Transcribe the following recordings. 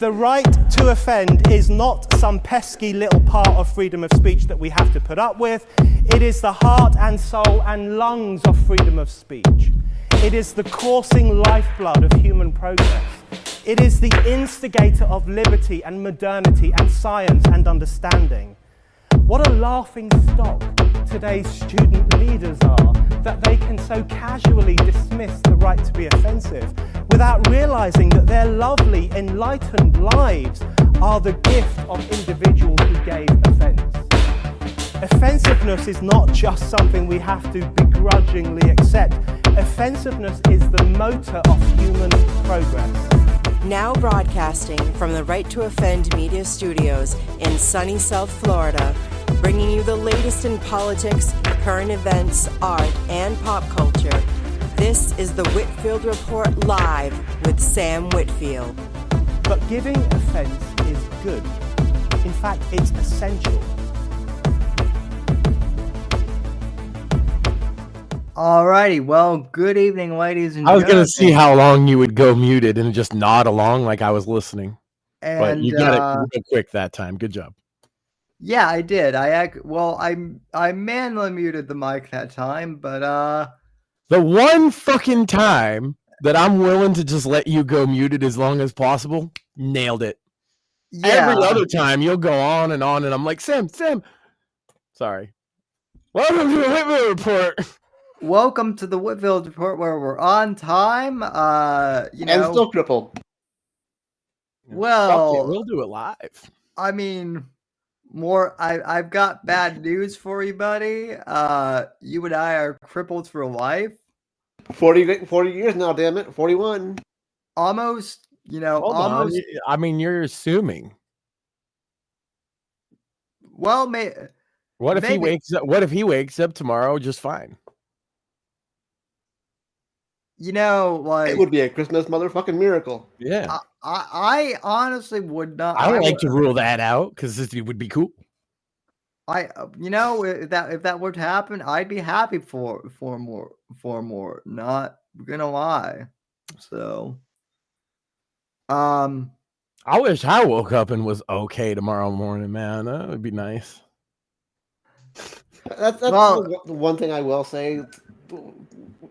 The right to offend is not some pesky little part of freedom of speech that we have to put up with. It is the heart and soul and lungs of freedom of speech. It is the coursing lifeblood of human progress. It is the instigator of liberty and modernity and science and understanding. What a laughing stock today's student leaders are, that they can so casually dismiss the right to be offensive without realizing that their lovely, enlightened lives are the gift of individuals who gave offense. Offensiveness is not just something we have to begrudgingly accept. Offensiveness is the motor of human progress. Now broadcasting from the Right to Offend Media Studios in sunny South Florida, bringing you the latest in politics, current events, art, and pop culture. This is the Whitfield Report live with Sam Whitfield. But giving offense is good. In fact, it's essential. Alrighty, well, good evening, ladies and I was gentlemen. going to see how long you would go muted and just nod along like I was listening. But you got it real quick that time. Good job. Yeah, I did. I manually muted the mic that time, but The one fucking time that I'm willing to just let you go muted as long as possible, nailed it. yeah. Every other time you'll go on, and I'm like, Sam, sorry. Welcome to the Whitfield Report. Welcome to the Whitfield Report, where we're on time. And still crippled. Well, Fuck it, we'll do it live. I mean, I've got bad news for you, buddy. You and I are crippled for life. 40 years now, damn it. 41. Almost, Hold almost. on. I mean, you're assuming. Well, What if he maybe. wakes up? What if he wakes up tomorrow just fine? It would be a Christmas motherfucking miracle. Yeah. I honestly would not. I would like to rule that out because it would be cool. If that were to happen, I'd be happy for more. Not gonna lie. So, I wish I woke up and was okay tomorrow morning, man. That would be nice. That's Well- the one thing I will say.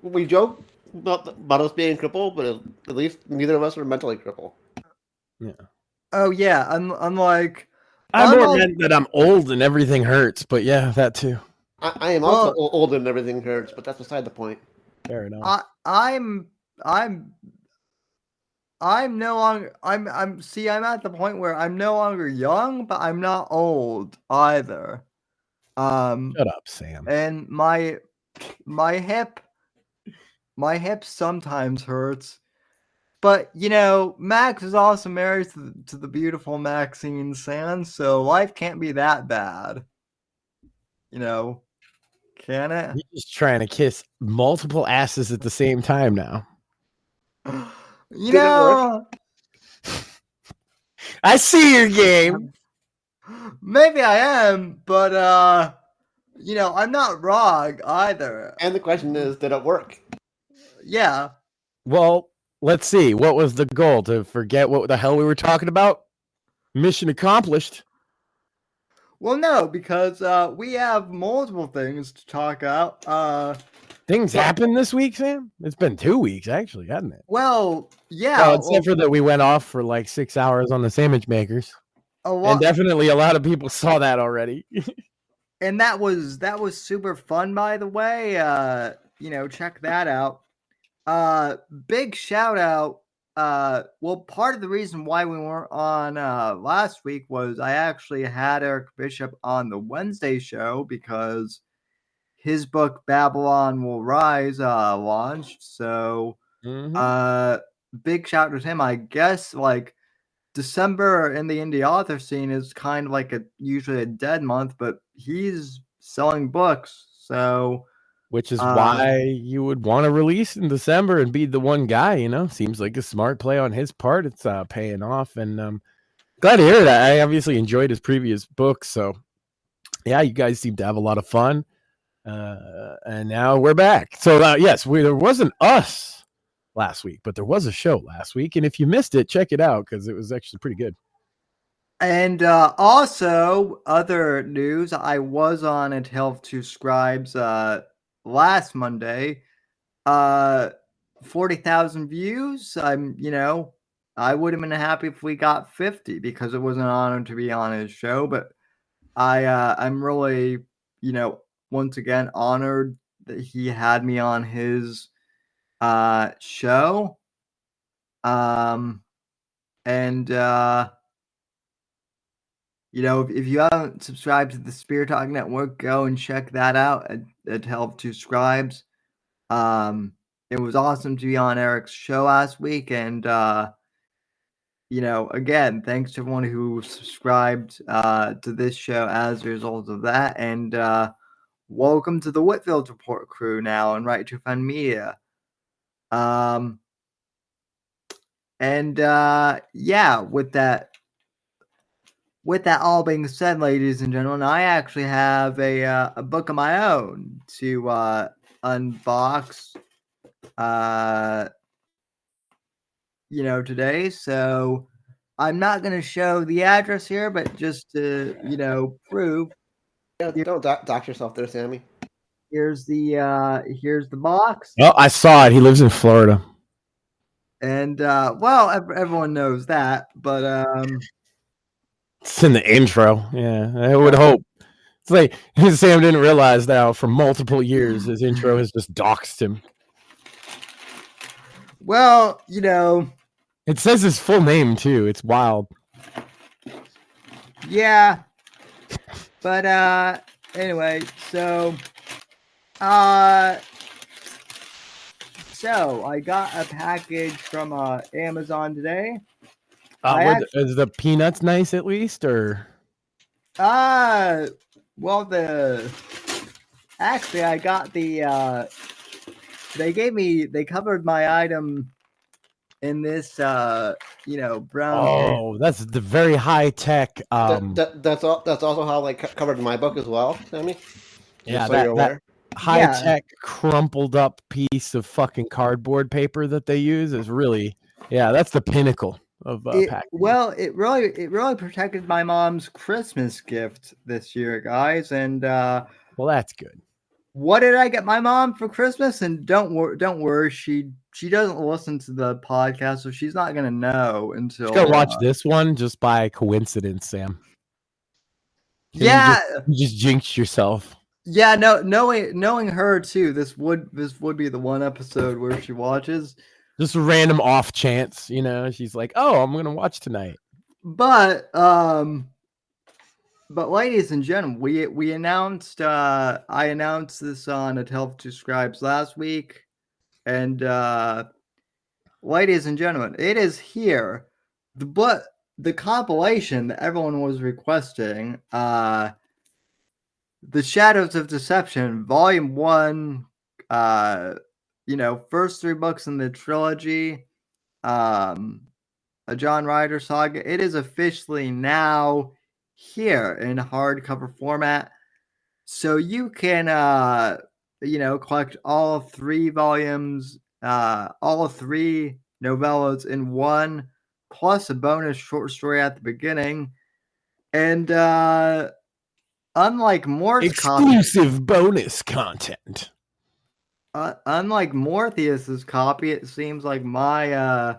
We joke about us being crippled, but at least neither of us are mentally crippled. Yeah. oh yeah, unlike I more al- meant that I'm old and everything hurts, but yeah, that too. I am also older and everything hurts, but that's beside the point. Fair enough. I'm no longer. I'm at the point where I'm no longer young, but I'm not old either. Shut up, Sam. And my hip sometimes hurts. But Max is also married to the beautiful Maxine Sand, so life can't be that bad. Can it? You're just trying to kiss multiple asses at the same time now. You know, I see your game. maybe I am, but I'm not wrong either. And the question is, did it work? Yeah. Well, let's see. What was the goal? To forget what the hell we were talking about? Mission accomplished. Well, no, because we have multiple things to talk about. Things happened this week, Sam? It's been 2 weeks, actually, hasn't it? Well, yeah. Well, except for that we went off for like 6 hours on the sandwich makers. And definitely a lot of people saw that already. And that was super fun, by the way. Check that out. Big shout out. Part of the reason why we weren't on last week was I actually had Eric Bishop on the Wednesday show because his book Babylon Will Rise launched. So big shout out to him. I guess like December in the indie author scene is kind of like usually a dead month, but he's selling books, so which is why you would want to release in December and be the one guy. Seems like a smart play on his part. It's paying off, and glad to hear that. I obviously enjoyed his previous books, so yeah, you guys seem to have a lot of fun, and now we're back. So yes, there wasn't us last week, but there was a show last week, and if you missed it, check it out because it was actually pretty good. And also, other news, I was on A Tale of Two Scribes last Monday. 40,000 views. I would have been happy if we got 50 because it was an honor to be on his show. But I'm really, once again, honored that he had me on his show. If you haven't subscribed to the Spear Talk Network, go and check that out at Tale of Two Scribes. It was awesome to be on Eric's show last week, and again, thanks to everyone who subscribed to this show as a result of that, and welcome to the Whitfield Report crew now and Right to Offend Media. With that all being said, ladies and gentlemen, I actually have a book of my own to unbox. Today. So I'm not going to show the address here, but just to, prove. Don't dox yourself there, Sammy. Here's the box. Oh, I saw it. He lives in Florida. And, everyone knows that, but, it's in the intro. Yeah, I would hope. It's like Sam didn't realize now for multiple years his intro has just doxed him. Well, it says his full name too. It's wild. Yeah. But anyway, so I got a package from Amazon today. Is the peanuts nice at least, or? I got the they covered my item in this brown. Oh, that's the very high tech. That's also how they covered my book as well, Sammy. Yeah, so that high tech crumpled up piece of fucking cardboard paper that they use is really, that's the pinnacle of packaging. Well, it really protected my mom's Christmas gift this year, guys, and well, that's good. What did I get my mom for Christmas? And don't worry, she doesn't listen to the podcast, so she's not gonna know until. She's gonna watch this one just by coincidence, Sam. You just jinxed yourself. Yeah, no, knowing her too, this would be the one episode where she watches. Just a random off chance, she's like, "Oh, I'm gonna watch tonight." But ladies and gentlemen, we announced. I announced this on A Tale of Two Scribes last week, and ladies and gentlemen, it is here. The compilation that everyone was requesting, The Shadows of Deception, Volume 1, first 3 books in the trilogy, a John Ryder saga. It is officially now here in hardcover format. So you can, collect all 3 volumes, all 3 novellas in one, plus a bonus short story at the beginning. And, unlike Mortheous exclusive bonus content. Unlike Mortheous's copy, it seems like my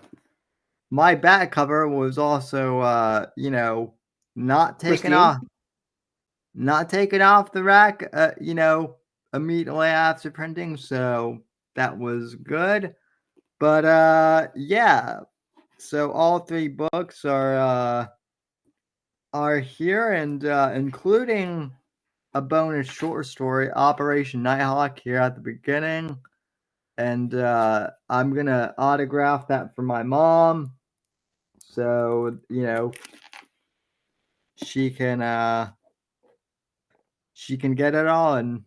back cover was also not taken off the rack immediately after printing, so that was good. But so all 3 books are here, and including a bonus short story, Operation Nighthawk, here at the beginning. And I'm gonna autograph that for my mom, so she can get it all. And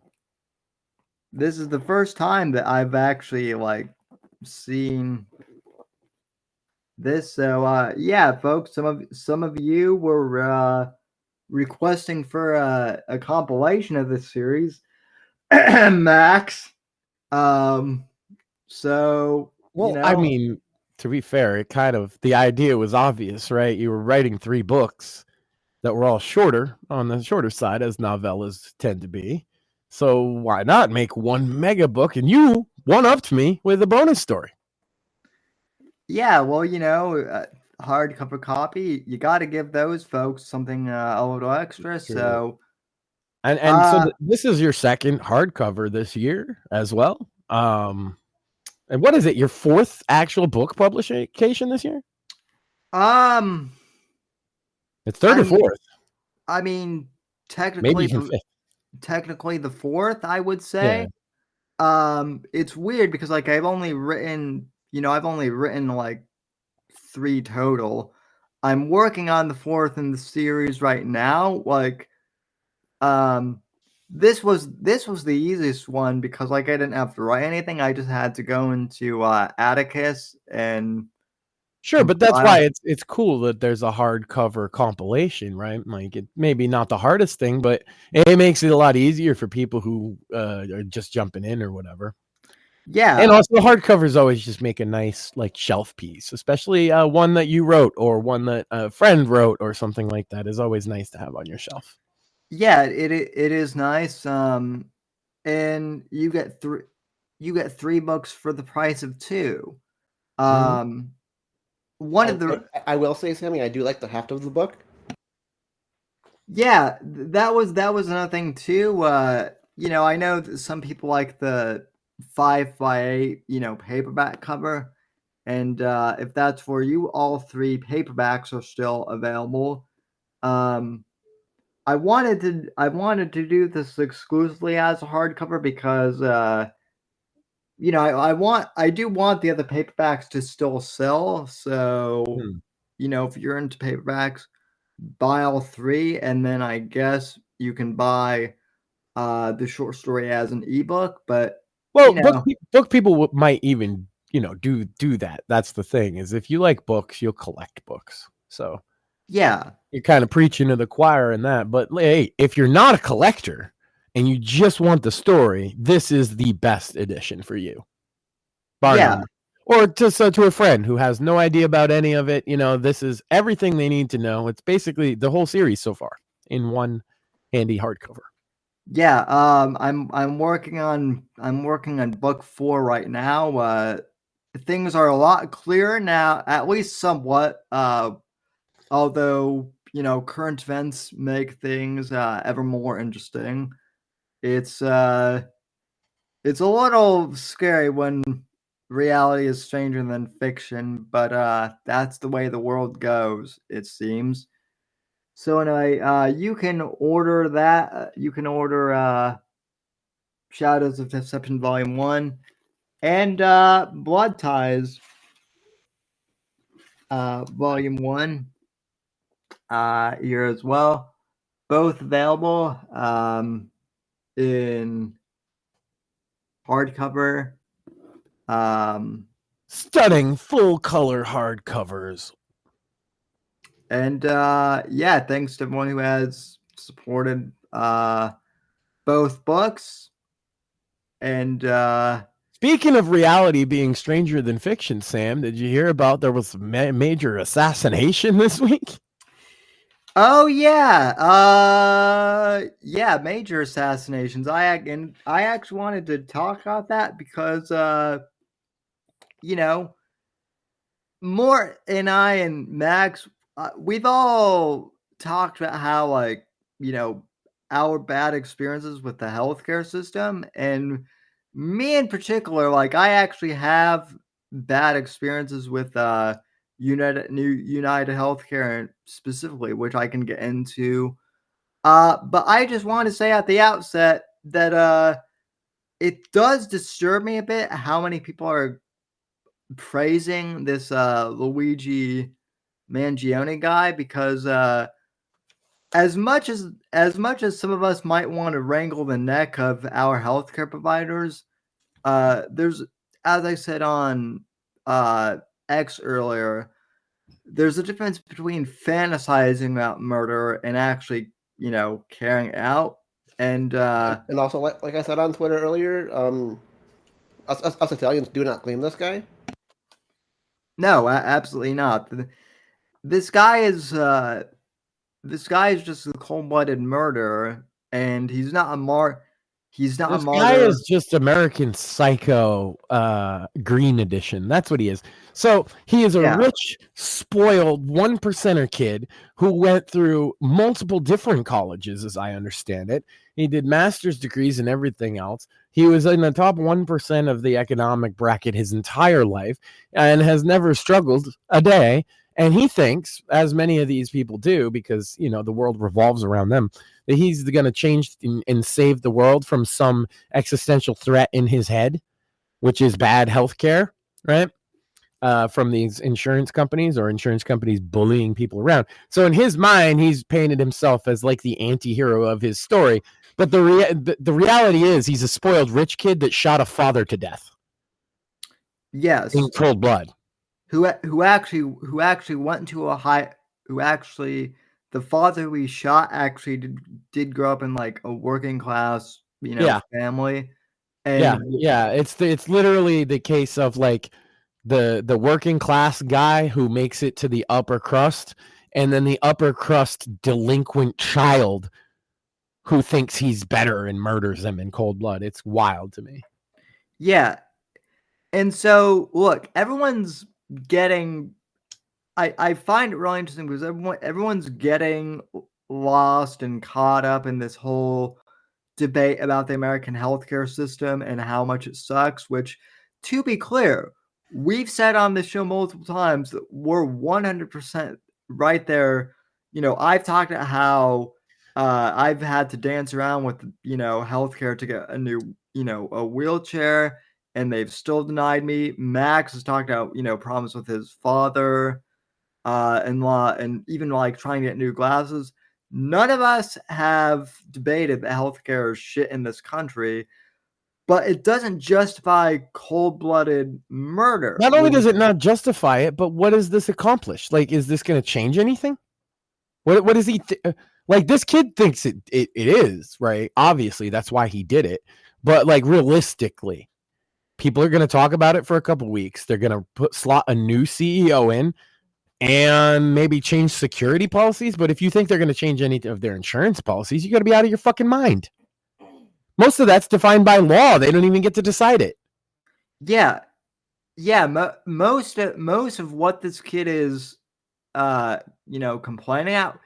this is the first time that I've actually seen this. So folks, some of you were requesting for a compilation of this series. Max. So Well, you know? I mean, to be fair, the idea was obvious, right? You were writing 3 books that were all shorter, on the shorter side, as novellas tend to be. So why not make one mega book? And you one-upped me with a bonus story. Yeah, well, hardcover copy, you got to give those folks something a little extra. True. So, And so this is your second hardcover this year as well. And what is it? Your 4th actual book publication this year? It's 3rd or 4th. I mean, Maybe technically, even 5th. technically the 4th, I would say. It's weird because like I've only written like 3 total. I'm working on the 4th in the series right now. Like, this was the easiest one because like I didn't have to write anything. I just had to go into Atticus and Sure, but that's why it's cool that there's a hardcover compilation, right? Like, it maybe not the hardest thing, but it makes it a lot easier for people who are just jumping in or whatever. Yeah. And also, the hardcovers always just make a nice like shelf piece, especially one that you wrote or one that a friend wrote or something like that is always nice to have on your shelf. Yeah, it is nice. And you get 3 books for the price of 2. One of the I will say, Sammy, I do like the heft of the book. Yeah, that was another thing too. I know that some people like the 5x8, paperback cover, and if that's for you, all 3 paperbacks are still available. I wanted to do this exclusively as a hardcover because I do want the other paperbacks to still sell. So if you're into paperbacks, buy all 3, and then I guess you can buy the short story as an ebook. But book people might even do that. That's the thing, is if you like books, you'll collect books. So yeah, you're kind of preaching to the choir in that. But hey, if you're not a collector and you just want the story, this is the best edition for you. Yeah. Or to a friend who has no idea about any of it, this is everything they need to know. It's basically the whole series so far in one handy hardcover. Yeah, I'm working on book 4 right now. Things are a lot clearer now, at least somewhat. Although current events make things ever more interesting. It's a little scary when reality is stranger than fiction, but that's the way the world goes, it seems. So anyway, you can order that. You can order Shadows of Deception Volume 1 and Blood Ties Volume 1 here as well. Both available in hardcover. Stunning full color hardcovers. And thanks to everyone who has supported both books. And speaking of reality being stranger than fiction, Sam, did you hear about there was a major assassination this week? Oh yeah, major assassinations. I actually wanted to talk about that because Mort and I and Max, we've all talked about how our bad experiences with the healthcare system, and me in particular, like I actually have bad experiences with United Healthcare specifically, which I can get into. But I just want to say at the outset that it does disturb me a bit how many people are praising this Luigi Mangione guy, because as much as some of us might want to wrangle the neck of our healthcare providers, there's, as I said on X earlier, there's a difference between fantasizing about murder and actually, carrying it out. And also, like I said on Twitter earlier, us Italians do not claim this guy. No, absolutely not. This guy is just a cold-blooded murderer, and he's not a martyr. This guy is just American Psycho Green Edition. That's what he is. So he is a rich, spoiled 1%er kid who went through multiple different colleges, as I understand it. He did master's degrees and everything else. He was in the top 1% of the economic bracket his entire life and has never struggled a day. And he thinks, as many of these people do, because, you know, the world revolves around them, that he's going to change and save the world from some existential threat in his head, which is bad healthcare, right? From these insurance companies or insurance companies bullying people around. So in his mind, he's painted himself as like the anti-hero of his story. But the reality is he's a spoiled rich kid that shot a father to death. Yes. In cold blood. Who actually went into the father who he shot actually did grow up in like a working class, family. And it's literally the case of like the working class guy who makes it to the upper crust, and then the upper crust delinquent child who thinks he's better and murders them in cold blood. It's wild to me. Yeah. And so look, everyone's getting I find it really interesting because everyone's getting lost and caught up in this whole debate about the American healthcare system and how much it sucks, which, to be clear, we've said on this show multiple times that we're 100% right there. You know, I've talked about how I've had to dance around with, healthcare to get a new, a wheelchair, and they've still denied me. Max has talked about, problems with his father in law, and even like trying to get new glasses. None of us have debated that healthcare is shit in this country, but it doesn't justify cold-blooded murder. Not only does it not justify it, but what does this accomplish? Like, is this going to change anything? What does he like? This kid thinks it is, right? Obviously, that's why he did it. But like realistically, people are going to talk about it for a couple weeks. They're going to slot a new CEO in and maybe change security policies. But if you think they're going to change any of their insurance policies, you got to be out of your fucking mind. Most of that's defined by law. They don't even get to decide it. Yeah. Most of what this kid is, complaining out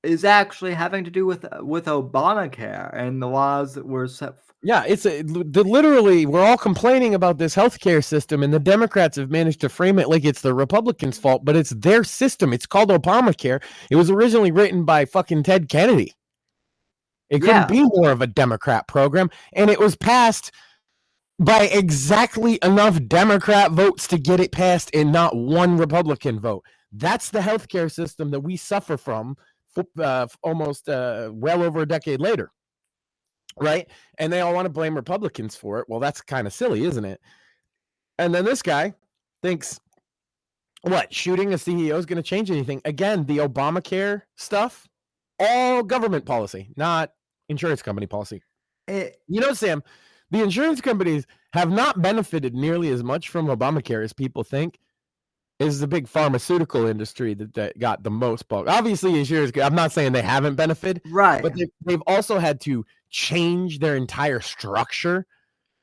is actually having to do with Obamacare and the laws that were set. Yeah, it's literally we're all complaining about this healthcare system, and the Democrats have managed to frame it like it's the Republicans' fault, but it's their system. It's called Obamacare. It was originally written by fucking Ted Kennedy. It couldn't be more of a Democrat program, and it was passed by exactly enough Democrat votes to get it passed and not one Republican vote. That's the healthcare system that we suffer from almost well over a decade later. Right? And they all want to blame Republicans for it. Well, that's kind of silly, isn't it? And then this guy thinks, what, shooting a CEO is going to change anything? Again, the Obamacare stuff, all government policy, not insurance company policy. Sam, the insurance companies have not benefited nearly as much from Obamacare as people think. Is the big pharmaceutical industry that got the most bulk. Obviously, insurance, I'm not saying they haven't benefited, right? But they've also had to change their entire structure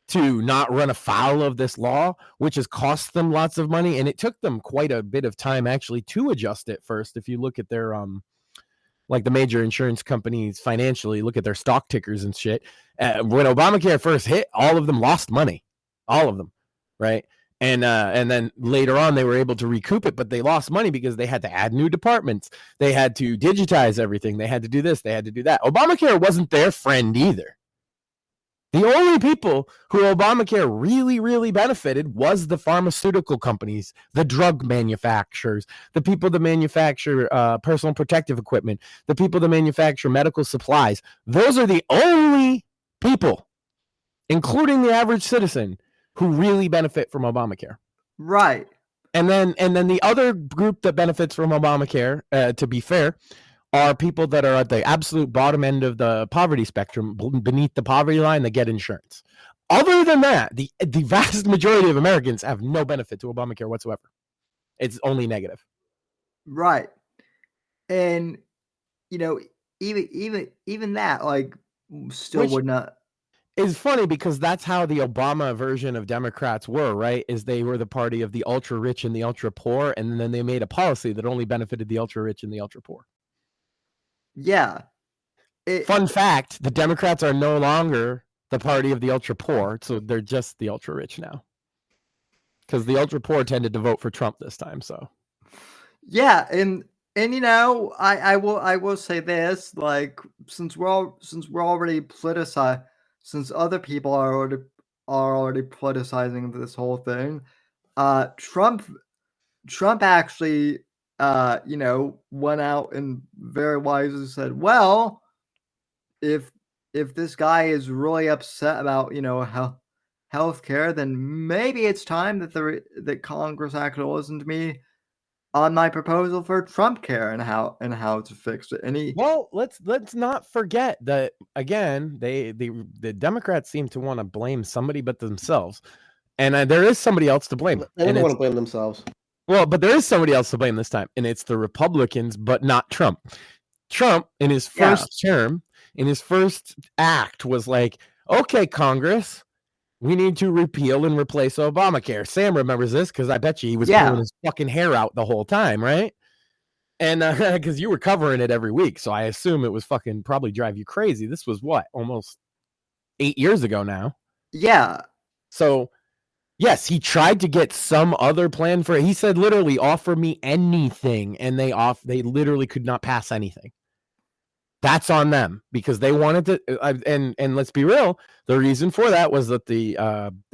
to not run afoul of this law, which has cost them lots of money. And it took them quite a bit of time actually to adjust it first. If you look at their, like the major insurance companies financially, look at their stock tickers and shit. When Obamacare first hit, all of them lost money, all of them, right? And then later on, they were able to recoup it, but they lost money because they had to add new departments. They had to digitize everything. They had to do this. They had to do that. Obamacare wasn't their friend either. The only people who Obamacare really, really benefited was the pharmaceutical companies, the drug manufacturers, the people that manufacture personal protective equipment, the people that manufacture medical supplies. Those are the only people, including the average citizen, who really benefit from Obamacare. Right. And then the other group that benefits from Obamacare, to be fair, are people that are at the absolute bottom end of the poverty spectrum, beneath the poverty line, that get insurance. Other than that, the vast majority of Americans have no benefit to Obamacare whatsoever. It's only negative. Right. And even that, like, still would not. It's funny because that's how the Obama version of Democrats were, right? Is they were the party of the ultra rich and the ultra poor, and then they made a policy that only benefited the ultra rich and the ultra poor. Yeah. Fun fact, the Democrats are no longer the party of the ultra poor, so they're just the ultra rich now. Because the ultra poor tended to vote for Trump this time, so. Yeah, and I will say this, like, since we're already politicized, since other people are already politicizing this whole thing, Trump actually went out and very wisely said, well, if this guy is really upset about healthcare, then maybe it's time that Congress actually listen to me on my proposal for Trump care and how to fix it. Well, let's not forget that again, the Democrats seem to want to blame somebody but themselves, and there is somebody else to blame. They don't want to blame themselves. Well, but there is somebody else to blame this time, and it's the Republicans, but not Trump. Trump, in his first term, in his first act, was like, "Okay, Congress, we need to repeal and replace Obamacare." Sam remembers this because I bet you he was pulling his fucking hair out the whole time, right? And because you were covering it every week, so I assume it was fucking probably drive you crazy. This was what, almost 8 years ago now? Yeah. So, yes, he tried to get some other plan for it. He said, literally, offer me anything, and they literally could not pass anything. That's on them because they wanted to, and let's be real. The reason for that was that the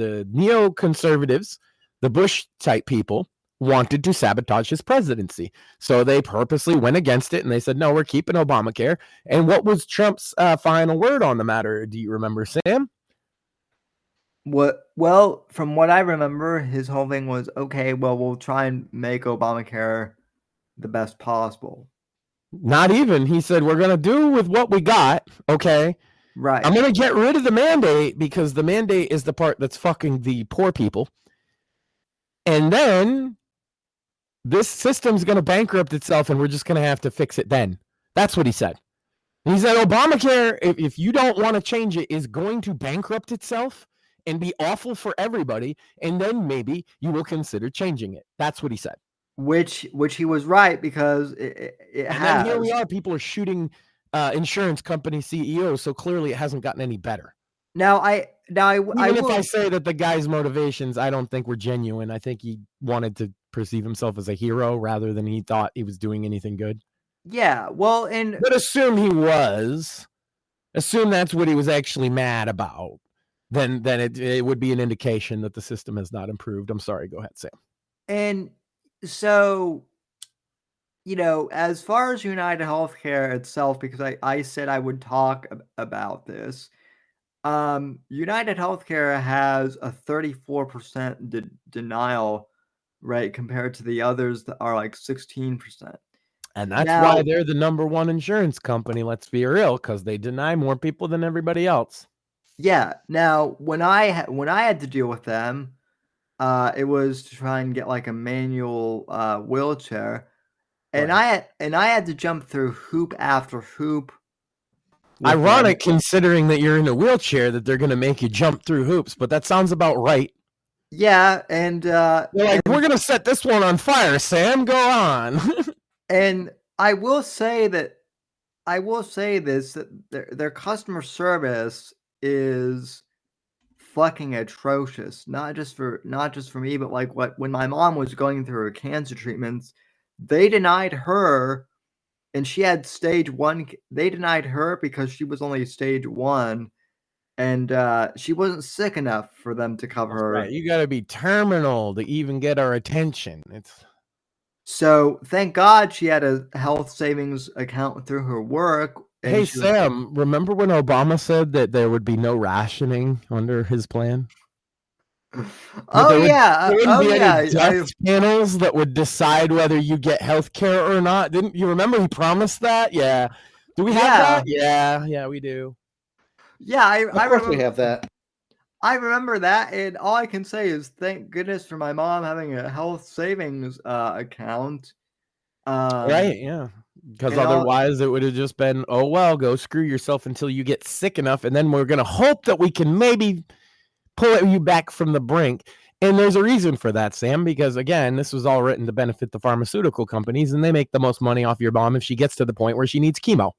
neoconservatives, the Bush type people, wanted to sabotage his presidency. So they purposely went against it, and they said, no, we're keeping Obamacare. And what was Trump's final word on the matter? Do you remember, Sam? Well, from what I remember, his whole thing was, okay, well, we'll try and make Obamacare the best possible. Not even. He said, we're going to do with what we got, okay? Right. I'm going to get rid of the mandate because the mandate is the part that's fucking the poor people. And then this system's going to bankrupt itself, and we're just going to have to fix it then. That's what he said. And he said, Obamacare, if you don't want to change it, is going to bankrupt itself and be awful for everybody, and then maybe you will consider changing it. That's what he said. Which he was right, because it and has. Then here we are, people are shooting insurance company CEOs, so clearly it hasn't gotten any better. If I say that the guy's motivations, I don't think were genuine. I think he wanted to perceive himself as a hero rather than he thought he was doing anything good. Yeah, well, but assume he was. Assume that's what he was actually mad about. Then it would be an indication that the system has not improved. I'm sorry. Go ahead, Sam. And so, as far as United Healthcare itself, because I said I would talk about this, United Healthcare has a 34% denial rate compared to the others that are like 16%. And that's why they're the number one insurance company, let's be real, because they deny more people than everybody else. Yeah. Now, when I had to deal with them, it was to try and get like a manual wheelchair, and right. I had to jump through hoop after hoop. Ironic, considering that you're in a wheelchair, that they're going to make you jump through hoops, but that sounds about right. Yeah, and they're like, we're going to set this one on fire, Sam. Go on. And I will say this, that their customer service is fucking atrocious. Not just for me, but like when my mom was going through her cancer treatments, they denied her, and she had stage 1. They denied her because she was only stage 1, and she wasn't sick enough for them to cover her. Right. You got to be terminal to even get our attention. So thank God she had a health savings account through her work. Hey, Sam, remember when Obama said that there would be no rationing under his plan? There wouldn't be any death panels that would decide whether you get health care or not. Didn't you remember he promised that? Yeah. Do we have that? Yeah, we do. Yeah, I of course we have that. I remember that, and all I can say is thank goodness for my mom having a health savings account. Right, yeah. Because and all- otherwise it would have just been, oh, well, go screw yourself until you get sick enough, and then we're going to hope that we can maybe pull you back from the brink. And there's a reason for that, Sam, because, again, this was all written to benefit the pharmaceutical companies, and they make the most money off your mom if she gets to the point where she needs chemo.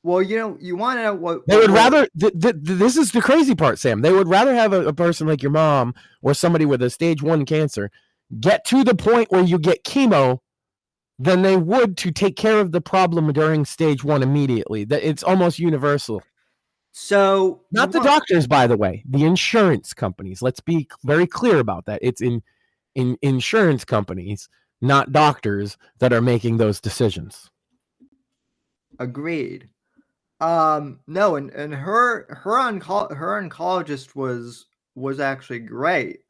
Well, you want to know what They would rather. This is the crazy part, Sam. They would rather have a person like your mom or somebody with a stage 1 cancer get to the point where you get chemo than they would to take care of the problem during stage 1 immediately. That it's almost universal. So Not the doctors, by the way, the insurance companies. Let's be very clear about that. It's in insurance companies, not doctors, that are making those decisions. Agreed. No, and her oncologist was actually great.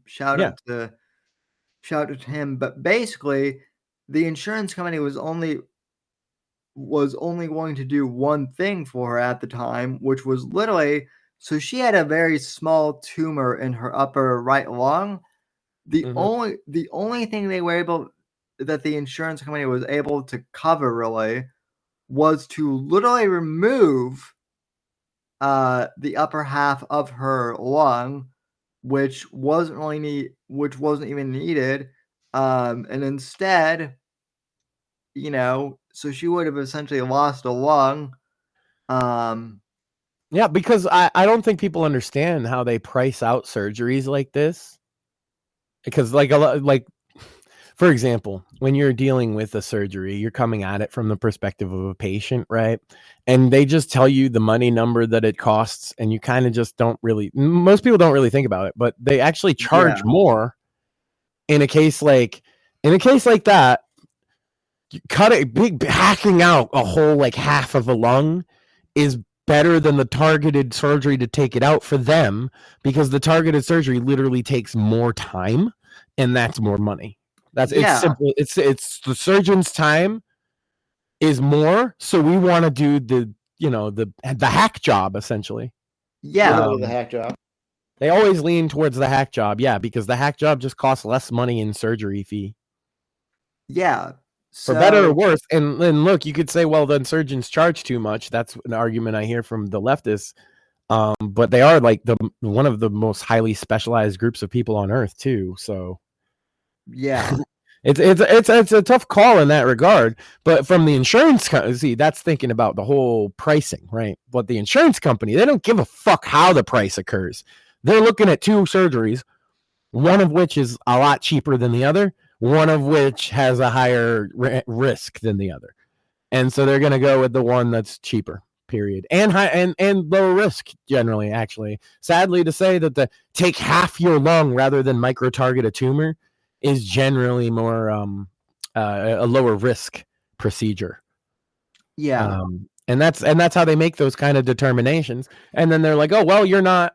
Shout out to him. But basically, the insurance company was only going to do one thing for her at the time, which was literally, so she had a very small tumor in her upper right lung. The only thing that the insurance company was able to cover really was to literally remove the upper half of her lung, which wasn't even needed, and instead, so she would have essentially lost a lung. Yeah, because I don't think people understand how they price out surgeries like this. Because for example, when you're dealing with a surgery, you're coming at it from the perspective of a patient, right? And they just tell you the money number that it costs, and you kind of just most people don't really think about it, but they actually charge more in a case like that. Hacking out a whole like half of a lung is better than the targeted surgery to take it out for them, because the targeted surgery literally takes more time, and that's more money. It's simple. It's the surgeon's time is more, so we want to do the hack job essentially. Yeah, the hack job. They always lean towards the hack job, because the hack job just costs less money in surgery fee. Yeah, for better or worse. And look, you could say, well, then surgeons charge too much. That's an argument I hear from the leftists. But they are like one of the most highly specialized groups of people on earth too. So yeah, it's a tough call in that regard. But from the insurance company, that's thinking about the whole pricing, right? But the insurance company, they don't give a fuck how the price occurs. They're looking at 2 surgeries, one of which is a lot cheaper than the other, one of which has a higher risk than the other. And so they're going to go with the one that's cheaper, period. And high and lower risk generally, actually. Sadly to say that take half your lung rather than micro-target a tumor is generally more a lower risk procedure. Yeah. And that's how they make those kind of determinations. And then they're like, oh, well, you're not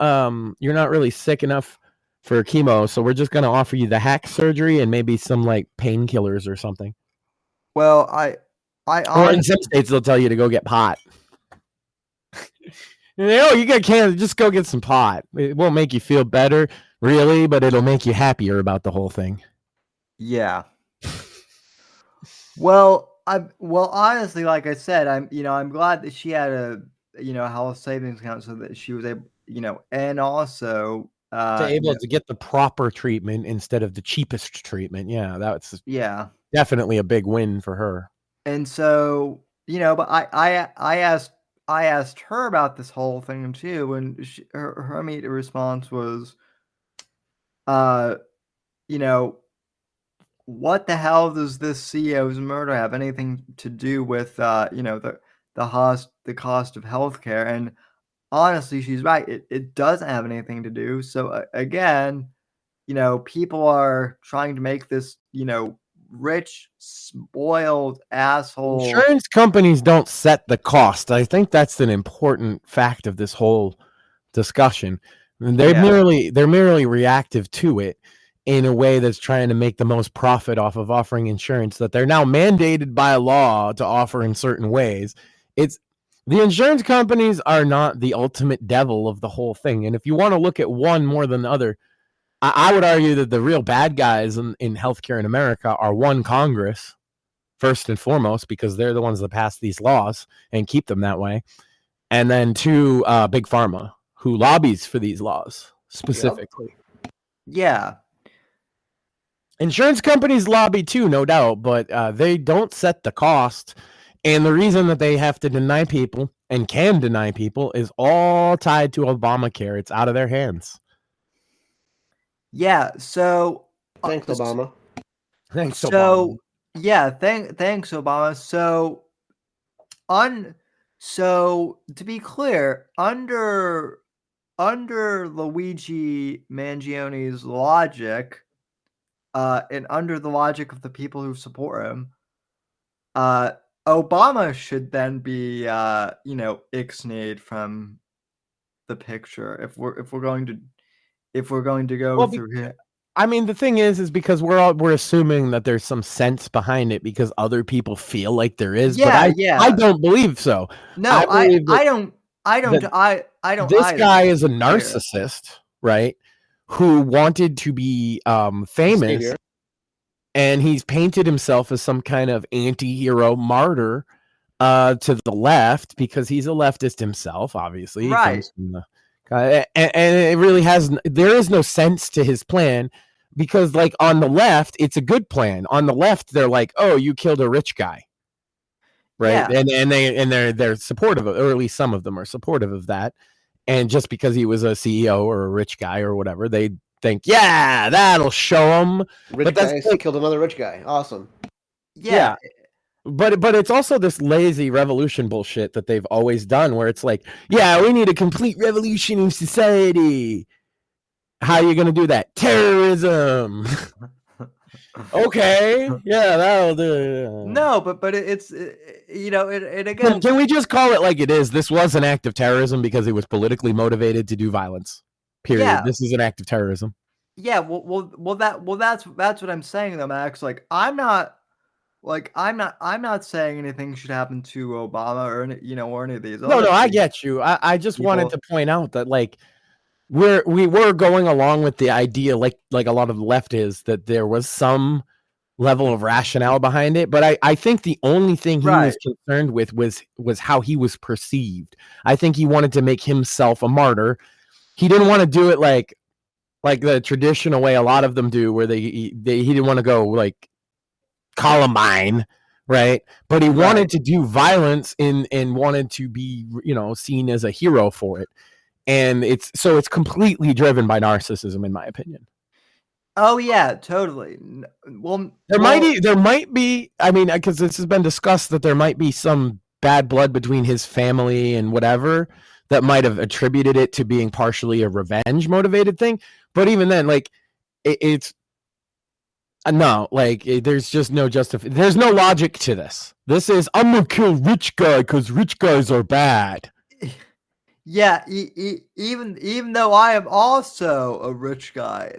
really sick enough for chemo, so we're just going to offer you the hack surgery and maybe some like painkillers or something. Well, or in some states they'll tell you to go get pot. You got cancer, just go get some pot. It won't make you feel better, really, but it'll make you happier about the whole thing. Yeah. Well, honestly, like I said, I'm glad that she had a health savings account so that she was able, and also to get the proper treatment instead of the cheapest treatment. Yeah, that's definitely a big win for her. And so, but I asked her about this whole thing too, and her immediate response was, what the hell does this CEO's murder have anything to do with the cost of healthcare? And honestly, she's right. It doesn't have anything to do. So again, people are trying to make this, rich, spoiled asshole. Insurance companies don't set the cost. I think that's an important fact of this whole discussion. They're merely reactive to it in a way that's trying to make the most profit off of offering insurance that they're now mandated by law to offer in certain ways. The insurance companies are not the ultimate devil of the whole thing. And if you want to look at one more than the other, I would argue that the real bad guys in healthcare in America are one, Congress, first and foremost, because they're the ones that pass these laws and keep them that way. And then two, Big Pharma, who lobbies for these laws specifically. Yeah. Insurance companies lobby too, no doubt, but they don't set the cost. And the reason that they have to deny people and can deny people is all tied to Obamacare. It's out of their hands. Yeah. So Thanks, Obama. Thanks, so Obama. yeah, thanks, Obama. So to be clear, under Luigi Mangione's logic, and under the logic of the people who support him, Obama should then be ixnayed from the picture if we're going to go through here. I mean, the thing is because we're assuming that there's some sense behind it because other people feel like there is. Yeah, but I don't believe so. No, I don't. This guy is a narcissist, right? Who wanted to be famous, and he's painted himself as some kind of anti-hero martyr to the left because he's a leftist himself, obviously. Right. And it really there is no sense to his plan because, like, on the left, it's a good plan. On the left, they're like, "Oh, you killed a rich guy," right? Yeah. And they're supportive of, or at least some of them are supportive of that. And just because he was a CEO or a rich guy or whatever, they think, "Yeah, that'll show him." Rich guy killed another rich guy. Awesome. Yeah. But it's also this lazy revolution bullshit that they've always done where it's like, yeah, we need a complete revolution in society. How are you going to do that? Terrorism. Okay. Yeah, that'll do. No, but it again. Can we just call it like it is? This was an act of terrorism because it was politically motivated to do violence. Period. Yeah. This is an act of terrorism. Yeah, that's what I'm saying though, Max. Like I'm not saying anything should happen to Obama or any of these. No, I get you. I just wanted to point out that like we were going along with the idea, like a lot of the left is, that there was some level of rationale behind it. But I think the only thing he was concerned with was how he was perceived. I think he wanted to make himself a martyr. He didn't want to do it like the traditional way a lot of them do, where he didn't want to go like Columbine, right? But he wanted to do violence and wanted to be, seen as a hero for it. And it's completely driven by narcissism, in my opinion. Oh yeah, totally. Well, there might be. I mean, because this has been discussed that there might be some bad blood between his family and whatever that might have attributed it to being partially a revenge motivated thing. But even then, like it's. No, like there's just no there's no logic to this. This is, I'm gonna kill rich guy because rich guys are bad. Yeah, even though I am also a rich guy.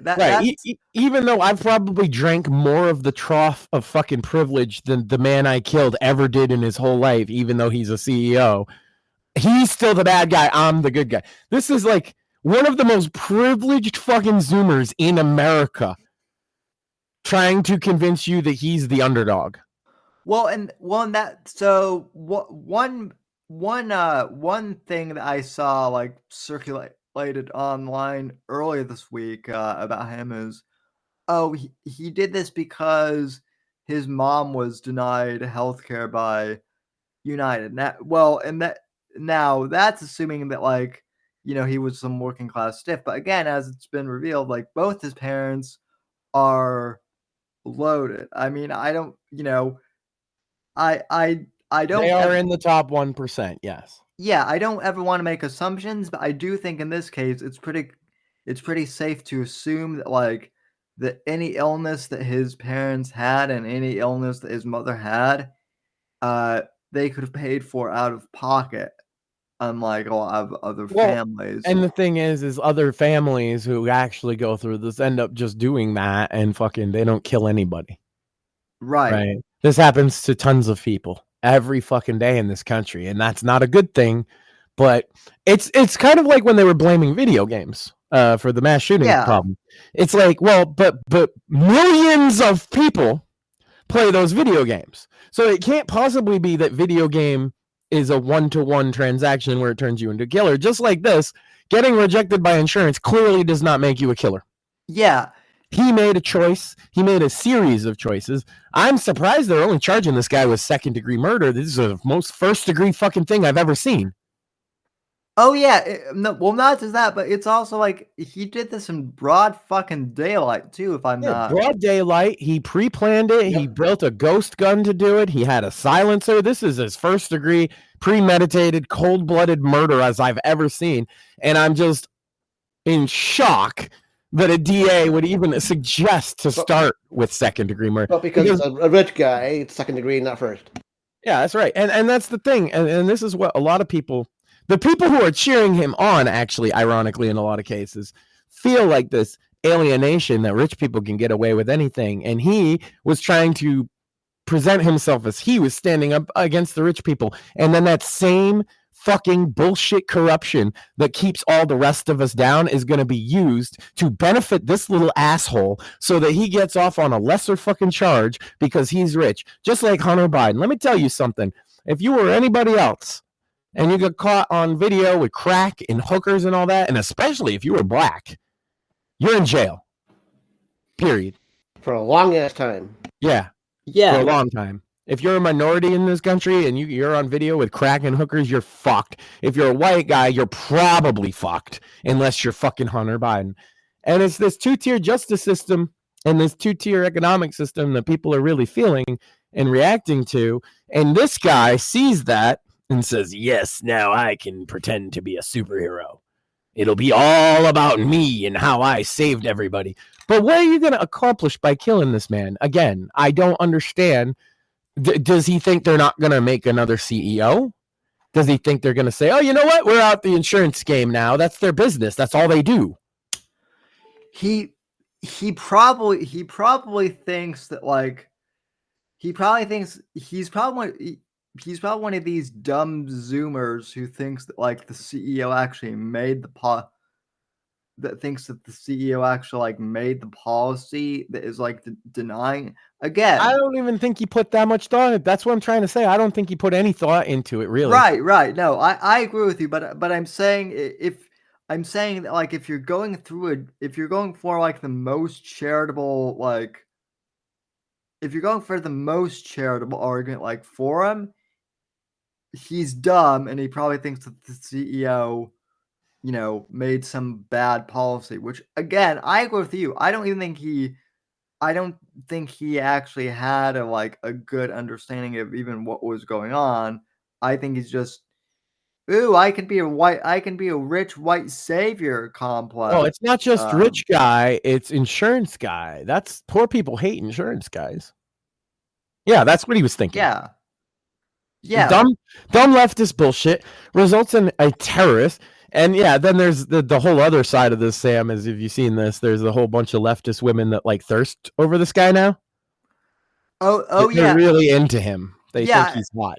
Even though I've probably drank more of the trough of fucking privilege than the man I killed ever did in his whole life, even though he's a CEO, he's still the bad guy. I'm the good guy. This is like one of the most privileged fucking Zoomers in America, trying to convince you that he's the underdog. One thing that I saw like circulated online earlier this week about him is, he did this because his mom was denied healthcare by United. Now that's assuming that like, he was some working class stiff. But again, as it's been revealed, like both his parents are loaded. I mean, I don't. They are in the top 1%. Yes. Yeah, I don't ever want to make assumptions, but I do think in this case it's pretty safe to assume that like that any illness that his parents had and any illness that his mother had, they could have paid for out of pocket, unlike a lot of other families. And the thing is other families who actually go through this end up just doing that and fucking they don't kill anybody. Right. This happens to tons of people every fucking day in this country, and that's not a good thing. But it's kind of like when they were blaming video games for the mass shooting problem. It's like, well, but millions of people play those video games, so it can't possibly be that video game is a one-to-one transaction where it turns you into a killer. Just like this, getting rejected by insurance clearly does not make you a killer. Yeah. He made a choice. He made a series of choices. I'm surprised they're only charging this guy with second-degree murder. This is the most first-degree fucking thing I've ever seen. Oh, yeah. Well, not just that, but it's also like he did this in broad fucking daylight, too, if I'm not. Broad daylight. He pre-planned it. Yep. He built a ghost gun to do it. He had a silencer. This is as first-degree, premeditated, cold-blooded murder as I've ever seen. And I'm just in shock that a DA would even suggest to start with second-degree murder. But because a rich guy, it's second-degree, not first. Yeah, that's right. And that's the thing. And this is what a lot of people... The people who are cheering him on, actually, ironically, in a lot of cases, feel like this alienation that rich people can get away with anything. And he was trying to present himself as he was standing up against the rich people. And then that same fucking bullshit corruption that keeps all the rest of us down is going to be used to benefit this little asshole so that he gets off on a lesser fucking charge because he's rich. Just like Hunter Biden. Let me tell you something. If you were anybody else, and you got caught on video with crack and hookers and all that, and especially if you were black, you're in jail. Period. For a long ass time. Yeah. For a long time. If you're a minority in this country and you're on video with crack and hookers, you're fucked. If you're a white guy, you're probably fucked, unless you're fucking Hunter Biden. And it's this two-tier justice system and this two-tier economic system that people are really feeling and reacting to. And this guy sees that and says, yes, now I can pretend to be a superhero. It'll be all about me and how I saved everybody. But what are you going to accomplish by killing this man? Again, I don't understand. Does he think they're not going to make another CEO? Does he think they're going to say, oh, you know what? We're out the insurance game now. That's their business. That's all they do. He probably thinks that, like, he's probably one of these dumb Zoomers who thinks that, like, the CEO actually made that thinks that the CEO actually, like, made the policy that is, like, denying. Again, I don't even think he put that much thought. That's what I'm trying to say. I don't think he put any thought into it, really. Right. No, I agree with you, but I'm saying that, like, if you're going for, like, the most charitable, like, if you're going for the most charitable argument, like, for him, he's dumb, and he probably thinks that the CEO, made some bad policy, which, again, I agree with you. I don't think he actually had a good understanding of even what was going on. I think he's just, I can be a rich white savior complex. Oh, it's not just rich guy, it's insurance guy. That's poor people hate insurance guys. Yeah, that's what he was thinking. Yeah. Dumb leftist bullshit results in a terrorist. And yeah, then there's the whole other side of this, Sam, is if you've seen this, there's a whole bunch of leftist women that like thirst over this guy now. They're really into him. They think he's hot.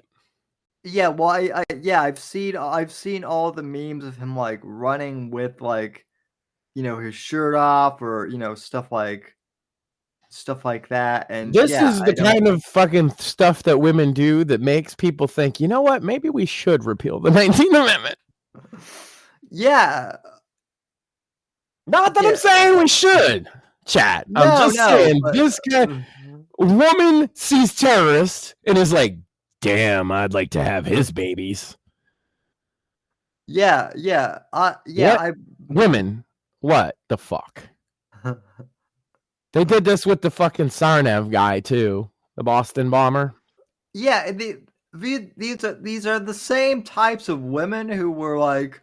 Yeah, well, I've seen all the memes of him, like, running with, like, his shirt off, or stuff like that. And this is the kind of fucking stuff that women do that makes people think, you know what, maybe we should repeal the 19th Amendment. Yeah. Not that I'm saying we should, chat. I'm just saying this guy, woman sees terrorists and is like, damn, I'd like to have his babies. Yeah. Women, what the fuck? They did this with the fucking Sarnav guy too, the Boston bomber. Yeah, these are the same types of women who were like,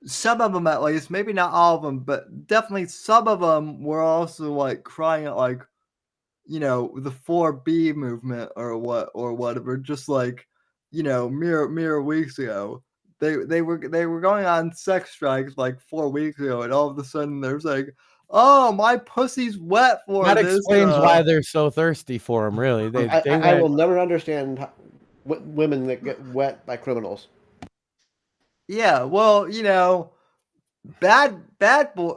some of them at least, maybe not all of them, but definitely some of them were also like crying at, like, the 4B movement or whatever, just like, mere weeks ago. They were going on sex strikes like 4 weeks ago, and all of a sudden there's like, oh, my pussy's wet for that this. That explains why they're so thirsty for him, really. I will never understand women that get wet by criminals. Yeah, well, bad boy,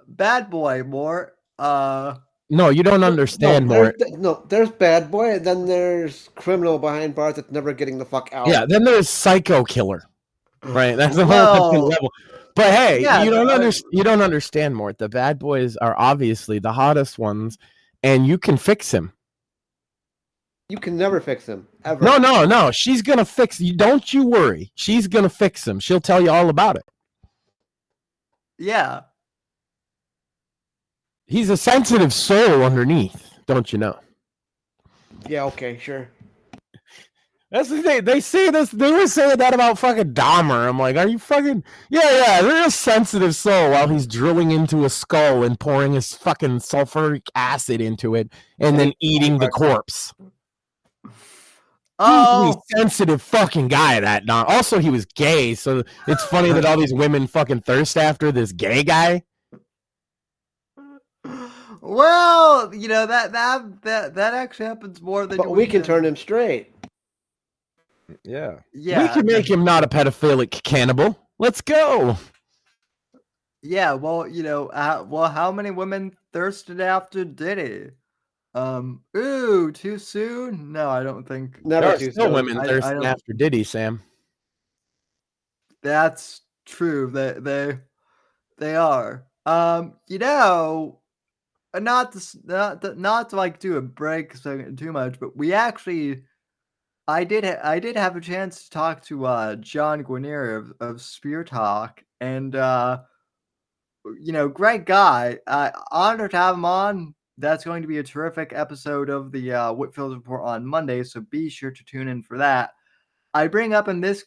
bad boy more. No, you don't understand more. There's bad boy, and then there's criminal behind bars that's never getting the fuck out. Yeah, then there's psycho killer. Right, that's a whole Well, different level. But hey, yeah, you don't understand more. The bad boys are obviously the hottest ones, and you can fix him. You can never fix him ever. No. She's gonna fix you. Don't you worry. She's gonna fix him. She'll tell you all about it. Yeah. He's a sensitive soul underneath, don't you know? Yeah. Okay. Sure. That's the thing. They say this. They were saying that about fucking Dahmer. I'm like, are you fucking? Yeah. They're a sensitive soul while he's drilling into a skull and pouring his fucking sulfuric acid into it, and then eating the corpse. Oh, He's a sensitive fucking guy. That Dahmer. Also, he was gay, so it's funny that all these women fucking thirst after this gay guy. well, that actually happens more than But we can turn him straight. Yeah. Yeah. We can make him not a pedophilic cannibal. Let's go. Yeah, well, how many women thirsted after Diddy? Ooh, too soon? No, I don't think. Never There are too still soon. women I thirsting don't- after Diddy, Sam. That's true. They are. Not to like do a break too much, but we actually, I did have a chance to talk to John Guarnieri of Spear Talk, and great guy. Honored to have him on. That's going to be a terrific episode of the Whitfield Report on Monday, so be sure to tune in for that. I bring him up in this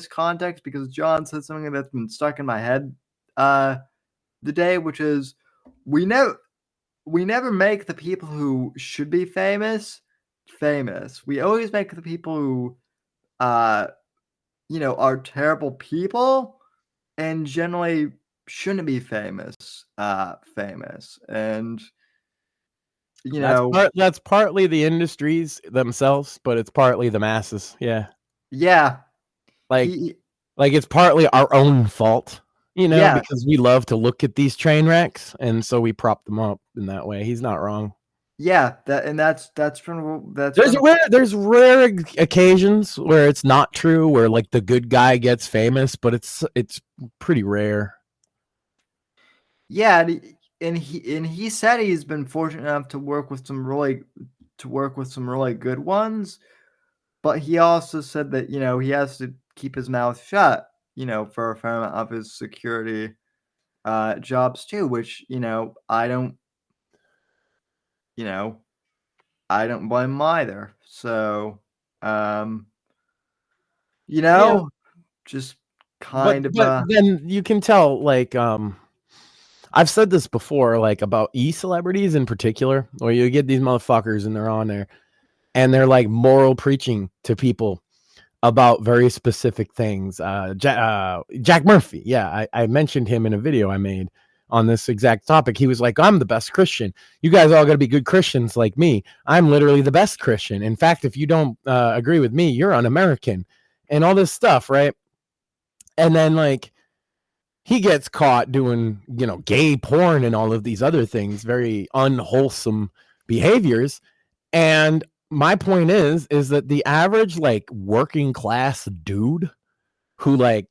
context because John said something that's been stuck in my head the day, which is we never make the people who should be famous. We always make the people who are terrible people and generally shouldn't be famous. And that's partly the industries themselves, but it's partly the masses. Yeah. Like it's partly our own fault, because we love to look at these train wrecks, and so we prop them up in that way. He's not wrong. Yeah, that's There's rare occasions where it's not true, where like the good guy gets famous, but it's pretty rare. Yeah, and he said he's been fortunate enough to work with some really good ones, but he also said that he has to keep his mouth shut for a fair amount of his security jobs too, which I don't blame him either. So just kind but then you can tell, like I've said this before, like about celebrities in particular, where you get these motherfuckers and they're on there and they're like moral preaching to people about very specific things. Jack Murphy. Yeah. I mentioned him in a video I made on this exact topic. He was like, I'm the best Christian. You guys all got to be good Christians like me. I'm literally the best Christian. In fact, if you don't agree with me, you're un-American and all this stuff. Right. And then like, he gets caught doing, gay porn and all of these other things, very unwholesome behaviors. And my point is that the average like working class dude who like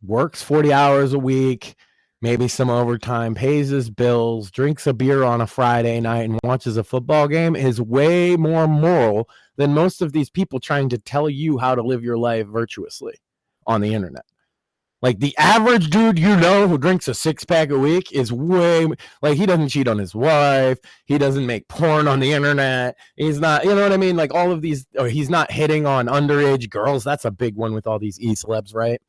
works 40 hours a week, maybe some overtime, pays his bills, drinks a beer on a Friday night and watches a football game is way more moral than most of these people trying to tell you how to live your life virtuously on the internet. Like the average dude who drinks a 6-pack a week is way like he doesn't cheat on his wife. He doesn't make porn on the internet. He's not, you know what I mean? Like all of these, or he's not hitting on underage girls. That's a big one with all these celebs, right?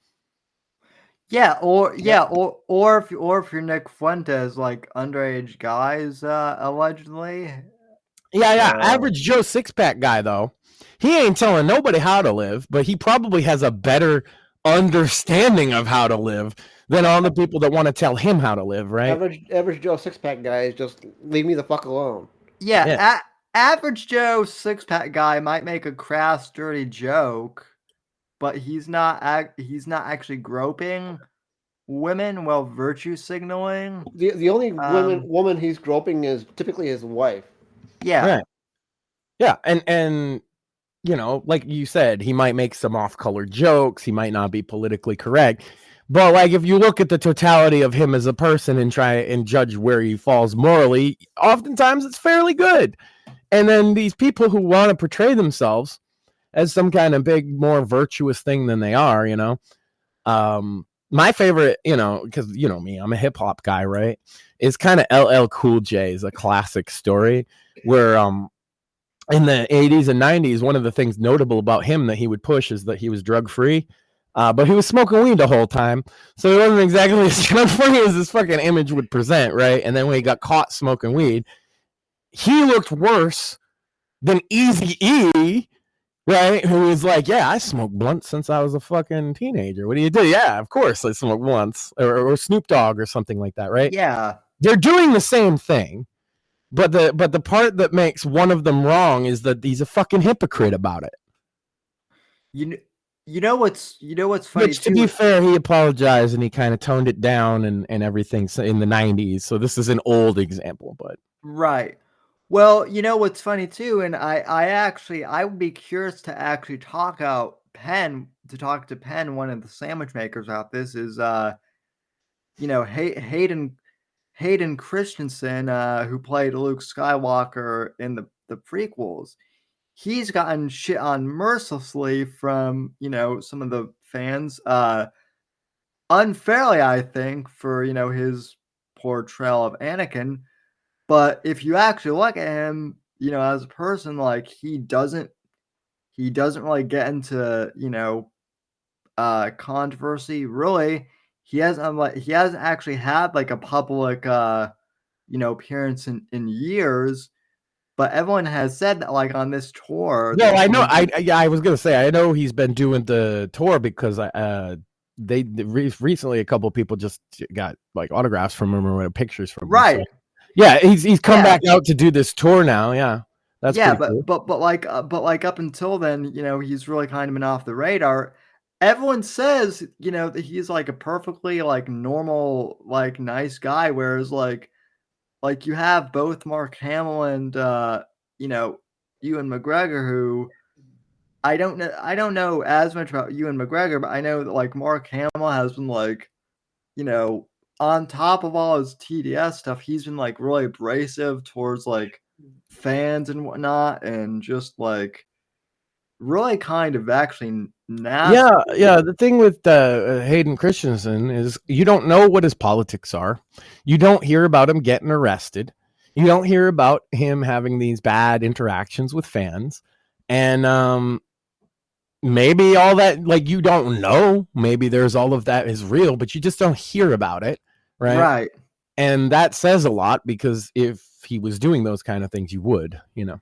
Yeah, or if you're Nick Fuentes, like underage guys, allegedly. Yeah. Average Joe 6-pack guy though, he ain't telling nobody how to live, but he probably has a better understanding of how to live than all the people that want to tell him how to live, right? Average Joe 6-pack guy is just leave me the fuck alone. Yeah. average Joe six-pack guy might make a crass, dirty joke, but he's not actually groping women while virtue signaling. The only woman he's groping is typically his wife. Yeah. Right. Yeah, and you know, like you said, he might make some off-color jokes. He might not be politically correct. But like, if you look at the totality of him as a person and try and judge where he falls morally, oftentimes it's fairly good. And then these people who want to portray themselves as some kind of big, more virtuous thing than they are, you know. My favorite, you know, because you know me, I'm a hip hop guy, right? Is kind of LL Cool J is a classic story where in the 80s and 90s, one of the things notable about him that he would push is that he was drug free. But he was smoking weed the whole time, so he wasn't exactly as drug free as his fucking image would present, right? And then when he got caught smoking weed, he looked worse than Eazy-E, right? Who was like, yeah, I smoked blunts since I was a fucking teenager. What do you do? Yeah, of course I smoked blunts. Or Snoop Dogg or something like that, right? Yeah. They're doing the same thing, but the part that makes one of them wrong is that he's a fucking hypocrite about it. You know what's funny? Which, to be fair, he apologized and he kind of toned it down and everything in the 90s. So this is an old example, but right. Well, you know what's funny too, and I would be curious to actually talk to Penn, one of the sandwich makers out this is you know, Hayden Christensen, who played Luke Skywalker in the prequels. He's gotten shit on mercilessly from, you know, some of the fans, unfairly, I think, for, you know, his portrayal of Anakin. But if you actually look at him, you know, as a person, like he doesn't really get into, you know, controversy. Really, he hasn't actually had like a public, you know, appearance in years. But everyone has said that, like on this tour. No, I know. I was gonna say I know he's been doing the tour because they recently a couple of people just got like autographs from him or pictures from him. Right. So. Yeah, he's come back out to do this tour now. Yeah, that's cool. but like up until then, you know, he's really kind of been off the radar. Everyone says, you know, that he's like a perfectly like normal, like nice guy, whereas like you have both Mark Hamill and you know, Ewan McGregor, who I don't know as much about Ewan McGregor, but I know that like Mark Hamill has been like, you know, on top of all his TDS stuff, he's been like really abrasive towards like fans and whatnot, and just like really kind of actually nasty. Yeah. The thing with Hayden Christensen is you don't know what his politics are. You don't hear about him getting arrested. You don't hear about him having these bad interactions with fans, and maybe all that, like, you don't know. Maybe there's all of that is real, but you just don't hear about it. Right. And that says a lot, because if he was doing those kind of things, you would, you know,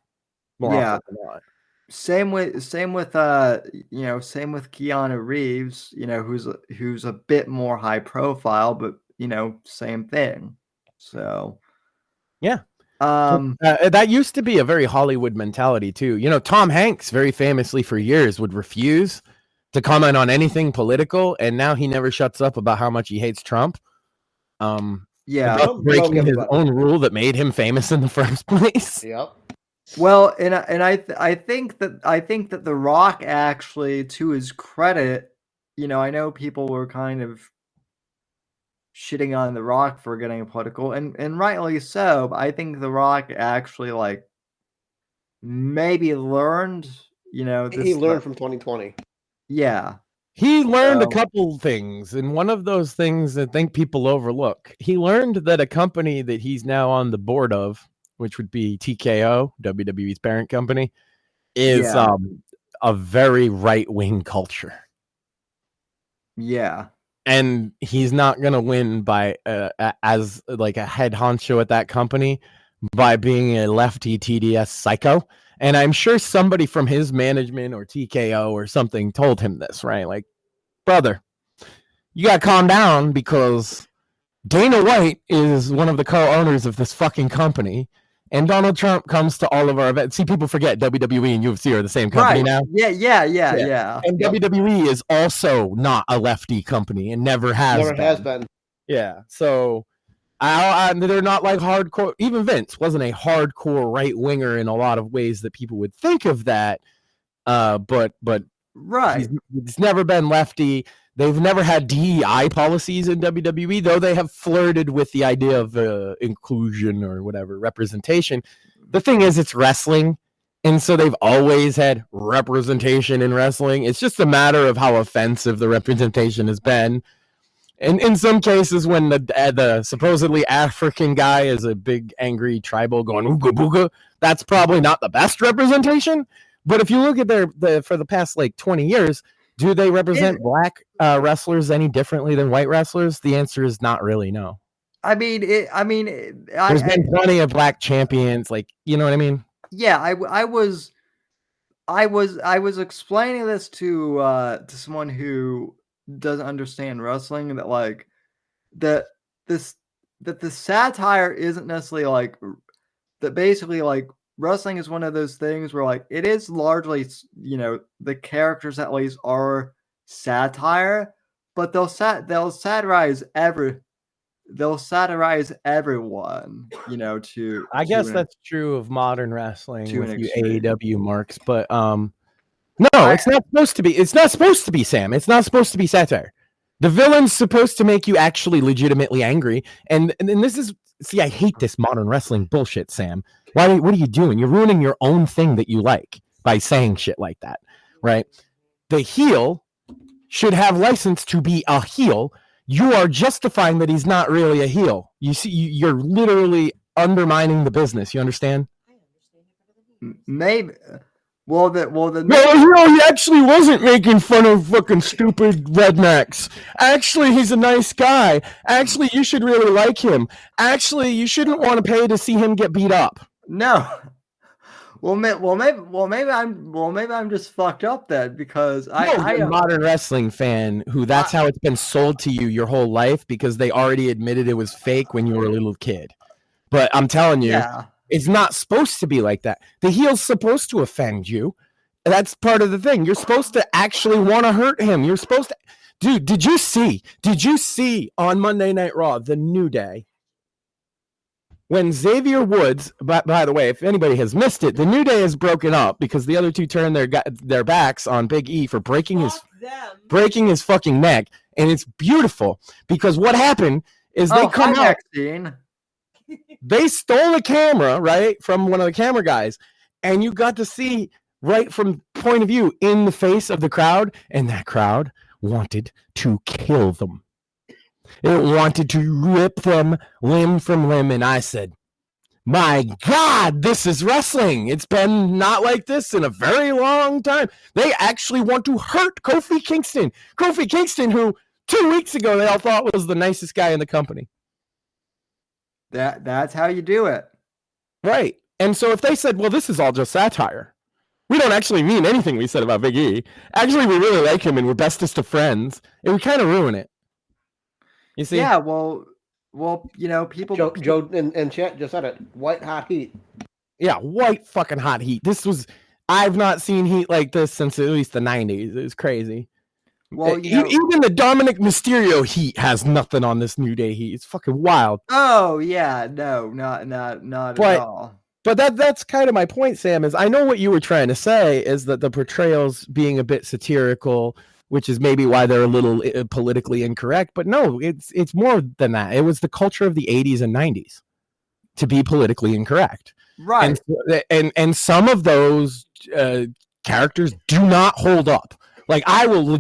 more often than not. Same with you know, same with Keanu Reeves, you know, who's a bit more high profile, but you know, same thing. So yeah. That used to be a very Hollywood mentality too. You know, Tom Hanks very famously for years would refuse to comment on anything political, and now he never shuts up about how much he hates Trump. Breaking his own rule that made him famous in the first place. Yep. Well, and I think that The Rock, actually, to his credit, you know, I know people were kind of shitting on The Rock for getting political, and rightly so, but I think The Rock actually like maybe learned, you know, he learned from 2020. Yeah. He learned a couple things, and one of those things I think people overlook. He learned that a company that he's now on the board of, which would be TKO, WWE's parent company, is a very right-wing culture. Yeah. And he's not going to win by as like a head honcho at that company by being a lefty TDS psycho. And I'm sure somebody from his management or TKO or something told him this, right? Like, brother, you got to calm down, because Dana White is one of the co-owners of this fucking company. and Donald Trump comes to all of our events. See, people forget WWE and UFC are the same company now. Yeah. And WWE is also not a lefty company and never has been. Yeah, so they're not like hardcore. Even Vince wasn't a hardcore right winger in a lot of ways that people would think of that. But right, he's never been lefty. They've never had DEI policies in WWE, though they have flirted with the idea of inclusion or whatever, representation. The thing is, it's wrestling, and so they've always had representation in wrestling. It's just a matter of how offensive the representation has been. And in some cases, when the supposedly African guy is a big, angry tribal going ooga booga, that's probably not the best representation. But if you look at for the past like 20 years, do they represent black wrestlers any differently than white wrestlers? The answer is not really, no. There's been plenty of black champions, like, you know what I mean? Yeah, I was explaining this to someone who doesn't understand wrestling, that like that the satire isn't necessarily like that. Basically, like, wrestling is one of those things where, like, it is largely, the characters at least are satire, but they'll satirize everyone, I guess that's true of modern wrestling with you AEW marks, but no, it's not supposed to be. It's not supposed to be, Sam. It's not supposed to be satire. The villain's supposed to make you actually legitimately angry, and this is, see, I hate this modern wrestling bullshit, Sam. What are you doing? You're ruining your own thing that you like by saying shit like that, right? The heel should have license to be a heel. You are justifying that he's not really a heel. You see, you're literally undermining the business. You understand? Maybe. Well, he actually wasn't making fun of fucking stupid rednecks. Actually, he's a nice guy. Actually, you should really like him. Actually, you shouldn't want to pay to see him get beat up. No. Maybe I'm just fucked up then, because I'm a modern wrestling fan who that's how it's been sold to you your whole life, because they already admitted it was fake when you were a little kid. But I'm telling you, it's not supposed to be like that. The heel's supposed to offend you. That's part of the thing. You're supposed to actually want to hurt him. You're supposed to. Dude, did you see on Monday Night Raw, the New Day, when Xavier Woods, by the way, if anybody has missed it, the New Day is broken up because the other two turned their backs on Big E for breaking his fucking neck. And it's beautiful because what happened is they come out. They stole a camera, right, from one of the camera guys, and you got to see right from point of view in the face of the crowd, and that crowd wanted to kill them. It wanted to rip them limb from limb, and I said, my God, this is wrestling. It's been not like this in a very long time. They actually want to hurt Kofi Kingston. Kofi Kingston, who 2 weeks ago they all thought was the nicest guy in the company. That's how you do it. Right. And so if they said, well, this is all just satire, we don't actually mean anything we said about Big E. Actually, we really like him and we're bestest of friends, it would kind of ruin it. You see? Yeah, well, people. Joe and chat just said it. White hot heat. Yeah, white fucking hot heat. I've not seen heat like this since at least the 90s. It was crazy. Well, even the Dominic Mysterio heat has nothing on this New Day heat. It's fucking wild. Oh yeah, no, not at all. But that's kind of my point, Sam. Is I know what you were trying to say is that the portrayals being a bit satirical, which is maybe why they're a little politically incorrect. But no, it's more than that. It was the culture of the 80s and 90s to be politically incorrect. Right. And some of those characters do not hold up. Like I will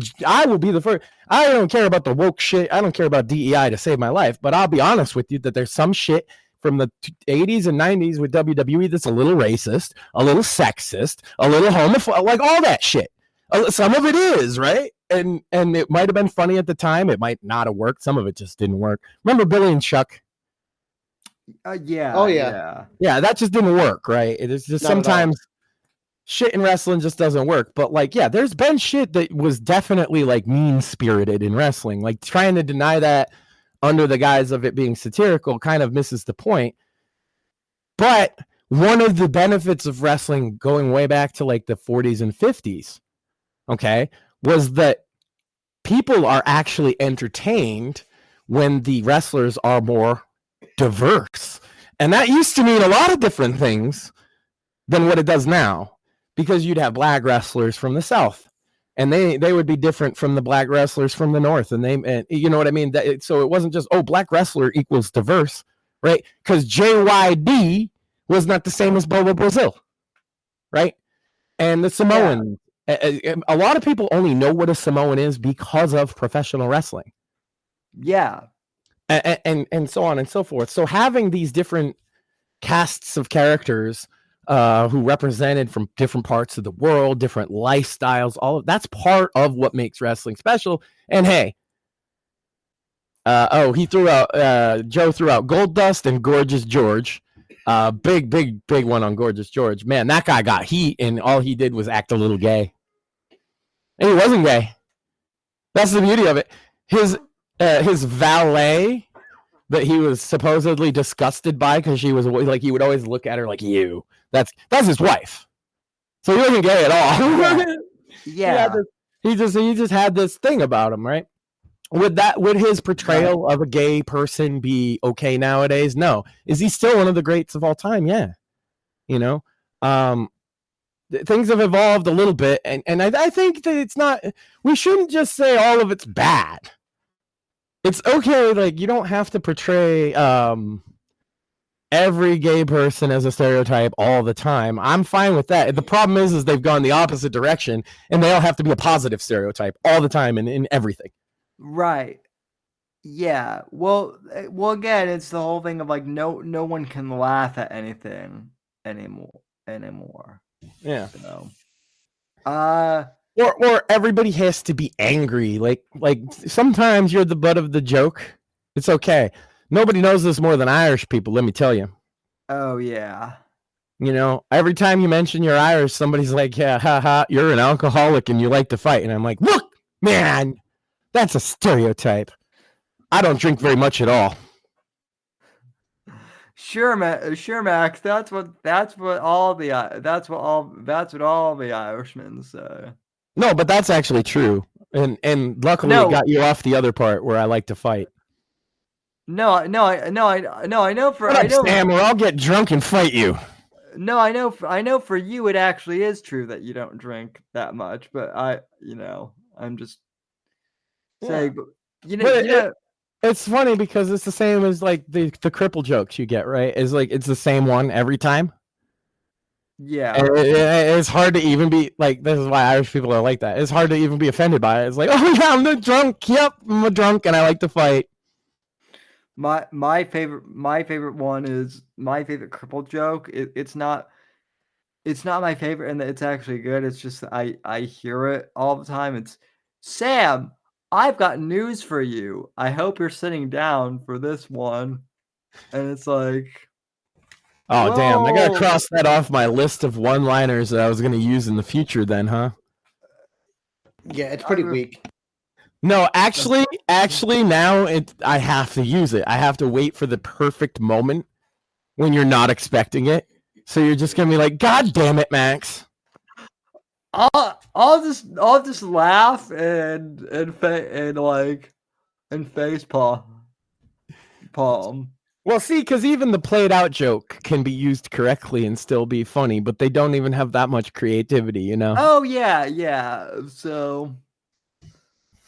be the first. I don't care about the woke shit. I don't care about DEI to save my life. But I'll be honest with you that there's some shit from the 80s and 90s with WWE that's a little racist, a little sexist, a little homophobic, like all that shit. Some of it is, right? And it might have been funny at the time. It might not have worked. Some of it just didn't work. Remember Billy and Chuck? Yeah. Oh, yeah. Yeah, that just didn't work, right? It's just sometimes shit in wrestling just doesn't work. But, like, yeah, there's been shit that was definitely, like, mean-spirited in wrestling. Like, trying to deny that under the guise of it being satirical kind of misses the point. But one of the benefits of wrestling going way back to like the 40s and 50s, okay, was that people are actually entertained when the wrestlers are more diverse. And that used to mean a lot of different things than what it does now, because you'd have black wrestlers from the South, and they would be different from the black wrestlers from the North. And you know what I mean? So it wasn't just, black wrestler equals diverse, right? Because JYD was not the same as Bobo Brazil, right? And the Samoan, a lot of people only know what a Samoan is because of professional wrestling. Yeah. And so on and so forth. So having these different casts of characters who represented from different parts of the world, different lifestyles, all of that's part of what makes wrestling special. And hey, Joe threw out Goldust and Gorgeous George. Big one on Gorgeous George. Man, that guy got heat, and all he did was act a little gay. And he wasn't gay. That's the beauty of it. His valet that he was supposedly disgusted by because she was like, he would always look at her like, you. That's his wife. So he wasn't gay at all. Yeah. He just had this thing about him, right? Would his portrayal of a gay person be okay nowadays? No. Is he still one of the greats of all time? Yeah. You know, things have evolved a little bit, and I think that it's not. We shouldn't just say all of it's bad. It's okay. Like, you don't have to portray every gay person as a stereotype all the time. I'm fine with that. The problem is they've gone the opposite direction, and they all have to be a positive stereotype all the time and in everything. Right. Yeah. Well, again, it's the whole thing of like no one can laugh at anything anymore. Yeah. So, or everybody has to be angry. Like sometimes you're the butt of the joke. It's okay. Nobody knows this more than Irish people, let me tell you. Oh yeah. You know, every time you mention you're Irish, somebody's like, yeah, haha, you're an alcoholic and you like to fight. And I'm like, look, man, that's a stereotype. I don't drink very much at all. Sure, Max. That's what all the Irishmen say. No, but that's actually true. And luckily it got you off the other part where I like to fight. No, I know for Sam, or I'll get drunk and fight you. No, I know for you it actually is true that you don't drink that much, but I'm just saying, but it's funny because it's the same as like the cripple jokes you get, right? It's like it's the same one every time. Yeah. It's hard to even be like, this is why Irish people are like that. It's hard to even be offended by it. It's like, oh yeah, I'm the drunk. Yep, I'm a drunk and I like to fight. My favorite one is my favorite cripple joke. It's not my favorite and it's actually good. It's just I hear it all the time. It's, Sam, I've got news for you. I hope you're sitting down for this one. And it's like, oh, whoa. Damn, I gotta cross that off my list of one-liners that I was gonna use in the future then, huh? Yeah, it's pretty weak. No, actually, now I have to use it. I have to wait for the perfect moment when you're not expecting it. So you're just gonna be like, God damn it, Max. I'll just laugh and face palm. Well, see, because even the played out joke can be used correctly and still be funny, but they don't even have that much creativity, you know? Oh yeah. So,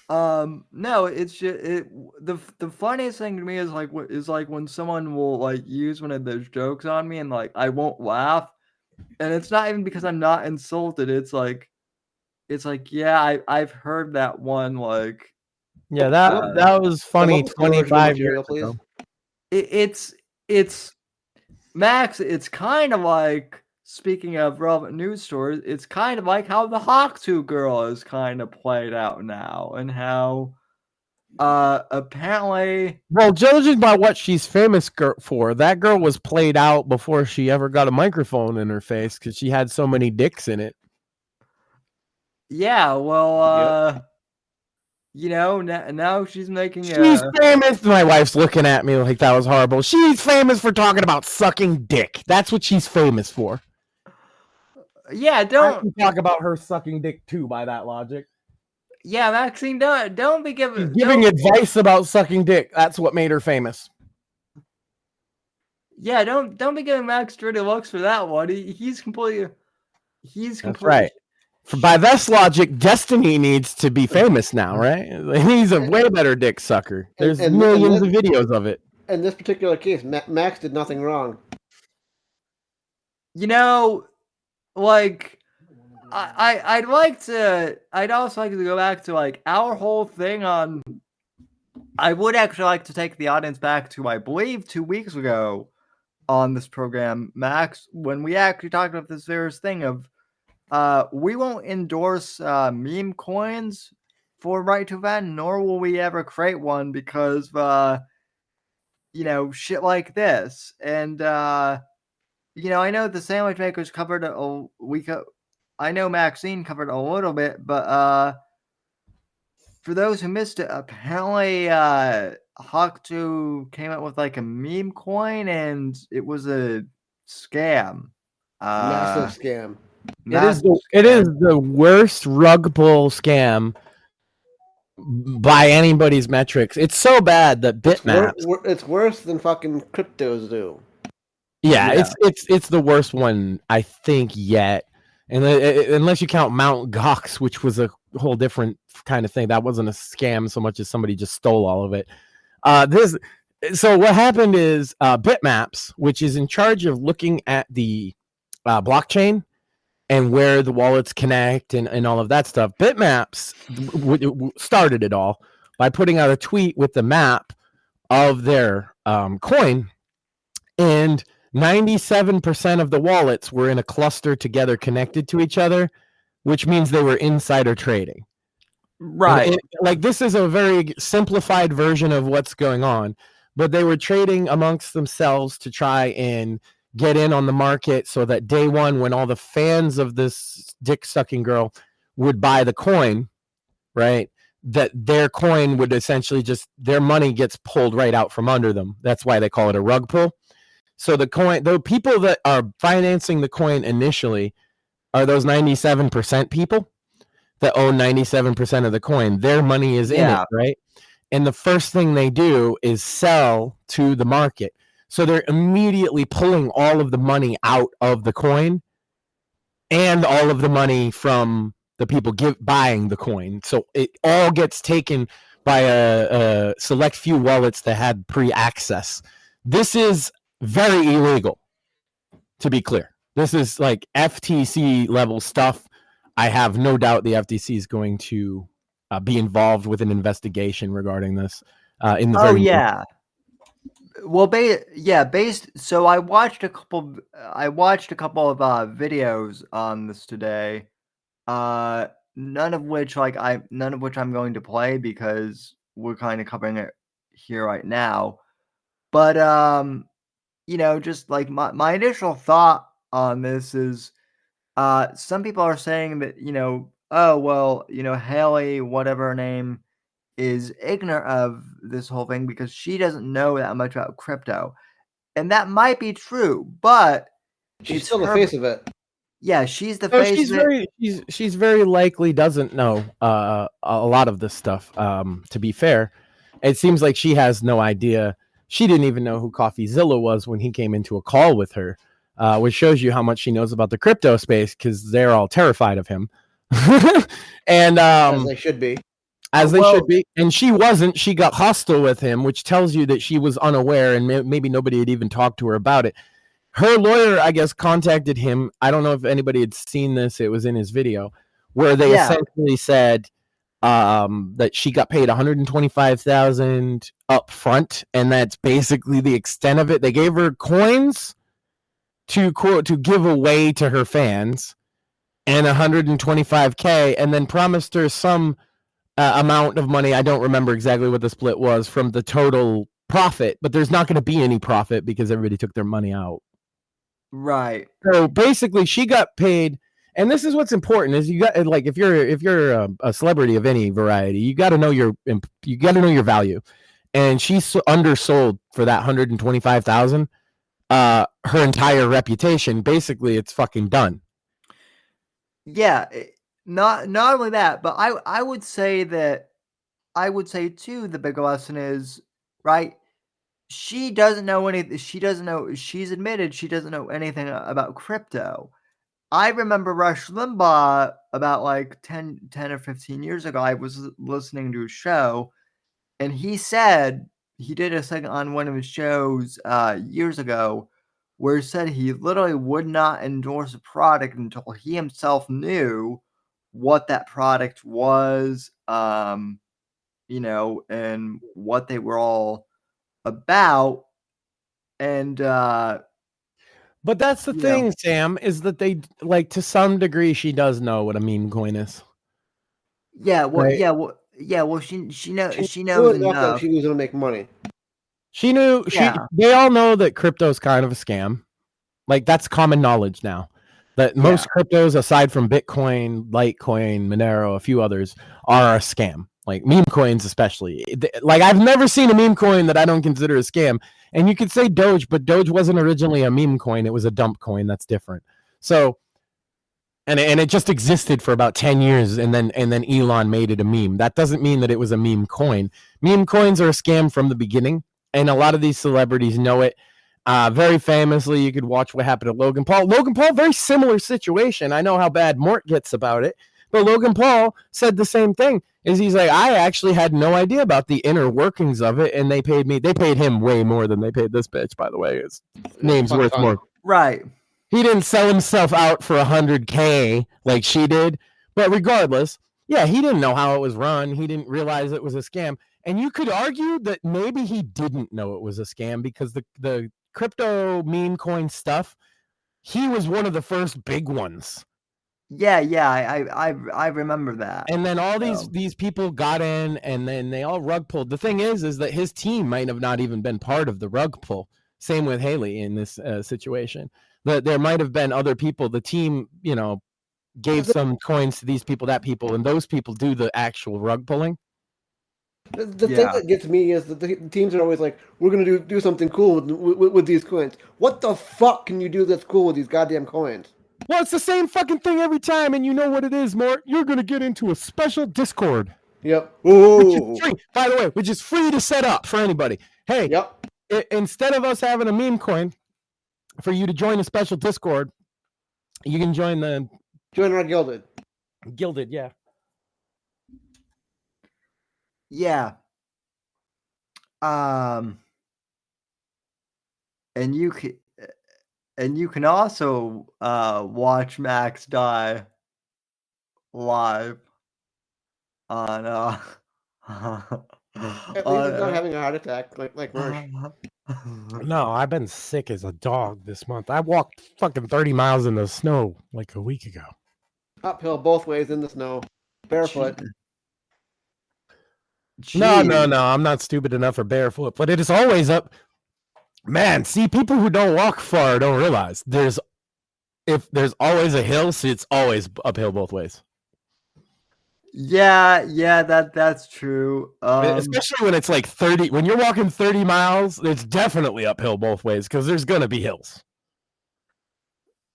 no, it's just the funniest thing to me is like when someone will like use one of those jokes on me and like I won't laugh, and it's not even because I'm not insulted. It's like yeah, I've heard that one like. Yeah, that was funny 25 years ago. It's Max. It's kind of like, speaking of relevant news stories, it's kind of like how the Hawk Tuah Girl is kind of played out now, and how apparently, well, judging by what she's famous for, that girl was played out before she ever got a microphone in her face because she had so many dicks in it. Yeah, well, now she's making She's famous. My wife's looking at me like that was horrible. She's famous for talking about sucking dick. That's what she's famous for. Yeah, I don't. can talk about her sucking dick too by that logic. Yeah, Maxine, don't be She's giving. giving advice about sucking dick. That's what made her famous. Yeah, don't be giving Max dirty looks for that one. He's completely. That's right. By this logic, Destiny needs to be famous now, right? He's a way better dick sucker. There's millions of videos of it. In this particular case, Max did nothing wrong. Like, I'd also like to go back to like our whole thing on. I would actually like to take the audience back to, I believe, 2 weeks ago on this program, Max, when we actually talked about this various thing of we won't endorse meme coins for Right to Vend, nor will we ever create one because shit like this. And I know the sandwich makers covered I know Maxine covered a little bit, but for those who missed it, apparently Hawk Tuah came up with like a meme coin, and it was a scam. Massive scam. It is the worst rug pull scam by anybody's metrics. It's so bad that Bitmaps. It's worse than fucking cryptos do. Yeah, it's the worst one I think yet, and unless you count Mount Gox, which was a whole different kind of thing. That wasn't a scam so much as somebody just stole all of it. So what happened is Bitmaps, which is in charge of looking at the blockchain and where the wallets connect and all of that stuff. Bitmaps started it all by putting out a tweet with the map of their coin, and 97% of the wallets were in a cluster together connected to each other, which means they were insider trading. Right. Like, this is a very simplified version of what's going on, but they were trading amongst themselves to try and get in on the market so that day one, when all the fans of this dick sucking girl would buy the coin, right, that their coin would essentially their money gets pulled right out from under them. That's why they call it a rug pull. So the people that are financing the coin initially are those 97% people that own 97% of the coin. Their money is in it, right? And the first thing they do is sell to the market. So they're immediately pulling all of the money out of the coin and all of the money from the people buying the coin. So it all gets taken by a select few wallets that had pre-access. This is very illegal, to be clear. This is like FTC level stuff. I have no doubt the FTC is going to be involved with an investigation regarding this. So I watched a couple of videos on this today. None of which I'm going to play because we're kind of covering it here right now. But just like my initial thought on this is, some people are saying that Hayley, whatever her name, is ignorant of this whole thing because she doesn't know that much about crypto, and that might be true. But she's still the face of it. Yeah, she's the face. She's very likely doesn't know a lot of this stuff. To be fair, it seems like she has no idea. She didn't even know who CoffeeZilla was when he came into a call with her, which shows you how much she knows about the crypto space because they're all terrified of him. And as they should be. Should be. And she wasn't. She got hostile with him, which tells you that she was unaware and maybe nobody had even talked to her about it. Her lawyer, I guess, contacted him. I don't know if anybody had seen this. It was in his video where they essentially said that she got paid $125,000 up front, and that's basically the extent of it. They gave her coins to give away to her fans and $125K, and then promised her some amount of money. I don't remember exactly what the split was from the total profit, but there's not going to be any profit because everybody took their money out. Right. So basically she got paid, And this is what's important is you got like if you're a celebrity of any variety, you got to know your value. And she's undersold for that 125,000. Her entire reputation, basically, it's fucking done. Yeah, not only that, but I would say too the big lesson is, right, she doesn't know anything. She's admitted she doesn't know anything about crypto. I remember Rush Limbaugh about like 10 or 15 years ago. I was listening to a show, and he said he did a segment on one of his shows years ago where he said he literally would not endorse a product until he himself knew what that product was, and what they were all about. And but that's the thing, Sam, is that they like to some degree she does know what a meme coin is. Yeah, well, right? she knows She enough. she was going to make money. She knew. They all know that crypto's kind of a scam. Like that's common knowledge now. That most cryptos, aside from Bitcoin, Litecoin, Monero, a few others, are a scam. Like meme coins, especially. Like I've never seen a meme coin that I don't consider a scam. And you could say Doge, but Doge wasn't originally a meme coin; it was a dump coin. That's different. So, and it just existed for about 10 years, and then Elon made it a meme. That doesn't mean that it was a meme coin. Meme coins are a scam from the beginning, and a lot of these celebrities know it. Very famously, you could watch what happened to Logan Paul. Logan Paul, very similar situation. I know how bad Mort gets about it, but Logan Paul said the same thing. He's like, I actually had no idea about the inner workings of it, and they paid him way more than they paid this bitch, by the way. His name's worth more. Right. He didn't sell himself out for $100K like she did, but regardless, yeah, he didn't know how it was run. He didn't realize it was a scam. And you could argue that maybe he didn't know it was a scam because the crypto meme coin stuff, he was one of the first big ones. Yeah, I remember that. And then all these people got in, and then they all rug pulled. The thing is that his team might have not even been part of the rug pull. Same with Hayley in this situation. There might have been other people. The team, gave some coins to these people, that people, and those people do the actual rug pulling. The thing that gets me is that the teams are always like, we're going to do something cool with these coins. What the fuck can you do that's cool with these goddamn coins? Well, it's the same fucking thing every time, and you know what it is, Mort. You're going to get into a special Discord. Yep. Which is free, by the way, which is free to set up for anybody. Hey, yep. Instead of us having a meme coin, for you to join a special Discord, you can join our Gilded. Gilded, yeah. Yeah. And you can also watch Max die live on At least he's not having a heart attack like Mersh. No, I've been sick as a dog this month. I walked fucking 30 miles in the snow like a week ago. Uphill both ways in the snow. Barefoot. No, I'm not stupid enough for barefoot, but it is always up. Man, see, people who don't walk far don't realize if there's always a hill, see, it's always uphill both ways. Yeah, that's true. Especially when it's like 30, when you're walking 30 miles, it's definitely uphill both ways because there's going to be hills.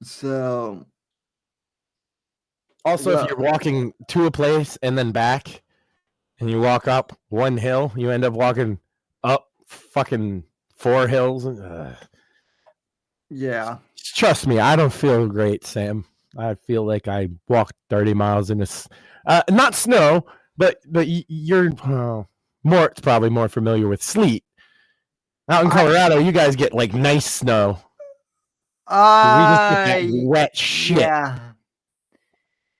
So, also, if you're walking to a place and then back, and you walk up one hill, you end up walking up fucking 4 hills. Yeah. Trust me, I don't feel great, Sam. I feel like I walked 30 miles in this, not snow, but you're probably more familiar with sleet. Out in Colorado, you guys get like nice snow. We just get that wet shit.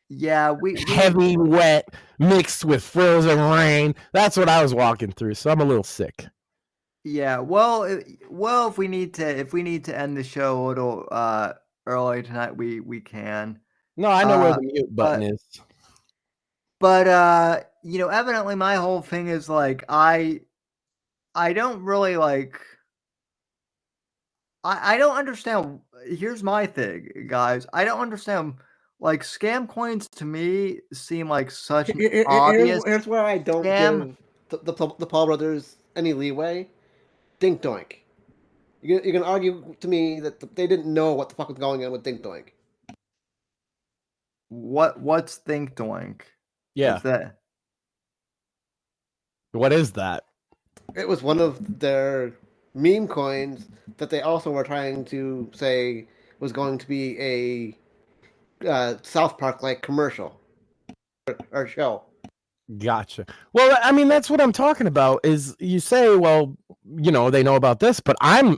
Yeah, we heavy wet mixed with frozen rain. That's what I was walking through, so I'm a little sick. Yeah, well, if we need to end the show a little early tonight, we can. No, I know where the mute button is. But evidently my whole thing is like I don't really like. I don't understand. Here's my thing, guys. I don't understand like scam coins to me seem like such an obvious. Here's where I don't scam. give the Paul brothers any leeway. Dink Doink. You can argue to me that they didn't know what the fuck was going on with Dink Doink. What's Think Doink? Yeah. What's that? What is that? It was one of their meme coins that they also were trying to say was going to be a South Park like commercial or show. Gotcha. Well, I mean, that's what I'm talking about. Is you say, well, you know, they know about this, but I'm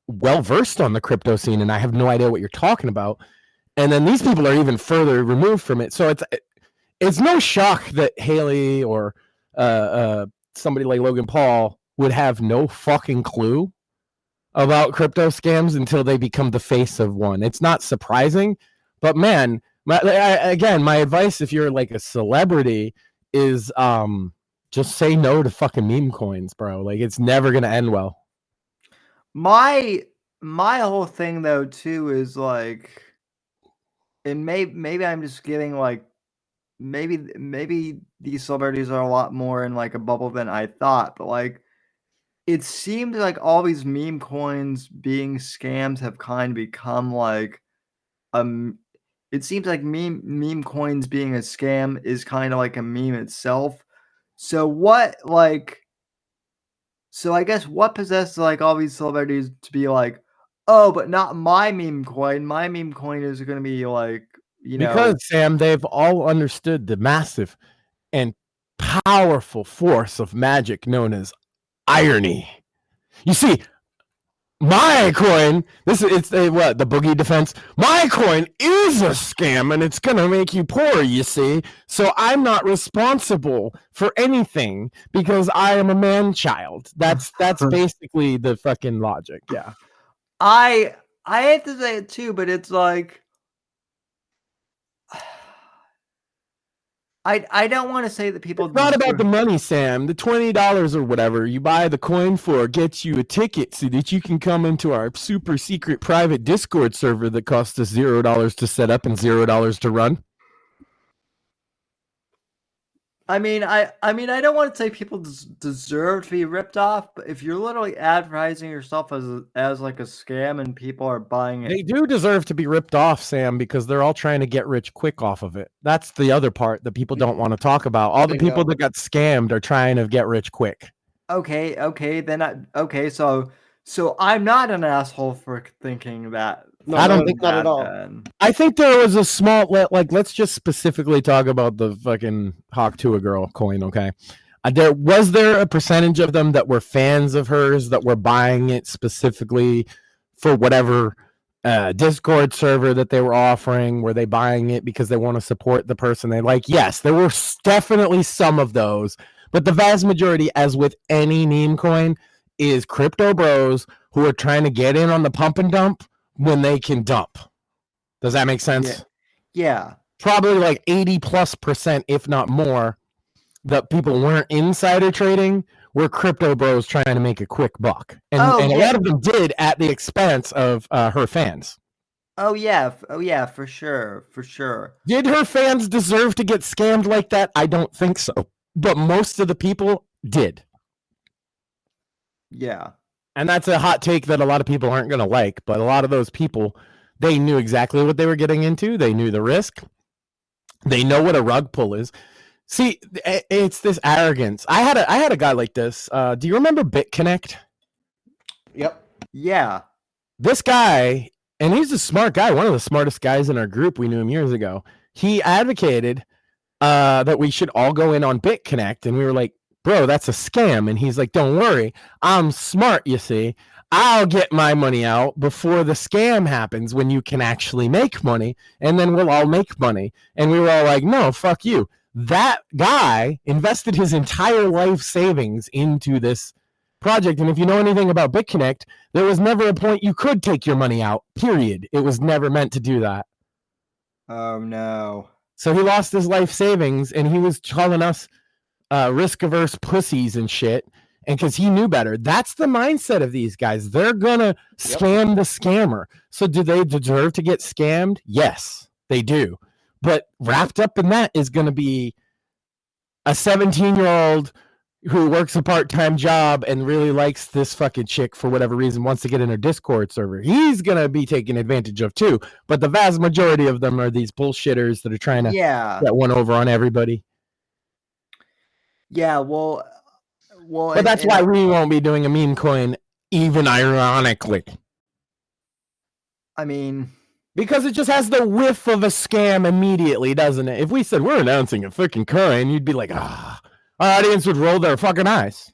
well versed on the crypto scene, and I have no idea what you're talking about. And then these people are even further removed from it, so it's no shock that Hayley or somebody like Logan Paul would have no fucking clue about crypto scams until they become the face of one. It's not surprising, but man, my advice if you're like a celebrity is just say no to fucking meme coins, bro. Like it's never gonna end well. My whole thing though too is like, and maybe I'm just getting like, maybe these celebrities are a lot more in like a bubble than I thought, but like it seems like all these meme coins being scams have kind of become like it seems like meme coins being a scam is kind of like a meme itself. So I guess what possesses like all these celebrities to be like, oh, but not my meme coin. My meme coin is going to be like, because Sam, they've all understood the massive and powerful force of magic known as irony. You see, my coin, the boogie defense, my coin is a scam and it's gonna make you poor, you see. So I'm not responsible for anything because I am a man child. That's basically the fucking logic. Yeah. I hate to say it too, but it's like I don't want to say that people. It's not about the money, Sam. The $20 or whatever you buy the coin for gets you a ticket so that you can come into our super secret private Discord server that costs us $0 to set up and $0 to run. I mean, I don't want to say people deserve to be ripped off, but if you're literally advertising yourself as like a scam and people are buying it, they do deserve to be ripped off, Sam, because they're all trying to get rich quick off of it. That's the other part that people don't want to talk about. All the people that got scammed are trying to get rich quick. Okay, so I'm not an asshole for thinking that. No, I don't think that at all. I think there was a small, like, let's just specifically talk about the fucking Hawk Tuah Girl coin, okay? Was there a percentage of them that were fans of hers that were buying it specifically for whatever Discord server that they were offering? Were they buying it because they want to support the person they like? Yes, there were definitely some of those, but the vast majority, as with any meme coin, is crypto bros who are trying to get in on the pump and dump when they can dump. Does that make sense? Yeah. Probably like 80+%, if not more, that people weren't insider trading, were crypto bros trying to make a quick buck. And a lot of them did at the expense of her fans. Oh yeah, for sure. Did her fans deserve to get scammed like that? I don't think so. But most of the people did. Yeah. And that's a hot take that a lot of people aren't going to like, but a lot of those people, they knew exactly what they were getting into. They knew the risk. They know what a rug pull is. See, it's this arrogance. I had a guy like this. Do you remember BitConnect? Yep. Yeah. This guy, and he's a smart guy, one of the smartest guys in our group. We knew him years ago. He advocated that we should all go in on BitConnect, and we were like, bro, that's a scam. And he's like, don't worry, I'm smart, you see. I'll get my money out before the scam happens when you can actually make money, and then we'll all make money. And we were all like, no, fuck you. That guy invested his entire life savings into this project. And if you know anything about BitConnect, there was never a point you could take your money out, period. It was never meant to do that. Oh, no. So he lost his life savings, and he was calling us risk-averse pussies and shit, and because he knew better. That's the mindset of these guys. They're gonna scam the scammer. So do they deserve to get scammed? Yes, they do. But wrapped up in that is going to be a 17-year-old who works a part-time job and really likes this fucking chick for whatever reason, wants to get in her Discord server. He's going to be taken advantage of too. But the vast majority of them are these bullshitters that are trying to get one over on everybody. Yeah, well, but that's why we won't be doing a meme coin, even ironically. I mean, because it just has the whiff of a scam immediately, doesn't it? If we said we're announcing a fucking coin, you'd be like, our audience would roll their fucking eyes.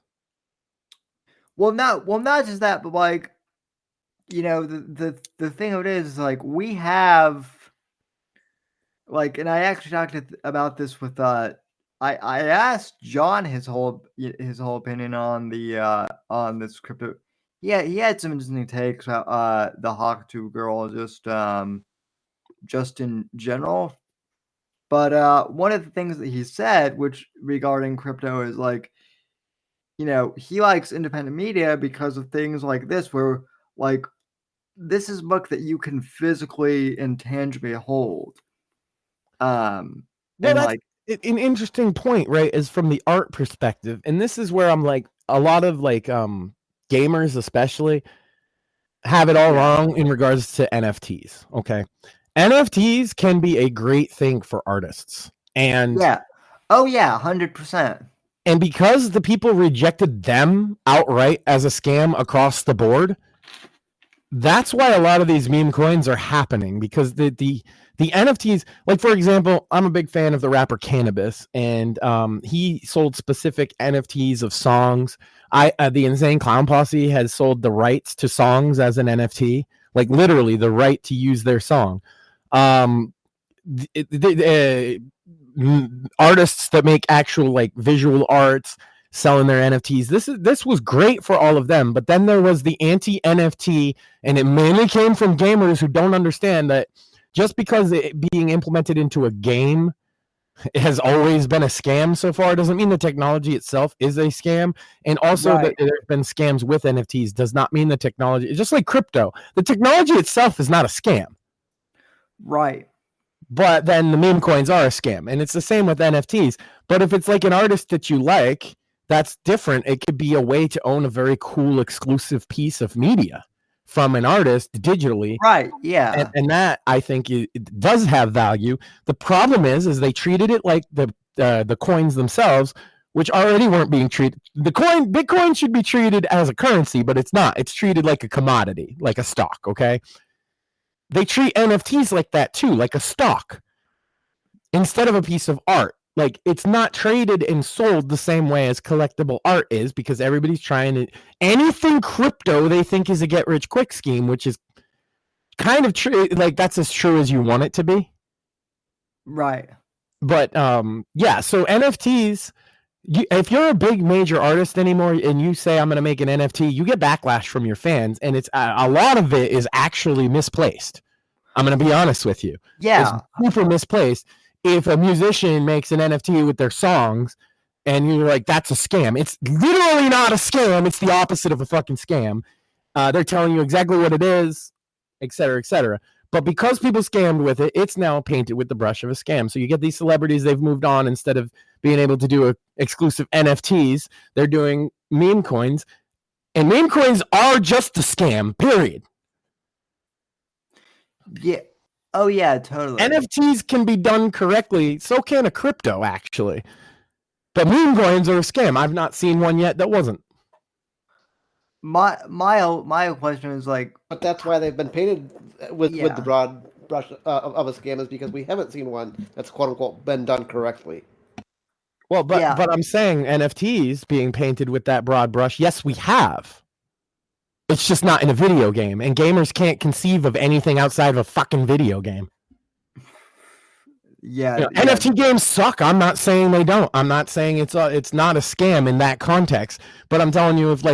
Well, not just that, but like, you know, the thing of it is, like, we have, like, and I actually talked about this with I asked John his whole opinion on this crypto. Yeah, he had some interesting takes about the Hawk Tuah Girl just in general. But one of the things that he said, which regarding crypto, is like, you know, he likes independent media because of things like this, where like this is a book that you can physically and tangibly hold. And like, an interesting point, right, is from the art perspective. And this is where I'm like, a lot of like gamers especially have it all wrong in regards to NFTs. Okay. NFTs can be a great thing for artists. And 100%. And because the people rejected them outright as a scam across the board, that's why a lot of these meme coins are happening, because the NFTs, like, for example, I'm a big fan of the rapper Cannabis, and he sold specific NFTs of songs. The Insane Clown Posse has sold the rights to songs as an NFT, like literally the right to use their song. Artists that make actual like visual arts selling their NFTs. This was great for all of them, but then there was the anti-NFT, and it mainly came from gamers who don't understand that just because it being implemented into a game has always been a scam so far doesn't mean the technology itself is a scam. And also that there's been scams with NFTs does not mean the technology. It's just like crypto. The technology itself is not a scam. Right. But then the meme coins are a scam, and it's the same with NFTs. But if it's like an artist that you like, that's different. It could be a way to own a very cool exclusive piece of media from an artist digitally. Right. Yeah. And that, I think, it does have value. The problem is they treated it like the coins themselves, which already weren't being treated. Bitcoin should be treated as a currency, but it's not. It's treated like a commodity, like a stock. Okay. They treat NFTs like that too, like a stock, instead of a piece of art. Like, it's not traded and sold the same way as collectible art is, because everybody's trying to, anything crypto they think is a get rich quick scheme, which is kind of true. Like, that's as true as you want it to be. Right. But yeah, so NFTs, if you're a big major artist anymore and you say I'm going to make an NFT, you get backlash from your fans, and it's a lot of it is actually misplaced. I'm going to be honest with you. Yeah. It's super misplaced. If a musician makes an NFT with their songs and you're like, that's a scam. It's literally not a scam. It's the opposite of a fucking scam. They're telling you exactly what it is, et cetera, et cetera. But because people scammed with it, it's now painted with the brush of a scam. So you get these celebrities, they've moved on. Instead of being able to do exclusive NFTs, they're doing meme coins. And meme coins are just a scam, period. Yeah. Oh, yeah, totally. NFTs can be done correctly. So can a crypto, actually. But meme coins are a scam. I've not seen one yet that wasn't. My question is like... But that's why they've been painted with the broad brush of a scam, is because we haven't seen one that's quote-unquote been done correctly. Well, but I'm saying NFTs being painted with that broad brush, yes, we have. It's just not in a video game, and gamers can't conceive of anything outside of a fucking video game. Yeah, NFT games suck. I'm not saying they don't. I'm not saying it's not a scam in that context. But I'm telling you, if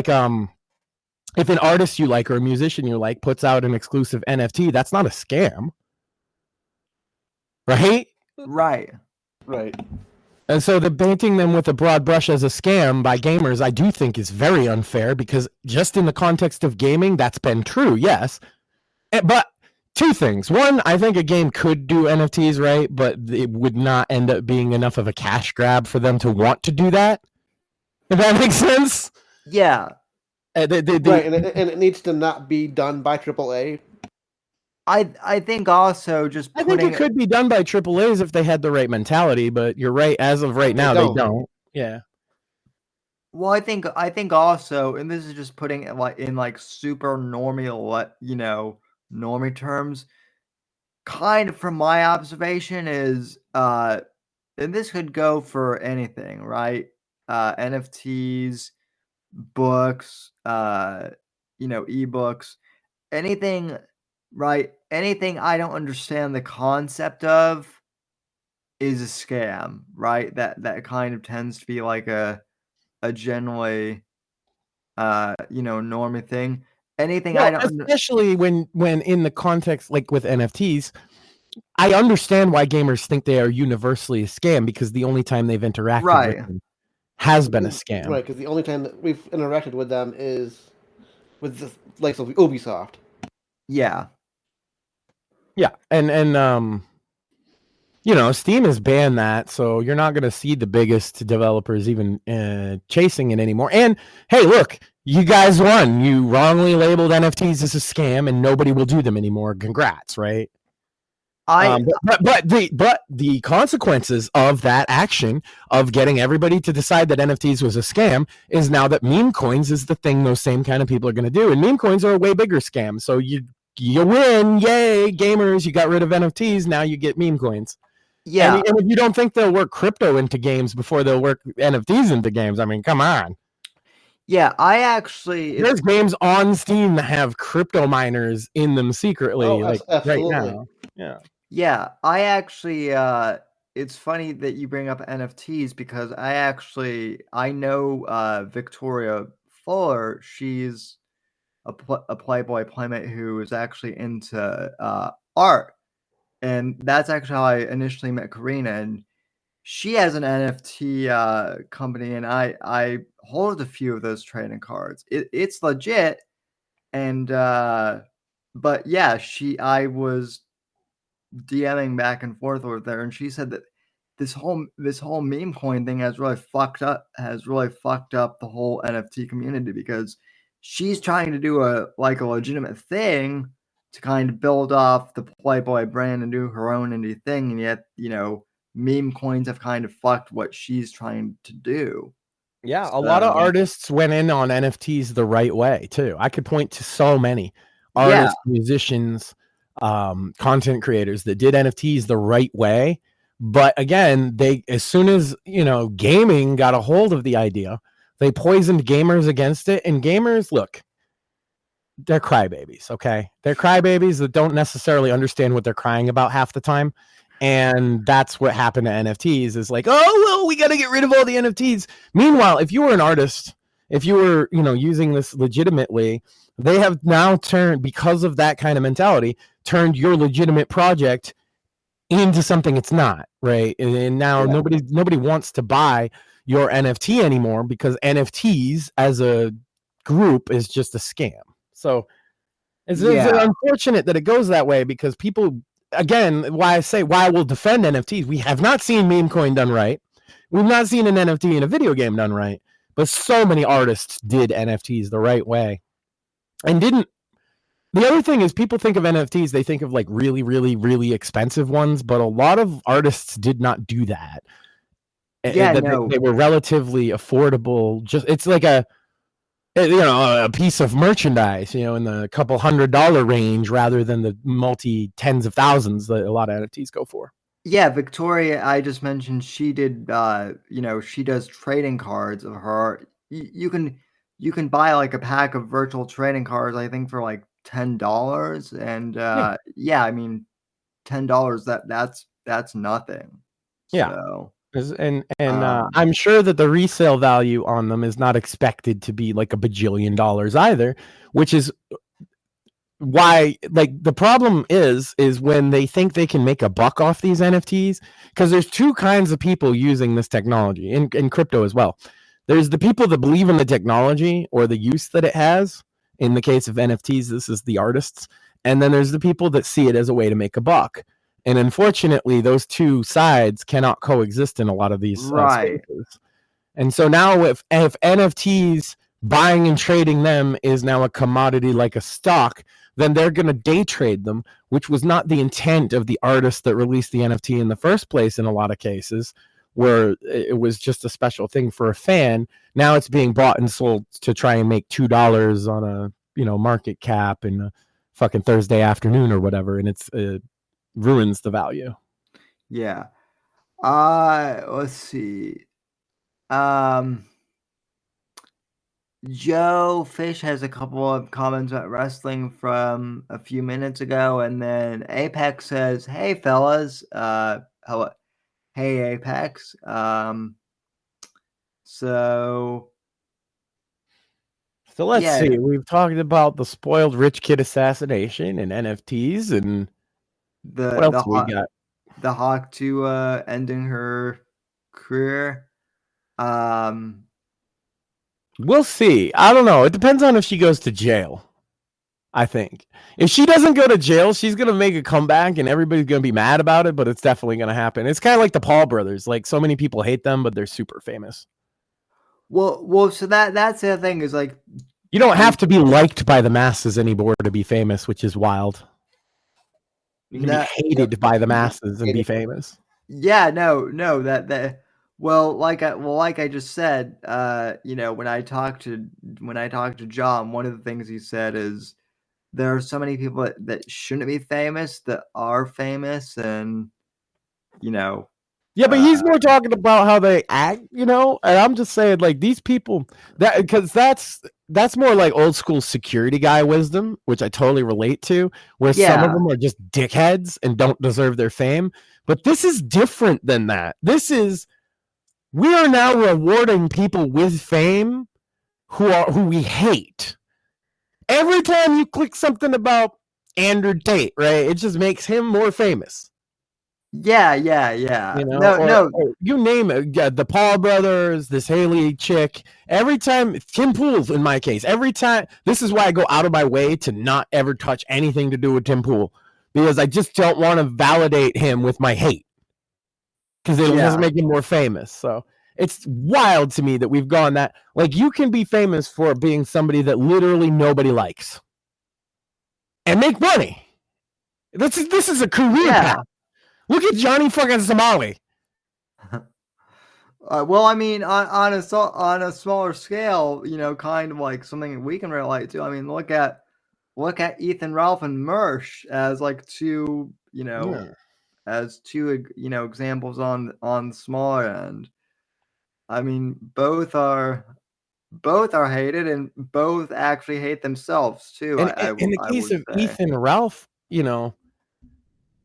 an artist you like or a musician you like puts out an exclusive NFT, that's not a scam, right? Right. And so the painting them with a broad brush as a scam by gamers, I do think is very unfair, because just in the context of gaming, that's been true, yes. But Two things. One, I think a game could do NFTs right, but it would not end up being enough of a cash grab for them to want to do that. If that makes sense. Yeah. Right, and it needs to not be done by AAA. I think also just I think it could be done by AAAs if they had the right mentality, but you're right. As of right now, they don't. Yeah. Well, I think also, and this is just putting it like in like super normie, normie terms. Kind of from my observation is, and this could go for anything, right? NFTs, books, ebooks, anything, right? Anything I don't understand the concept of is a scam, right? That kind of tends to be like a generally, normie thing. Anything I don't, especially when in the context like with NFTs, I understand why gamers think they are universally a scam because the only time they've interacted with them has been a scam. Right, because the only time that we've interacted with them is with the likes of Ubisoft. Yeah. Yeah, and Steam has banned that, so you're not going to see the biggest developers even chasing it anymore. And hey, look, you guys won. You wrongly labeled NFTs as a scam, and nobody will do them anymore. Congrats, right? But the consequences of that action of getting everybody to decide that NFTs was a scam is now that meme coins is the thing those same kind of people are going to do, and meme coins are a way bigger scam. So you win, yay, gamers! You got rid of NFTs, now you get meme coins. Yeah, and if you don't think they'll work crypto into games before they'll work NFTs into games, I mean, come on. Yeah, there's games on Steam that have crypto miners in them secretly, right now. Yeah. Yeah, I actually, it's funny that you bring up NFTs because I know Victoria Fuller. She's a Playboy Playmate who is actually into art. And that's actually how I initially met Karina. And she has an NFT company, and I hold a few of those trading cards. It's legit. And, but yeah, I was DMing back and forth with her, and she said that this whole meme coin thing has really fucked up the whole NFT community because she's trying to do a legitimate thing to kind of build off the Playboy brand and do her own indie thing, and yet meme coins have kind of fucked what she's trying to do. Yeah, a lot of artists went in on NFTs the right way too. I could point to so many artists, musicians, content creators that did NFTs the right way. But again, as soon as gaming got a hold of the idea, they poisoned gamers against it. And gamers, look, they're crybabies, okay? They're crybabies that don't necessarily understand what they're crying about half the time. And that's what happened to NFTs is like, oh, well, we got to get rid of all the NFTs. Meanwhile, if you were an artist, if you were, using this legitimately, they have now turned, because of that kind of mentality, turned your legitimate project into something it's not, right? And now nobody wants to buy your NFT anymore because NFTs as a group is just a scam. So it's unfortunate that it goes that way because people, again, why I will defend NFTs. We have not seen meme coin done right. We've not seen an NFT in a video game done right, but so many artists did NFTs the right way and didn't. The other thing is people think of NFTs, they think of like really, really, really expensive ones, but a lot of artists did not do that. They were relatively affordable. Just it's like a piece of merchandise, in the couple $100 range rather than the multi tens of thousands that a lot of NFTs go for. Yeah, Victoria, I just mentioned she did. She does trading cards of her art. You can buy like a pack of virtual trading cards, I think, for like $10, and I mean, $10 that's nothing. Yeah. So. And I'm sure that the resale value on them is not expected to be like $1 bajillion either, which is why, like, the problem is when they think they can make a buck off these NFTs, because there's two kinds of people using this technology in crypto as well. There's the people that believe in the technology or the use that it has. In the case of NFTs, this is the artists. And then there's the people that see it as a way to make a buck. And unfortunately, those two sides cannot coexist in a lot of these spaces. And so now if NFTs, buying and trading them is now a commodity like a stock, then they're going to day trade them, which was not the intent of the artist that released the NFT in the first place in a lot of cases, where it was just a special thing for a fan. Now it's being bought and sold to try and make $2 on a market cap in a fucking Thursday afternoon or whatever, and it ruins the value. Yeah. Let's see. Joe Fish has a couple of comments about wrestling from a few minutes ago, and then Apex says, "Hey fellas, hello, hey Apex." So let's see. We've talked about the spoiled rich kid assassination and NFTs, and what else we got? The Hawk Tuah ending her career. We'll see. I don't know. It depends on if she goes to jail. I think if she doesn't go to jail, she's going to make a comeback and everybody's going to be mad about it, but it's definitely going to happen. It's kind of like the Paul brothers. Like, so many people hate them, but they're super famous. Well, so that's the thing is, like, you don't have to be liked by the masses anymore to be famous, which is wild. You can be hated by the masses and be famous. Yeah, no, that. Well, like I just said, when I talked to John, one of the things he said is there are so many people that shouldn't be famous that are famous, and Yeah, but he's more talking about how they act, and I'm just saying, like, these people, because that's more like old school security guy wisdom, which I totally relate to, where some of them are just dickheads and don't deserve their fame. But this is different than that. We are now rewarding people with fame who we hate. Every time you click something about Andrew Tate, right, it just makes him more famous. Yeah. No. You name it. The Paul brothers, this Hayley chick. Every time, Tim Pool, in my case, every time. This is why I go out of my way to not ever touch anything to do with Tim Pool, because I just don't want to validate him with my hate, because it doesn't make him more famous. So it's wild to me that we've gone that. Like, you can be famous for being somebody that literally nobody likes and make money. This is a career path. Look at Johnny fucking Somali. Well, I mean, on a smaller scale, kind of like something we can relate to. I mean, look at Ethan Ralph and Mersh as like two, as two, examples on the smaller end. I mean, both are hated, and both actually hate themselves too. In the case of Ethan Ralph,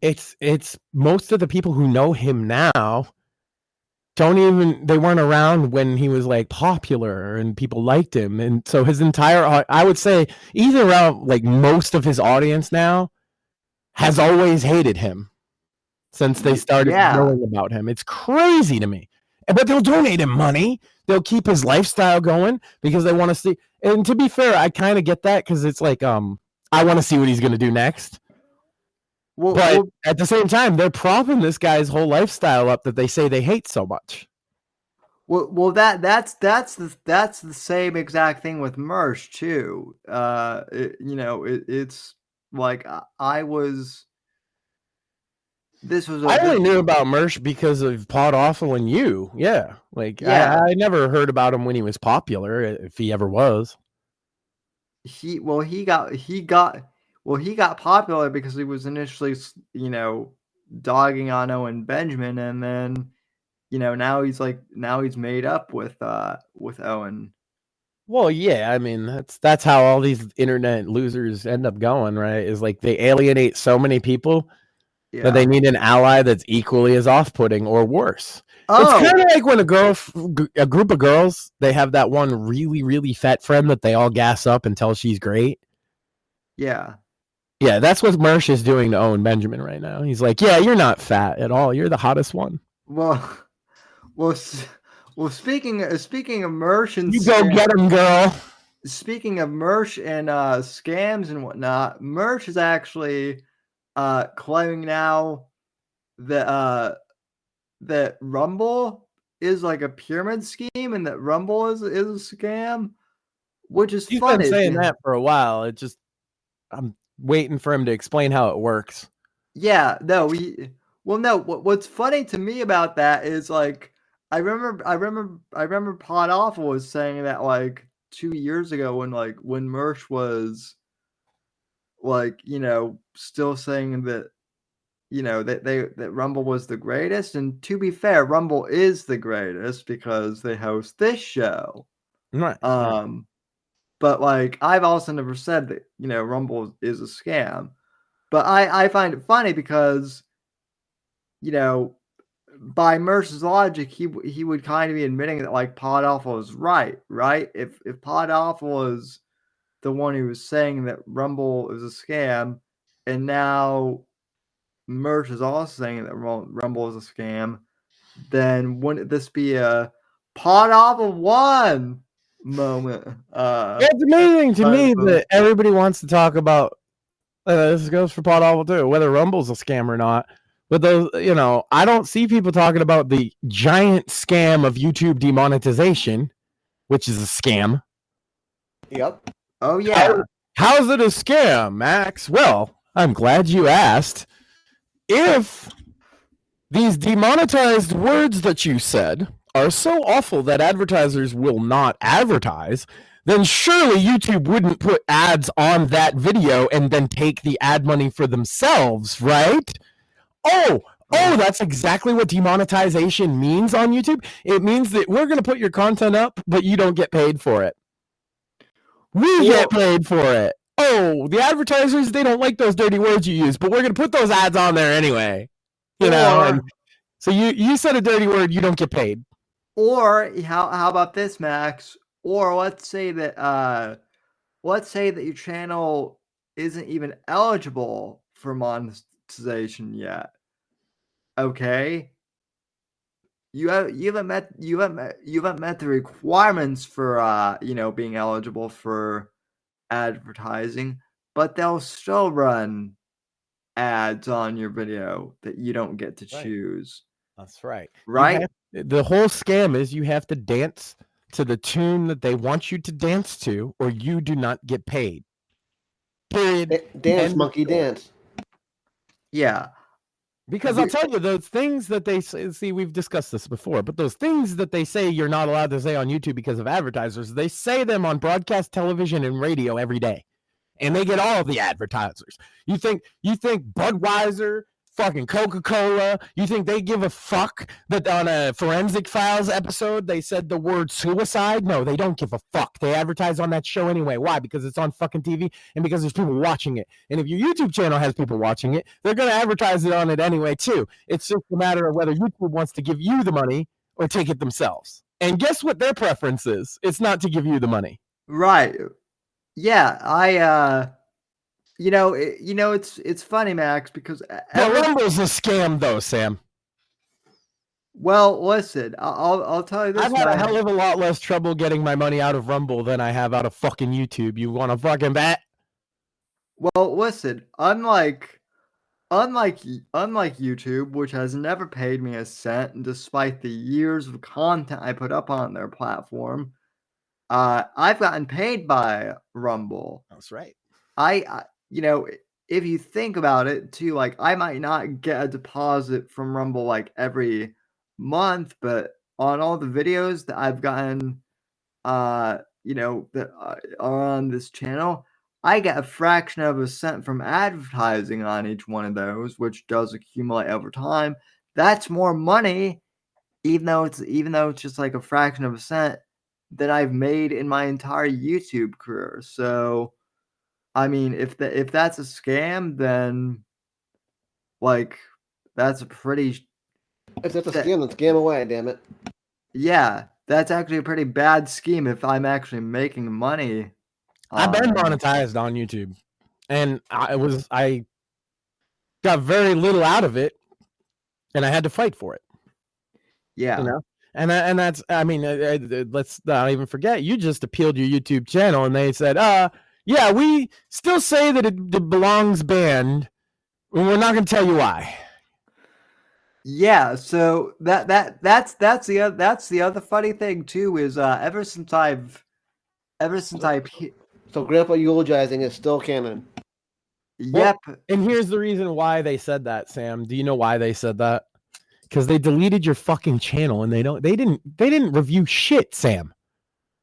it's most of the people who know him now they weren't around when he was like popular and people liked him. And so his entire, I would say, Ethan Ralph, like most of his audience now, has always hated him since they started knowing about him. It's crazy to me. But they'll donate him money. They'll keep his lifestyle going because they want to see. And to be fair, I kind of get that, because it's like, I want to see what he's going to do next. But at the same time, they're propping this guy's whole lifestyle up that they say they hate so much. Well, that's the same exact thing with Mersh too. It's like I only knew about Mersh because of Pod Awful and You. Yeah. I never heard about him when he was popular, if he ever was. He got popular because he was initially, dogging on Owen Benjamin, and then, now he's made up with Owen. Well, yeah, I mean, that's how all these internet losers end up going, right? Is like they alienate so many people that they need an ally that's equally as off-putting or worse. It's kind of like when a group of girls, they have that one really, really fat friend that they all gas up until she's great. Yeah. Yeah, that's what Mersh is doing to Owen Benjamin right now. He's like, yeah, you're not fat at all. You're the hottest one. Well, speaking of Mersh, and you go get him, girl. speaking of merch and scams and whatnot, merch is actually claiming now that that Rumble is like a pyramid scheme and that Rumble is a scam, which is He's funny. been saying that for a while. I'm waiting for him to explain how it works. Yeah, no, what's funny to me about that is like I remember Pod Awful was saying that like 2 years ago when Merch was like, still saying that that Rumble was the greatest, and to be fair, Rumble is the greatest because they host this show. Right. But like I've also never said that, Rumble is a scam. But I find it funny because, by Mercer's logic, he would kind of be admitting that like Pod Awful is right? If Pod Awful was the one who was saying that Rumble is a scam, and now Merch is also saying that Rumble is a scam, then wouldn't this be a Pod Awful 1 moment? It's amazing to me that everybody wants to talk about. This goes for Pod Awful too, whether Rumble's a scam or not. But those, I don't see people talking about the giant scam of YouTube demonetization, which is a scam. Yep. Oh yeah. How's it a scam, Max? Well, I'm glad you asked. If these demonetized words that you said are so awful that advertisers will not advertise, then surely YouTube wouldn't put ads on that video and then take the ad money for themselves, right? Oh, that's exactly what demonetization means on YouTube. It means that we're going to put your content up, but you don't get paid for it. We get paid for it. Oh, the advertisers, they don't like those dirty words you use, but we're going to put those ads on there anyway. So you said a dirty word, you don't get paid. Or how about this, Max? Or let's say that your channel isn't even eligible for monetization yet. Okay, you haven't met the requirements for being eligible for advertising, but they'll still run ads on your video that you don't get to choose. That's right. Right? The whole scam is you have to dance to the tune that they want you to dance to, or you do not get paid. Period. Dance, monkey, dance. Yeah. Because I'll tell you, those things that they see, we've discussed this before, but those things that they say you're not allowed to say on YouTube because of advertisers, they say them on broadcast television and radio every day. And they get all of the advertisers. You think Budweiser, fucking Coca-Cola, you think they give a fuck that on a Forensic Files episode they said the word suicide? No, they don't give a fuck. They advertise on that show anyway. Why? Because it's on fucking TV and because there's people watching it. And if your YouTube channel has people watching it, they're going to advertise it on it anyway too. It's just a matter of whether YouTube wants to give you the money or take it themselves. And guess what their preference is? It's not to give you the money. Right. Yeah, it's funny, Max, because Rumble's a scam, though, Sam. Well, listen, I'll tell you this. I've had a hell of a lot less trouble getting my money out of Rumble than I have out of fucking YouTube. You want to fucking bet? Well, listen, unlike YouTube, which has never paid me a cent, despite the years of content I put up on their platform, I've gotten paid by Rumble. That's right. If you think about it too, like I might not get a deposit from Rumble like every month, but on all the videos that I've gotten, that are on this channel, I get a fraction of a cent from advertising on each one of those, which does accumulate over time. That's more money, even though it's just like a fraction of a cent that I've made in my entire YouTube career. So, I mean, if that's a scam, then like that's a pretty. If that's a scam, then scam away, damn it. Yeah, that's actually a pretty bad scheme. If I'm actually making money, I've been monetized on YouTube, and I got very little out of it, and I had to fight for it. Yeah, And that's, I mean, let's not even forget, you just appealed your YouTube channel and they said, yeah, we still say that it belongs banned. We're not going to tell you why. Yeah, so that's the other funny thing too is ever since I So Grandpa eulogizing is still canon. yep. And here's the reason why they said that, Sam. Do you know why they said that? Because they deleted your fucking channel and they didn't review shit, Sam.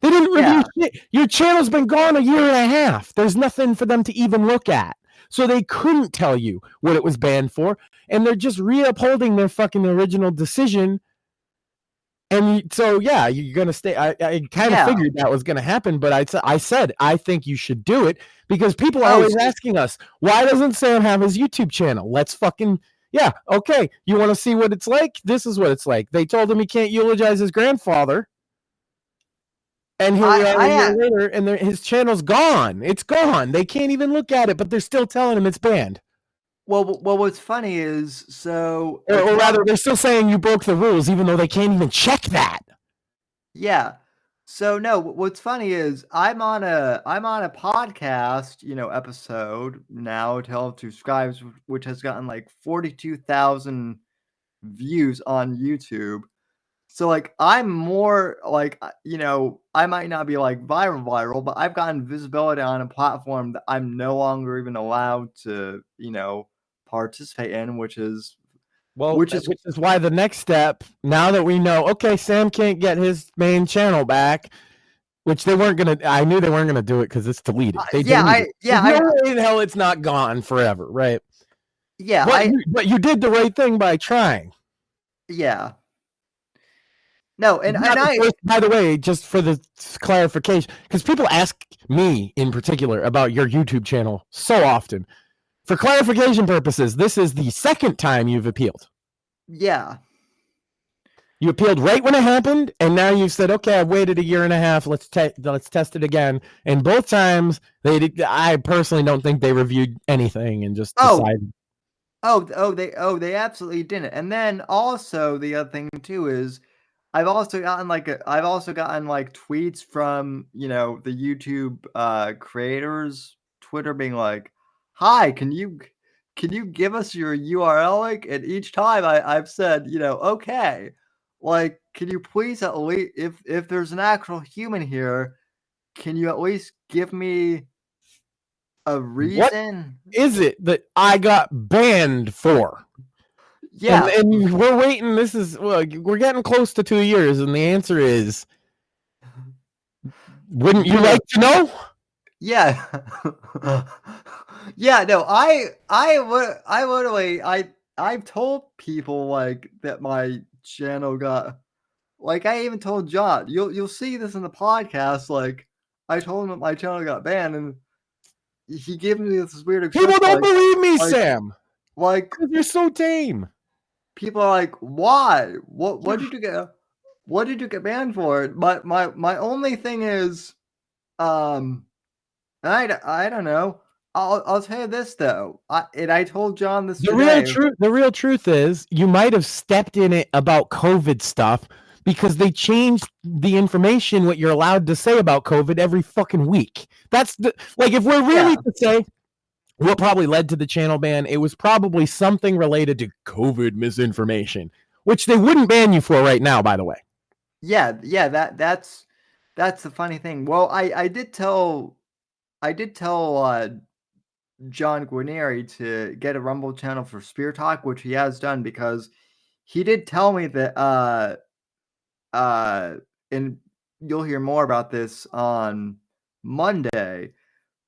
They didn't review shit. Your channel's been gone a year and a half. There's nothing for them to even look at. So they couldn't tell you what it was banned for. And they're just reupholding their fucking original decision. And so, yeah, you're going to stay. I kind of figured that was going to happen, but I said, I think you should do it because people are always asking us, why doesn't Sam have his YouTube channel? Let's fucking, yeah, okay. You want to see what it's like? This is what it's like. They told him he can't eulogize his grandfather. And here we are a year later, and his channel's gone. It's gone. They can't even look at it, but they're still telling him it's banned. Well, what's funny is so, or rather, they're still saying you broke the rules, even though they can't even check that. Yeah. So no, what's funny is I'm on a podcast, episode now, Tell to Scribes, which has gotten like 42,000 views on YouTube. So like I'm more like I might not be like viral, but I've gotten visibility on a platform that I'm no longer even allowed to, participate in, which is which is why the next step, now that we know, okay, Sam can't get his main channel back, which they weren't gonna. I knew they weren't gonna do it because it's deleted. There's no way in hell it's not gone forever, right? Yeah, but you did the right thing by trying. Yeah. No, and by the way, just for the clarification, because people ask me in particular about your YouTube channel so often. For clarification purposes, this is the second time you've appealed. Yeah. You appealed right when it happened, and now you said, okay, I've waited a year and a half. Let's test it again. And both times, I personally don't think they reviewed anything and just decided. They absolutely didn't. And then also the other thing too is I've also gotten tweets from, the YouTube creators Twitter being like, "Hi, can you give us your URL link?" And each time I've said, okay, like, can you please at least, if there's an actual human here, can you at least give me a reason? What is it that I got banned for? Yeah, and we're waiting. We're getting close to 2 years, and the answer is, wouldn't you like to know? Yeah. Yeah, no, I've told people like that my channel got, like, I even told John, you'll see this in the podcast, like I told him that my channel got banned and he gave me this weird People don't believe me, Sam. Like, you're so tame. People are like, why? What did you get banned for? My only thing is, I don't know. I'll tell you this though. I told John this today. The real truth is you might have stepped in it about COVID stuff because they changed the information what you're allowed to say about COVID every fucking week. That's if we're really to say what probably led to the channel ban, it was probably something related to COVID misinformation, which they wouldn't ban you for right now, by the way. Yeah, that's the funny thing. Well, I did tell John Guarnieri to get a Rumble channel for Spear Talk, which he has done, because he did tell me that and you'll hear more about this on Monday,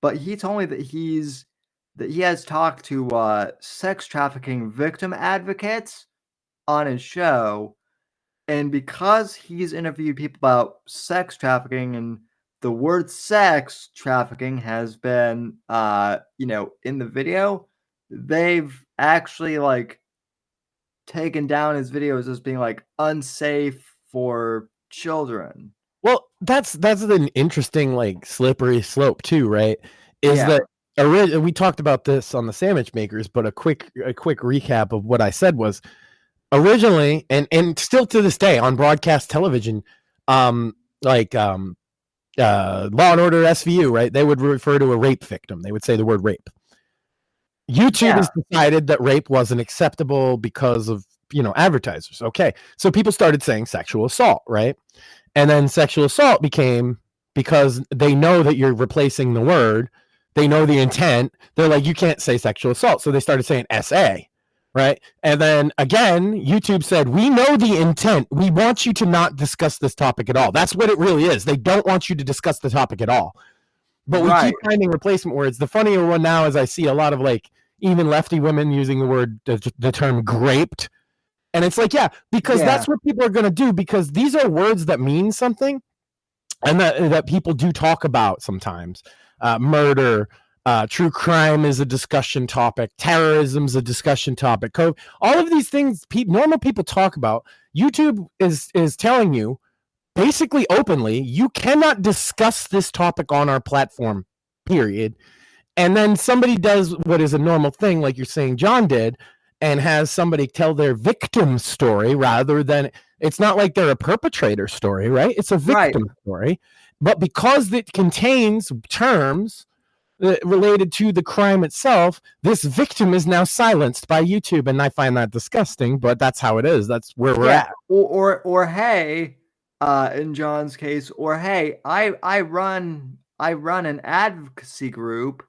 but he told me that he has talked to sex trafficking victim advocates on his show, and because he's interviewed people about sex trafficking and the word sex trafficking has been, in the video, they've actually taken down his videos as being unsafe for children. Well, that's an interesting slippery slope too, right? That we talked about this on the Sandwich Makers, but a quick recap of what I said was originally, and still to this day on broadcast television, like Law and Order SVU, right? They would refer to a rape victim. They would say the word rape. YouTube has decided that rape wasn't acceptable because of, advertisers. Okay. So people started saying sexual assault, right? And then sexual assault became, because they know that you're replacing the word, they know the intent. They're like, you can't say sexual assault. So they started saying SA, right? And then again, YouTube said, we know the intent. We want you to not discuss this topic at all. That's what it really is. They don't want you to discuss the topic at all. But we keep finding replacement words. The funnier one now is I see a lot of like even lefty women using the word, the term graped. And it's like, because that's what people are going to do, because these are words that mean something and that people do talk about sometimes. Murder, true crime is a discussion topic. Terrorism is a discussion topic. All of these things normal people talk about. YouTube is telling you, basically openly, you cannot discuss this topic on our platform, period. And then somebody does what is a normal thing, like you're saying John did, and has somebody tell their victim story rather than, it's not like they're a perpetrator story, right? It's a victim story. But because it contains terms related to the crime itself, this victim is now silenced by YouTube. And I find that disgusting, but that's how it is. That's where we're at. Or hey, in John's case, or hey, I run an advocacy group,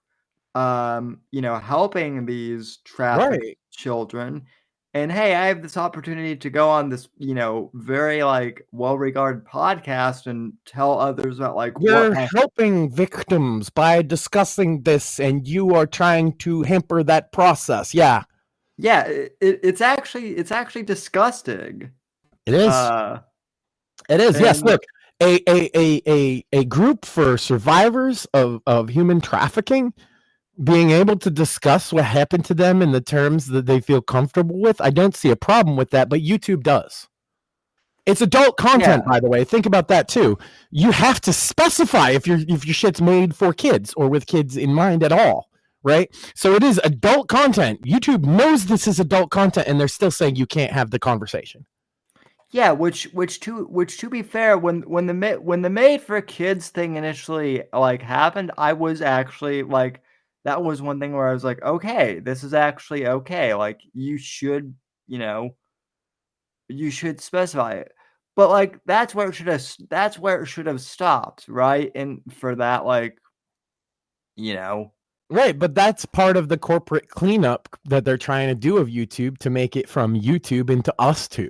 helping these trafficked children, and hey, I have this opportunity to go on this, very like well-regarded podcast and tell others about like you're helping victims by discussing this, and you are trying to hamper that process. It's actually disgusting. It is. It is. Yes. Look, a group for survivors of human trafficking being able to discuss what happened to them in the terms that they feel comfortable with. I don't see a problem with that, but YouTube does. It's adult content, by the way. Think about that too. You have to specify if your shit's made for kids or with kids in mind at all, right? So it is adult content. YouTube knows this is adult content, and they're still saying you can't have the conversation. Yeah, which to be fair, when the made for kids thing initially like happened, I was actually like, that was one thing where I was like, okay, this is actually okay. Like you should specify it. But like that's where it should have stopped, right? And for that, like, Right, but that's part of the corporate cleanup that they're trying to do of YouTube to make it from YouTube into UsTube,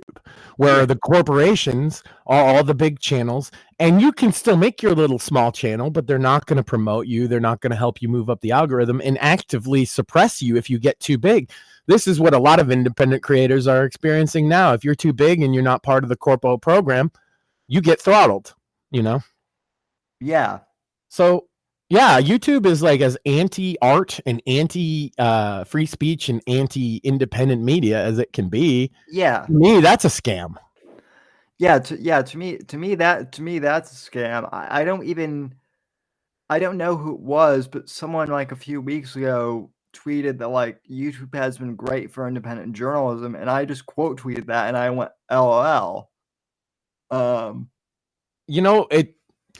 where the corporations are all the big channels, and you can still make your little small channel, but they're not going to promote you. They're not going to help you move up the algorithm and actively suppress you if you get too big. This is what a lot of independent creators are experiencing now. If you're too big and you're not part of the corpo program, you get throttled, Yeah. So yeah, YouTube is like as anti-art and anti-free speech and anti-independent media as it can be. Yeah. To me, that's a scam. To me that's a scam. I don't know who it was, but someone like a few weeks ago tweeted that like YouTube has been great for independent journalism, and I just quote tweeted that, and I went LOL.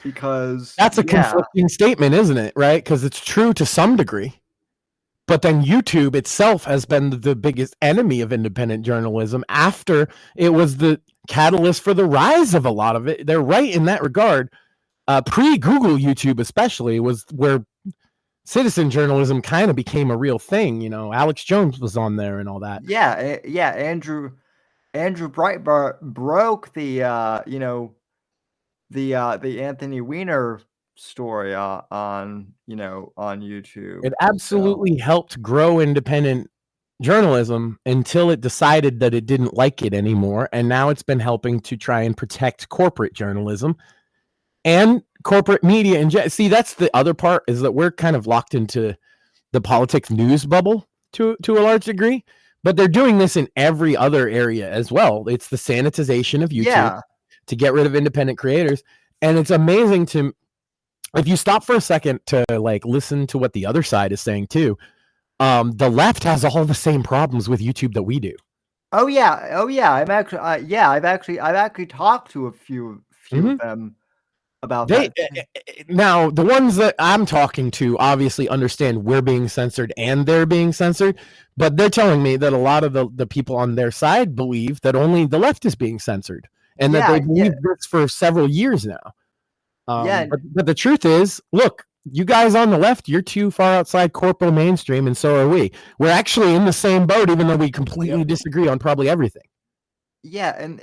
Because that's a conflicting statement, isn't it? Right? Because it's true to some degree, but then YouTube itself has been the biggest enemy of independent journalism after it was the catalyst for the rise of a lot of it. They're right in that regard. Pre-Google YouTube especially was where citizen journalism kind of became a real thing. Alex Jones was on there and all that. Yeah. Andrew Breitbart broke the the Anthony Weiner story on YouTube. It absolutely helped grow independent journalism until it decided that it didn't like it anymore, and now it's been helping to try and protect corporate journalism and corporate media. And see, that's the other part, is that we're kind of locked into the politics news bubble to a large degree, but they're doing this in every other area as well. It's the sanitization of YouTube to get rid of independent creators. And it's amazing if you stop for a second to like listen to what the other side is saying too, the left has all the same problems with YouTube that we do. Oh yeah. I've actually talked to a few of them about They that. now the ones that I'm talking to obviously understand we're being censored and they're being censored, but they're telling me that a lot of the people on their side believe that only the left is being censored and that they believe this for several years now. Yeah. But the truth is, look, you guys on the left, you're too far outside corporate mainstream, and so are we. We're actually in the same boat, even though we completely disagree on probably everything. Yeah, and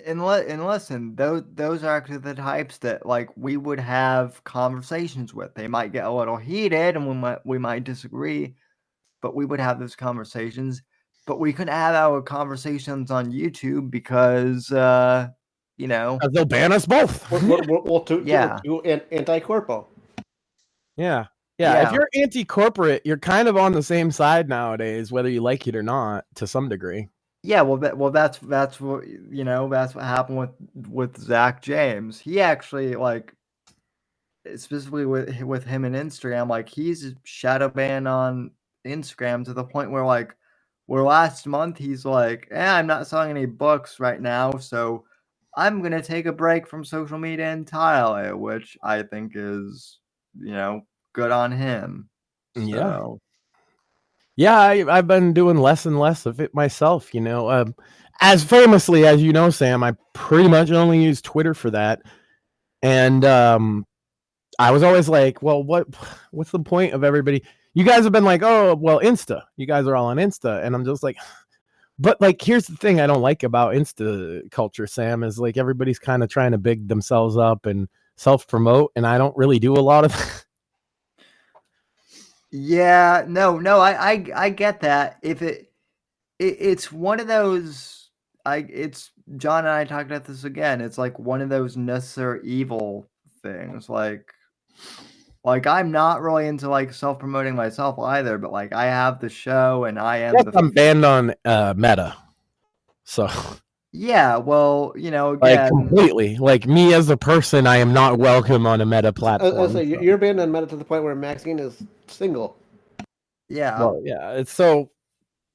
listen, those are actually the types that like we would have conversations with. They might get a little heated, and we might disagree, but we would have those conversations. But we couldn't have our conversations on YouTube because They'll ban us both. Anti-corpo. Yeah. Yeah. If you're anti-corporate, you're kind of on the same side nowadays, whether you like it or not, to some degree. Yeah, that's what that's what happened with Zach James. He actually like specifically with him and Instagram, like he's shadow banned on Instagram to the point where last month he's like, I'm not selling any books right now, so I'm gonna take a break from social media entirely, which I think is good on him. So. Yeah, I've been doing less and less of it myself, as famously as you know, Sam, I pretty much only use Twitter for that. And I was always like, well, what's the point of everybody? You guys have been like, oh, well, Insta. You guys are all on Insta. And I'm just like, but like, here's the thing I don't like about Insta culture, Sam, is like everybody's kind of trying to big themselves up and self-promote. And I don't really do a lot of that. Yeah, no, I get that. If it's one of those, it's John and I talked about this again. It's like one of those necessary evil things. Like I'm not really into like self-promoting myself either, but like I have the show and I am I'm banned on Meta, so yeah. Well, again, like completely. Like me as a person, I am not welcome on a Meta platform. So you're banned on Meta to the point where Maxine is single. Yeah. Well, yeah. It's so.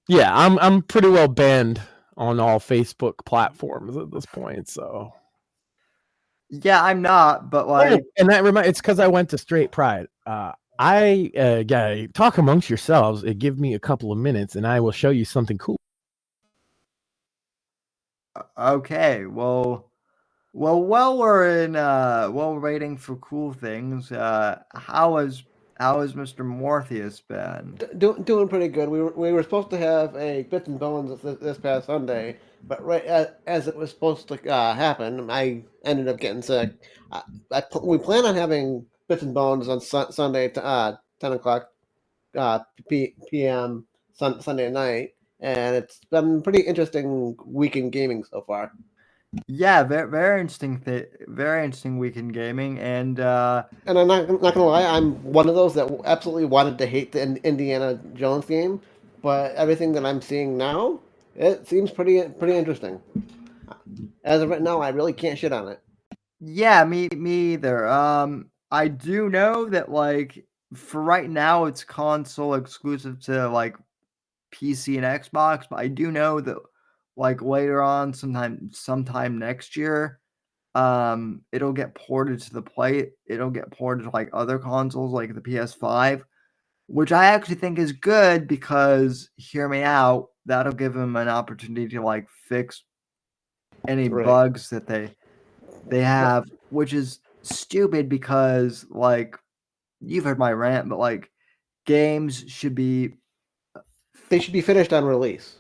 Yeah, I'm pretty well banned on all Facebook platforms at this point. So. Yeah, I'm not, but like, and that it's because I went to Straight Pride. Talk amongst yourselves. Give me a couple of minutes, and I will show you something cool. Okay, well, while we're waiting for cool things, how has Mr. Mortheous been? Doing pretty good. We were supposed to have a Bits and Bones this past Sunday, but right as it was supposed to happen, I ended up getting sick. We plan on having Bits and Bones on Sunday, 10 o'clock p.m. Sunday night, and it's been a pretty interesting week in gaming so far. Yeah, very interesting. Very interesting week in gaming, and I'm not gonna lie, I'm one of those that absolutely wanted to hate the Indiana Jones game, but everything that I'm seeing now, it seems pretty interesting. As of right now, I really can't shit on it. Yeah, me either. I do know that like for right now it's console exclusive to like PC and Xbox, but I do know that like later on sometime next year, it'll get ported to it'll get ported to like other consoles like the PS5, which I actually think is good because hear me out, that'll give them an opportunity to like fix any bugs that they have, which is stupid because like you've heard my rant, but like games should be finished on release.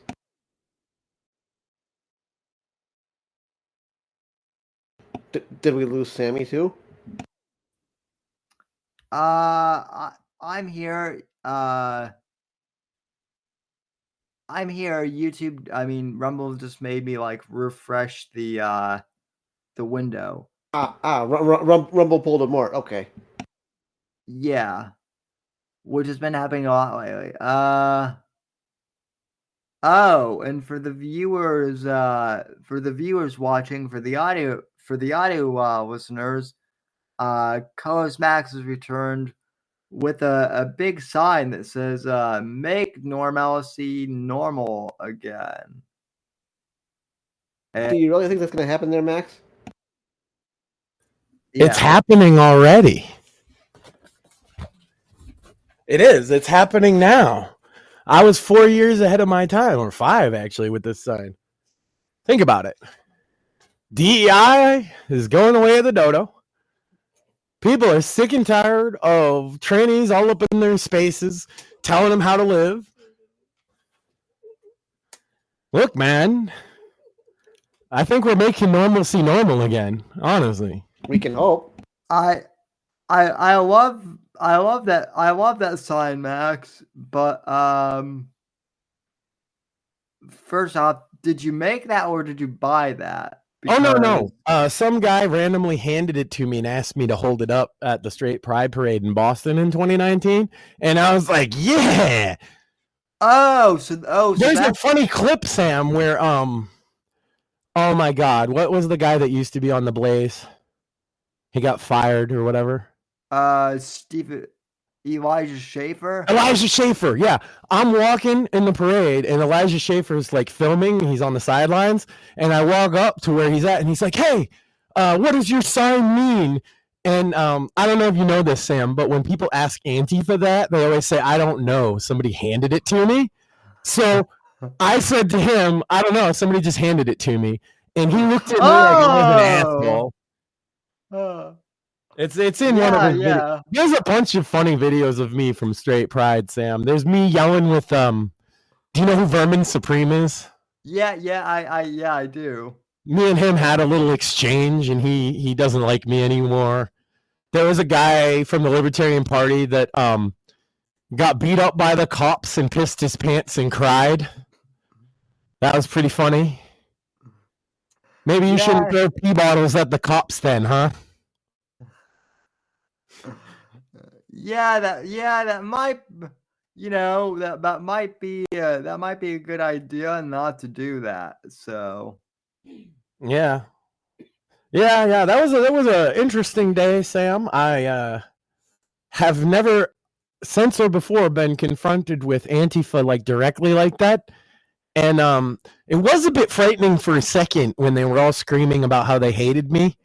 Did we lose Sammy too? I'm here. I'm here. YouTube. I mean, Rumble just made me like refresh the window. Rumble pulled a more. Okay. Yeah, which has been happening a lot lately. Oh, and for the viewers watching, for the audio listeners, co-host Max has returned with a big sign that says "Make normalcy normal again." Do you really think that's going to happen there, Max? It's happening already. It is. It's happening now. I was 4 years ahead of my time, or 5 actually, with this sign. Think about it. DEI is going away at the dodo. People are sick and tired of trainees all up in their spaces telling them how to live. Look, man, I think we're making normalcy normal again, honestly. We can hope. I love that sign, Max. But first off, did you make that or did you buy that? Oh, no. Some guy randomly handed it to me and asked me to hold it up at the Straight Pride Parade in Boston in 2019. And I was like, yeah. So there's a funny clip, Sam, where, oh my God, what was the guy that used to be on The Blaze? He got fired or whatever. Elijah Schaefer. Elijah Schaefer, yeah. I'm walking in the parade, and Elijah Schaefer's like filming. He's on the sidelines, and I walk up to where he's at, and he's like, "Hey, what does your sign mean?" And I don't know if you know this, Sam, but when people ask Antifa that, they always say, "I don't know. Somebody handed it to me." So I said to him, "I don't know. Somebody just handed it to me," and he looked at me like I was an asshole. It's in one of his videos. There's a bunch of funny videos of me from Straight Pride, Sam. There's me yelling with do you know who Vermin Supreme is? I do. Me and him had a little exchange, and he doesn't like me anymore. There was a guy from the Libertarian Party that got beat up by the cops and pissed his pants and cried. That was pretty funny. Maybe you shouldn't throw pee bottles at the cops then, huh? That might, that might be a good idea not to do that. So, yeah. That was a interesting day, Sam. I have never since or before been confronted with Antifa like directly like that, and it was a bit frightening for a second when they were all screaming about how they hated me.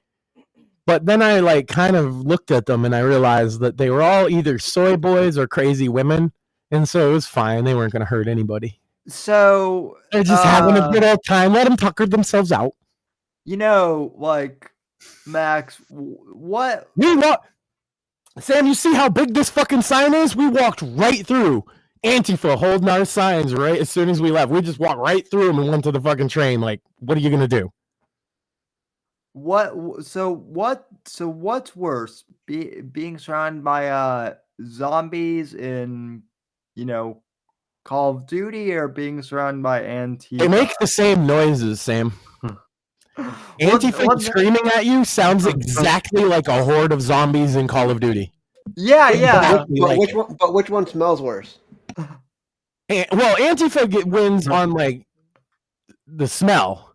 But then I like kind of looked at them and I realized that they were all either soy boys or crazy women. And so it was fine. They weren't going to hurt anybody. So they're just having a good old time. Let them tucker themselves out. Like, Max, what? Sam, you see how big this fucking sign is? We walked right through Antifa holding our signs right as soon as we left. We just walked right through them and went to the fucking train. Like, what are you going to do? What's worse, being surrounded by zombies in Call of Duty, or being surrounded by Antifa? They make the same noises, Sam. Antifa screaming at you sounds exactly like a horde of zombies in Call of Duty. Yeah. But which one smells worse? Well, Antifa wins on like the smell.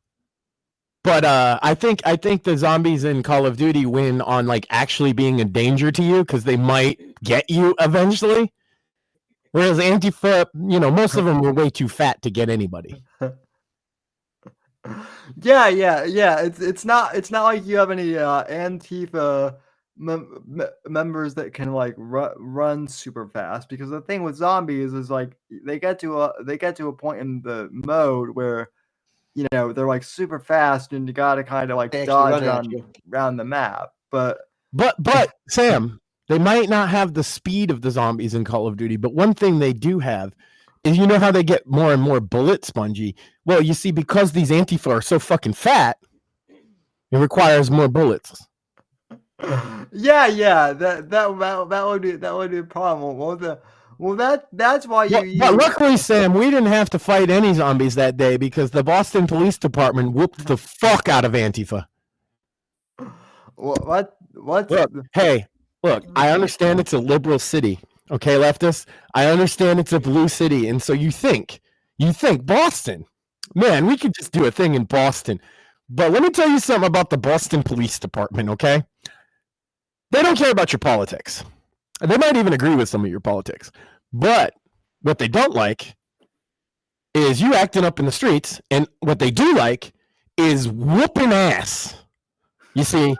But I think the zombies in Call of Duty win on like actually being a danger to you because they might get you eventually. Whereas Antifa, most of them were way too fat to get anybody. Yeah. It's not like you have any Antifa members that can like run super fast, because the thing with zombies is like they get to a point in the mode where they're like super fast and you gotta kind of like dodge around the map. But Sam, they might not have the speed of the zombies in Call of Duty, but one thing they do have is how they get more and more bullet spongy. Well, you see, because these Antifa are so fucking fat, it requires more bullets. Yeah. That would be a problem. That's why But luckily, Sam, we didn't have to fight any zombies that day because the Boston Police Department whooped the fuck out of Antifa. What? Look, I understand it's a liberal city, okay, leftists? I understand it's a blue city, and so you think Boston, man, we could just do a thing in Boston. But let me tell you something about the Boston Police Department, okay? They don't care about your politics. They might even agree with some of your politics. But what they don't like is you acting up in the streets, and what they do like is whooping ass. You see?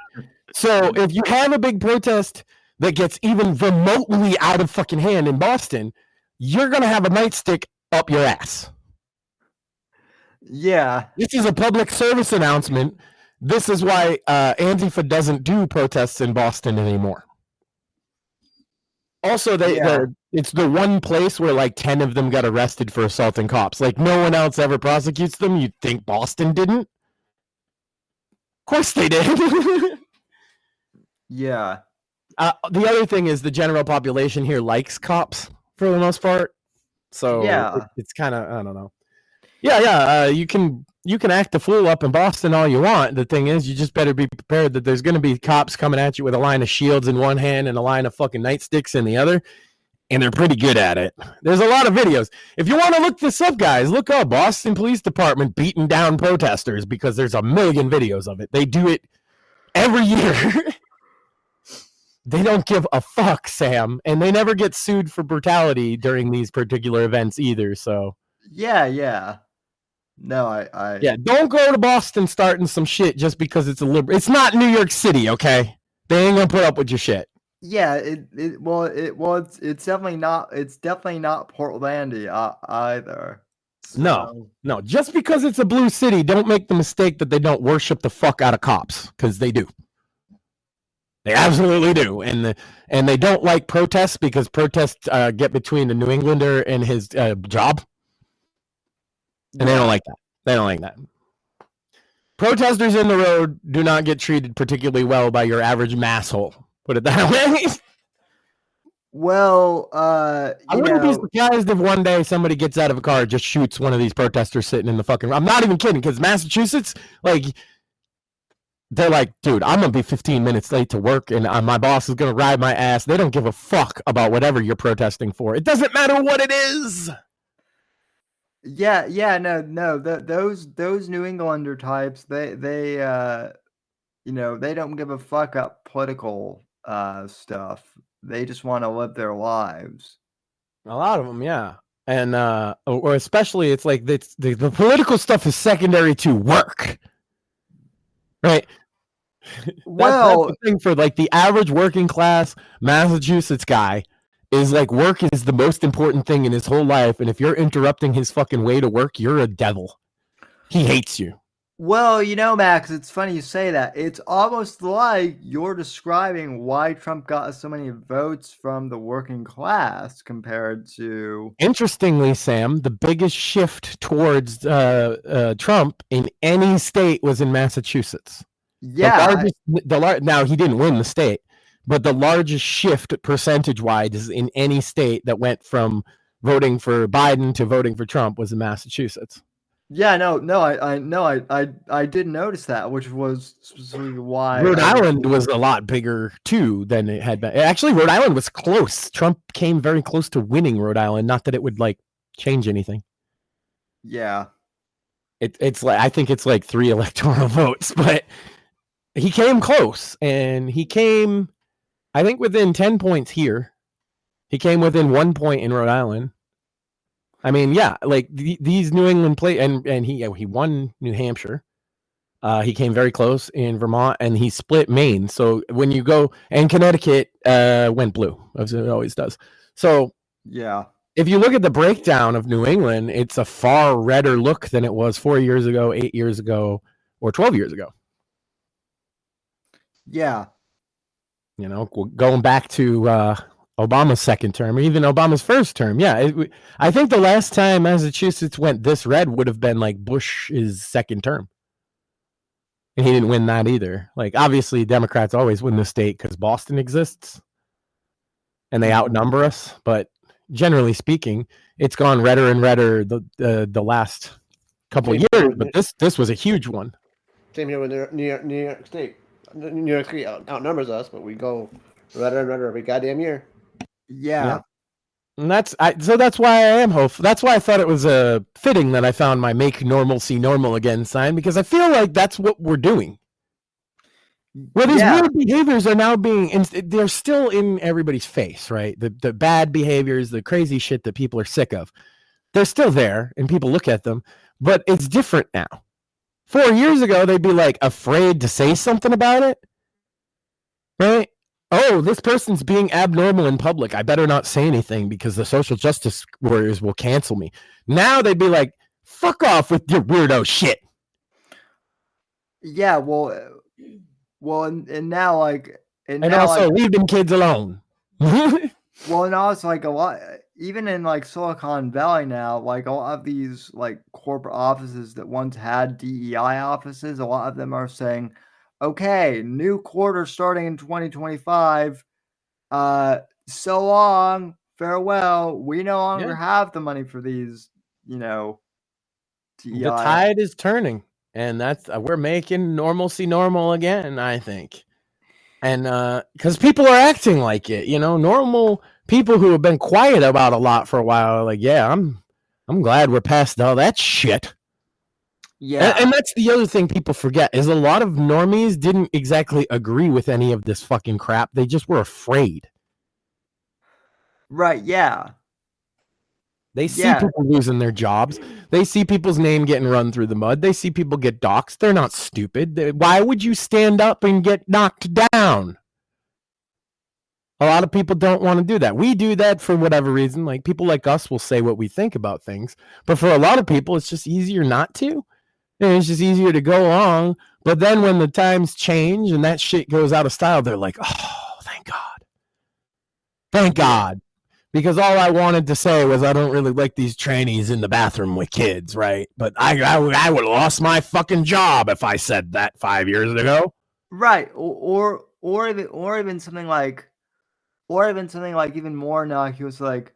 So if you have a big protest that gets even remotely out of fucking hand in Boston, you're going to have a nightstick up your ass. Yeah. This is a public service announcement. This is why Antifa doesn't do protests in Boston anymore. Also, it's the one place where like 10 of them got arrested for assaulting cops. Like no one else ever prosecutes them. You'd think Boston didn't. Of course they did. Yeah. The other thing is the general population here likes cops for the most part. So yeah, it's kind of, I don't know. Yeah. You can act the fool up in Boston all you want. The thing is, you just better be prepared that there's going to be cops coming at you with a line of shields in one hand and a line of fucking nightsticks in the other. And they're pretty good at it. There's a lot of videos. If you want to look this up, guys, look up Boston Police Department beating down protesters because there's a million videos of it. They do it every year. They don't give a fuck, Sam. And they never get sued for brutality during these particular events either. So yeah. No, yeah, don't go to Boston starting some shit just because it's a liberal. It's not New York City, okay? They ain't gonna put up with your shit. Yeah, it's definitely not. It's definitely not Portlandia either. So. No. Just because it's a blue city, don't make the mistake that they don't worship the fuck out of cops, because they do. They absolutely do, and they don't like protests because protests get between the New Englander and his job, and they don't like that. They don't like that. Protesters in the road do not get treated particularly well by your average masshole. Put it that way. Well, I wouldn't be surprised if one day somebody gets out of a car and just shoots one of these protesters sitting in the fucking. I'm not even kidding, because Massachusetts, like, they're like, dude, I'm gonna be 15 minutes late to work, and my boss is gonna ride my ass. They don't give a fuck about whatever you're protesting for. It doesn't matter what it is. Yeah, no. Those New Englander types, they they don't give a fuck up political stuff. They just want to live their lives. A lot of them, yeah. And or especially, it's like the political stuff is secondary to work, right? Well, that's the thing for like the average working class Massachusetts guy is like work is the most important thing in his whole life, and if you're interrupting his fucking way to work, you're a devil. He hates you. Well, Max, it's funny you say that. It's almost like you're describing why Trump got so many votes from the working class compared to... Interestingly, Sam, the biggest shift towards Trump in any state was in Massachusetts. Yeah. Now, he didn't win the state, but the largest shift percentage-wise is in any state that went from voting for Biden to voting for Trump was in Massachusetts. Yeah, I did notice that, which was specifically why Rhode Island was a lot bigger too than it had been. Actually, Rhode Island was close. Trump came very close to winning Rhode Island. Not that it would like change anything. Yeah, it's like I think it's like 3 electoral votes, but he came close, and he came, I think, within 10 points here. He came within 1 point in Rhode Island. I mean, yeah, like these New England play, and he won New Hampshire. He came very close in Vermont, and he split Maine. So when you go, and Connecticut went blue, as it always does. So yeah, if you look at the breakdown of New England, it's a far redder look than it was 4 years ago, 8 years ago, or 12 years ago. Yeah, going back to Obama's second term, or even Obama's first term. Yeah, I think the last time Massachusetts went this red would have been like Bush's second term. And he didn't win that either. Like, obviously, Democrats always win the state because Boston exists and they outnumber us. But generally speaking, it's gone redder and redder the last couple of years. But this was a huge one. Same here with New York State. New York State outnumbers us, but we go redder and redder every goddamn year. Yeah. And that's why I am hopeful. That's why I thought it was fitting that I found my "Make Normalcy Normal Again" sign, because I feel like that's what we're doing. Well, these weird behaviors are now they're still in everybody's face, right? The bad behaviors, the crazy shit that people are sick of. They're still there, and people look at them, but it's different now. 4 years ago, they'd be like afraid to say something about it. Right? Oh, this person's being abnormal in public. I better not say anything because the social justice warriors will cancel me. Now they'd be like, fuck off with your weirdo shit. Yeah, well, and now like, and now also like, leave them kids alone. well, and also like a lot, even in like Silicon Valley now, like a lot of these like corporate offices that once had DEI offices, a lot of them are saying, okay, new quarter starting in 2025. So long, farewell. We no longer have the money for these, DEI. The tide is turning, and that's we're making normalcy normal again, I think. And because people are acting like it, normal people who have been quiet about a lot for a while are like, yeah, I'm glad we're past all that shit. Yeah. And that's the other thing people forget is a lot of normies didn't exactly agree with any of this fucking crap. They just were afraid. Right, yeah. They see people losing their jobs. They see people's name getting run through the mud. They see people get doxxed. They're not stupid. Why would you stand up and get knocked down? A lot of people don't want to do that. We do that for whatever reason. Like people like us will say what we think about things. But for a lot of people, it's just easier not to. And it's just easier to go along. But then when the times change and that shit goes out of style, they're like, oh, thank God. Thank God. Because all I wanted to say was I don't really like these trannies in the bathroom with kids, right? But I would have lost my fucking job if I said that 5 years ago. Right. Or even something like even more innocuous, like,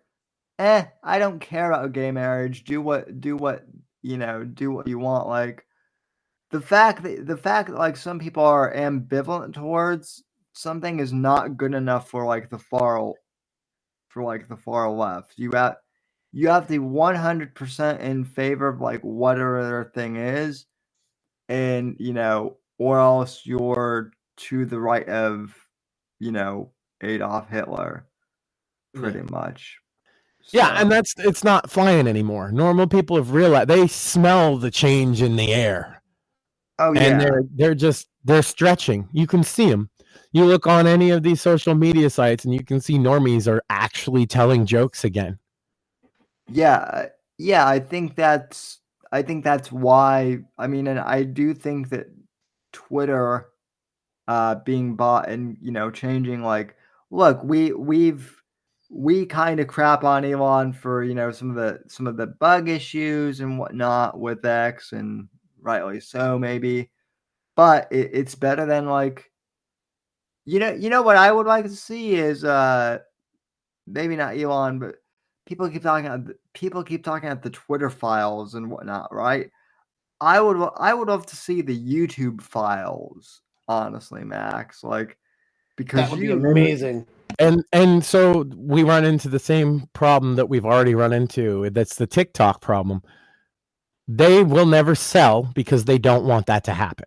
I don't care about gay marriage. Do what you want. Like the fact that like some people are ambivalent towards something is not good enough for like the far left. You have to be 100% in favor of like whatever their thing is, and or else you're to the right of Adolf Hitler, pretty much. Yeah, and it's not flying anymore. Normal people have realized they smell the change in the air. Oh yeah, and they're stretching. You can see them. You look on any of these social media sites, and you can see normies are actually telling jokes again. Yeah. I think that's why. I mean, and I do think that Twitter, being bought and changing. Like, look, we kind of crap on Elon for some of the bug issues and whatnot with X, and rightly so, maybe. But it's better than like. What I would like to see is maybe not Elon, but people keep talking about the Twitter files and whatnot, right? I would love to see the YouTube files, honestly, Max. Like, because that would be amazing. And so we run into the same problem that we've already run into. That's the TikTok problem. They will never sell because they don't want that to happen.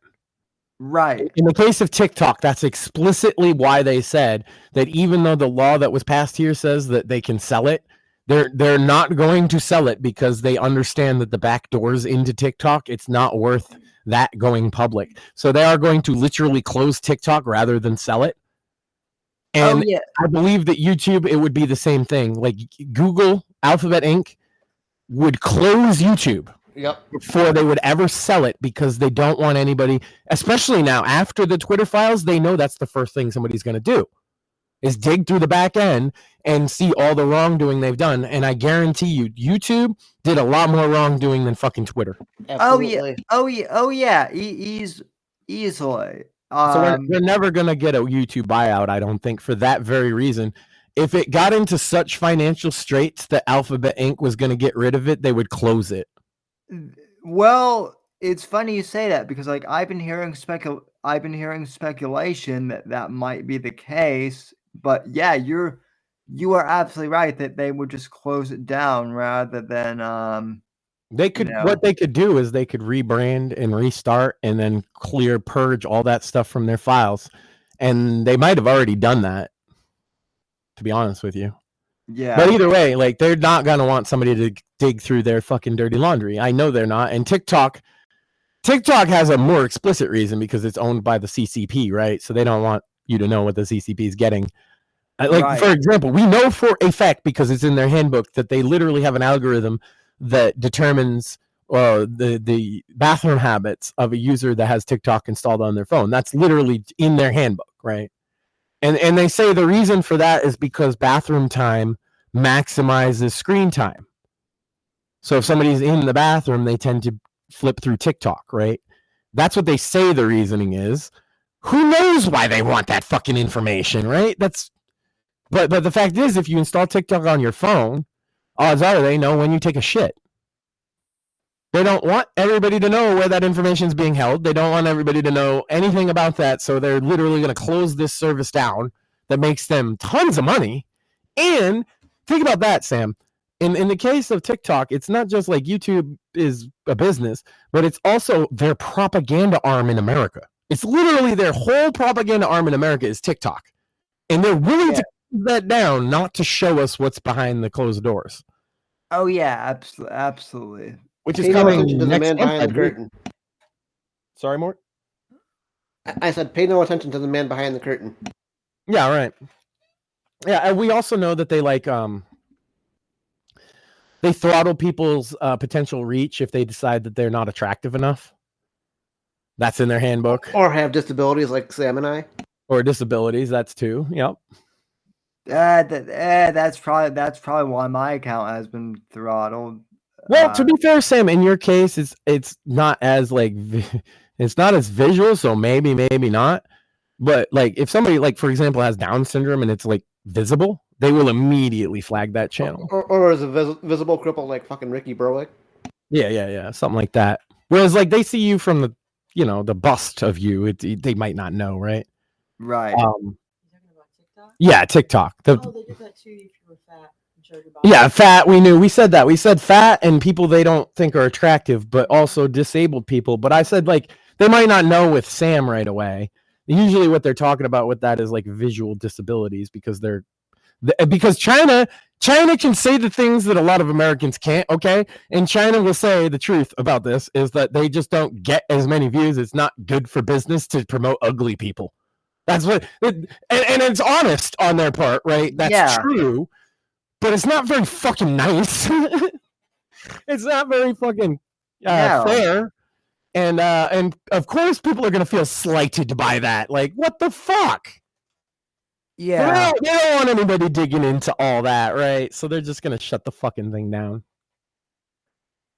Right. In the case of TikTok, that's explicitly why they said that even though the law that was passed here says that they can sell it, they're not going to sell it because they understand that the back doors into TikTok, it's not worth that going public. So they are going to literally close TikTok rather than sell it. And I believe that YouTube, it would be the same thing. Like Google, Alphabet Inc. would close YouTube. Yep. Before they would ever sell it because they don't want anybody, especially now after the Twitter files, they know that's the first thing somebody's going to do is dig through the back end and see all the wrongdoing they've done. And I guarantee you, YouTube did a lot more wrongdoing than fucking Twitter. Absolutely. Oh yeah. Easily. So we're never going to get a YouTube buyout, I don't think, for that very reason. If it got into such financial straits that Alphabet Inc. was going to get rid of it, they would close it. Well, it's funny you say that because like I've been hearing speculation that might be the case, but yeah, you are absolutely right that they would just close it down rather than they could what they could do is they could rebrand and restart and then purge all that stuff from their files, and they might have already done that, to be honest with you. Yeah. But either way, like they're not going to want somebody to dig through their fucking dirty laundry. I know they're not. And TikTok TikTok has a more explicit reason because it's owned by the CCP, right? So they don't want you to know what the CCP is getting. Like, for example, we know for a fact, because it's in their handbook, that they literally have an algorithm that determines the bathroom habits of a user that has TikTok installed on their phone. That's literally in their handbook, right? And they say the reason for that is because bathroom time maximizes screen time. So if somebody's in the bathroom, they tend to flip through TikTok, right? That's what they say the reasoning is. Who knows why they want that fucking information, right? But the fact is, if you install TikTok on your phone, odds are they know when you take a shit. They don't want everybody to know where that information is being held. They don't want everybody to know anything about that. So they're literally going to close this service down that makes them tons of money. And think about that, Sam. In the case of TikTok, it's not just like YouTube is a business, but it's also their propaganda arm in America. It's literally their whole propaganda arm in America is TikTok. And they're willing to keep that down, not to show us what's behind the closed doors. Oh yeah, absolutely. Which is Pay no coming attention to the next man month, behind I the believe. curtain. Sorry, Mort? I said pay no attention to the man behind the curtain. Yeah, right. Yeah, and we also know that they they throttle people's potential reach if they decide that they're not attractive enough. That's in their handbook. Or have disabilities like Sam and I. Or disabilities, that's too. Yep. That's probably why my account has been throttled. Well, to be fair, Sam, in your case, it's not as it's not as visual, so maybe not. But like, if somebody, like, for example, has Down syndrome and it's like visible, they will immediately flag that channel. Or is a visible cripple like fucking Ricky Berwick? Yeah, something like that. Whereas, like, they see you from the bust of you, they might not know, right? Right. You talking about TikTok? Yeah, TikTok. They did that too if you were fat. Yeah, fat. We knew. We said that. We said fat and people they don't think are attractive, but also disabled people. But I said, like, they might not know with Sam right away. Usually what they're talking about with that is like visual disabilities, because because China can say the things that a lot of Americans can't, okay? And China will say the truth about this is that they just don't get as many views. It's not good for business to promote ugly people. That's what and it's honest on their part, right? That's true. But it's not very fucking nice. It's not very fucking fair. And of course people are going to feel slighted by that. Like, what the fuck? Yeah. They don't want anybody digging into all that, right? So they're just going to shut the fucking thing down.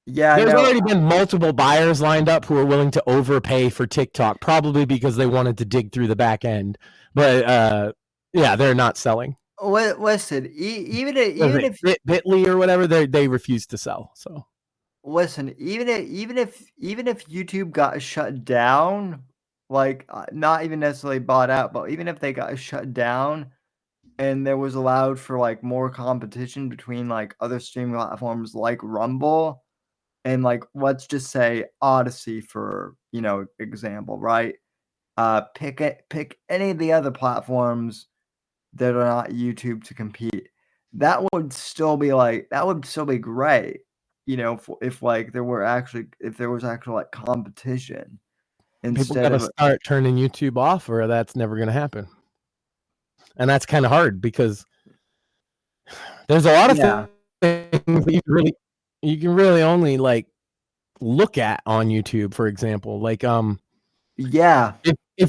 Yeah, There's already been multiple buyers lined up who are willing to overpay for TikTok, probably because they wanted to dig through the back end. But yeah, they're not selling. Listen, even if Bitly or whatever, they refuse to sell. So listen, even if YouTube got shut down, like not even necessarily bought out, but even if they got shut down and there was allowed for like more competition between like other streaming platforms like Rumble and like, let's just say Odyssey for example, right? Pick any of the other platforms that are not YouTube to compete. That would still be great, if like there was actual like competition. People got to start turning YouTube off, or that's never going to happen. And that's kind of hard because there's a lot of things that you can really only like look at on YouTube, for example. Like if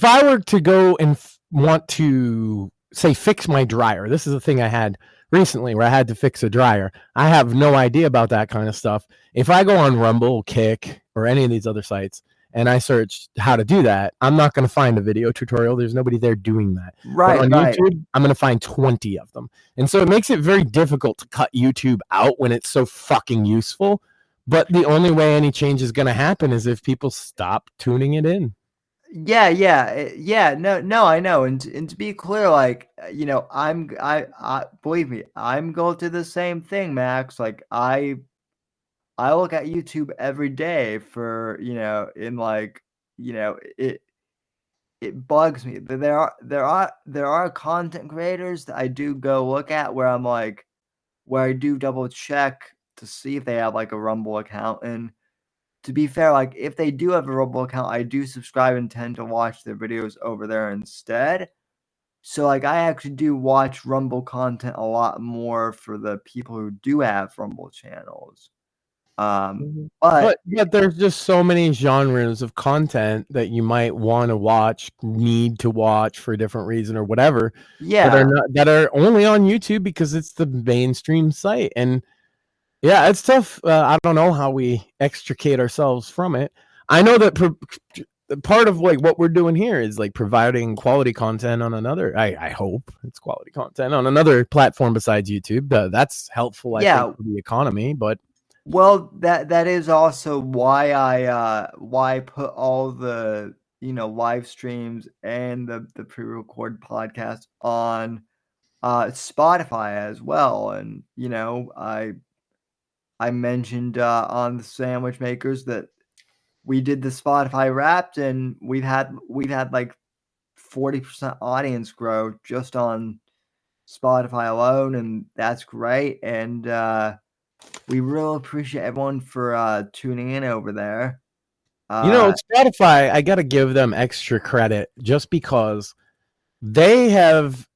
I were to go and want to say fix my dryer, this is a thing I had recently where I had to fix a dryer. I have no idea about that kind of stuff. If I go on Rumble, Kick, or any of these other sites and I search how to do that, I'm not going to find a video tutorial. There's nobody there doing that. Right. But on YouTube, I'm going to find 20 of them. And so it makes it very difficult to cut YouTube out when it's so fucking useful. But the only way any change is going to happen is if people stop tuning it in. Yeah. No, I know. And to be clear, like, I believe me, I'm going through the same thing, Max. Like, I look at YouTube every day for, it bugs me. There are content creators that I do go look at where I do double check to see if they have like a Rumble account, and to be fair, like if they do have a Rumble account, I do subscribe and tend to watch their videos over there instead. So like I actually do watch Rumble content a lot more for the people who do have Rumble channels. But there's just so many genres of content that you might want to watch, need to watch for a different reason or whatever. yeah, that are only on YouTube because it's the mainstream site. And yeah, it's tough. I don't know how we extricate ourselves from it. I know that part of like what we're doing here is like providing quality content on another. I hope it's quality content on another platform besides YouTube. That's helpful, I think, for the economy. But well, that is also why I put all the live streams and the pre-record podcast on Spotify as well. And I mentioned on the Sandwich Makers that we did the Spotify Wrapped, and we've had like 40% audience growth just on Spotify alone, and that's great. And we really appreciate everyone for tuning in over there. Spotify, I got to give them extra credit just because they have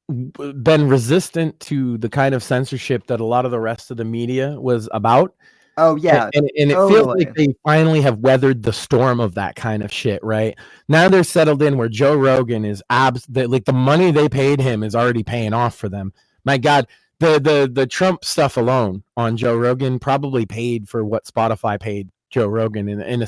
been resistant to the kind of censorship that a lot of the rest of the media was about. Oh yeah, and it feels like they finally have weathered the storm of that kind of shit. Right now, they're settled in where Joe Rogan is like the money they paid him is already paying off for them. My God, the Trump stuff alone on Joe Rogan probably paid for what Spotify paid Joe Rogan in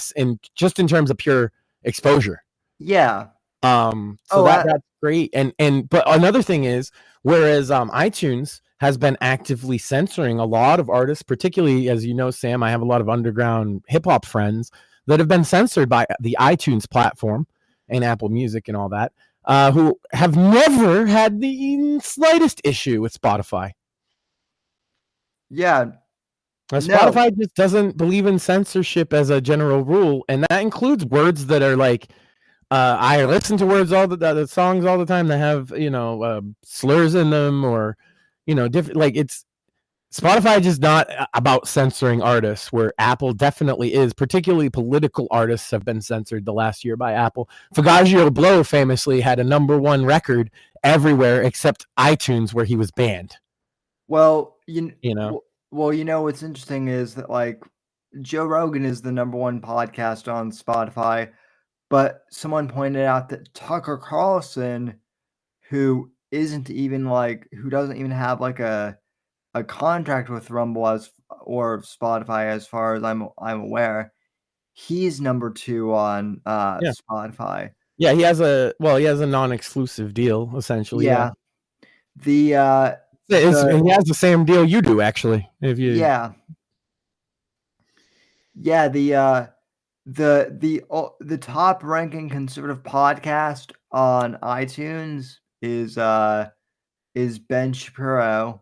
just in terms of pure exposure. Yeah. That's great. But another thing is, whereas iTunes has been actively censoring a lot of artists, particularly, as you know, Sam, I have a lot of underground hip hop friends that have been censored by the iTunes platform and Apple Music and all that, who have never had the slightest issue with Spotify. Yeah. Spotify just doesn't believe in censorship as a general rule, and that includes words that are like, I listen to words all the songs all the time that have slurs in them, or different, like it's Spotify just not about censoring artists, where Apple definitely is. Particularly political artists have been censored the last year by Apple. Fagagio Blow famously had a #1 record everywhere except iTunes, where he was banned. Well, what's interesting is that like Joe Rogan is the #1 podcast on Spotify, but someone pointed out that Tucker Carlson, who doesn't even have like a contract with Rumble or Spotify, as far as I'm aware, he's #2 on Spotify. Yeah, he has a non-exclusive deal essentially. Yeah. He has the same deal you do, actually. The top ranking conservative podcast on iTunes is Ben Shapiro,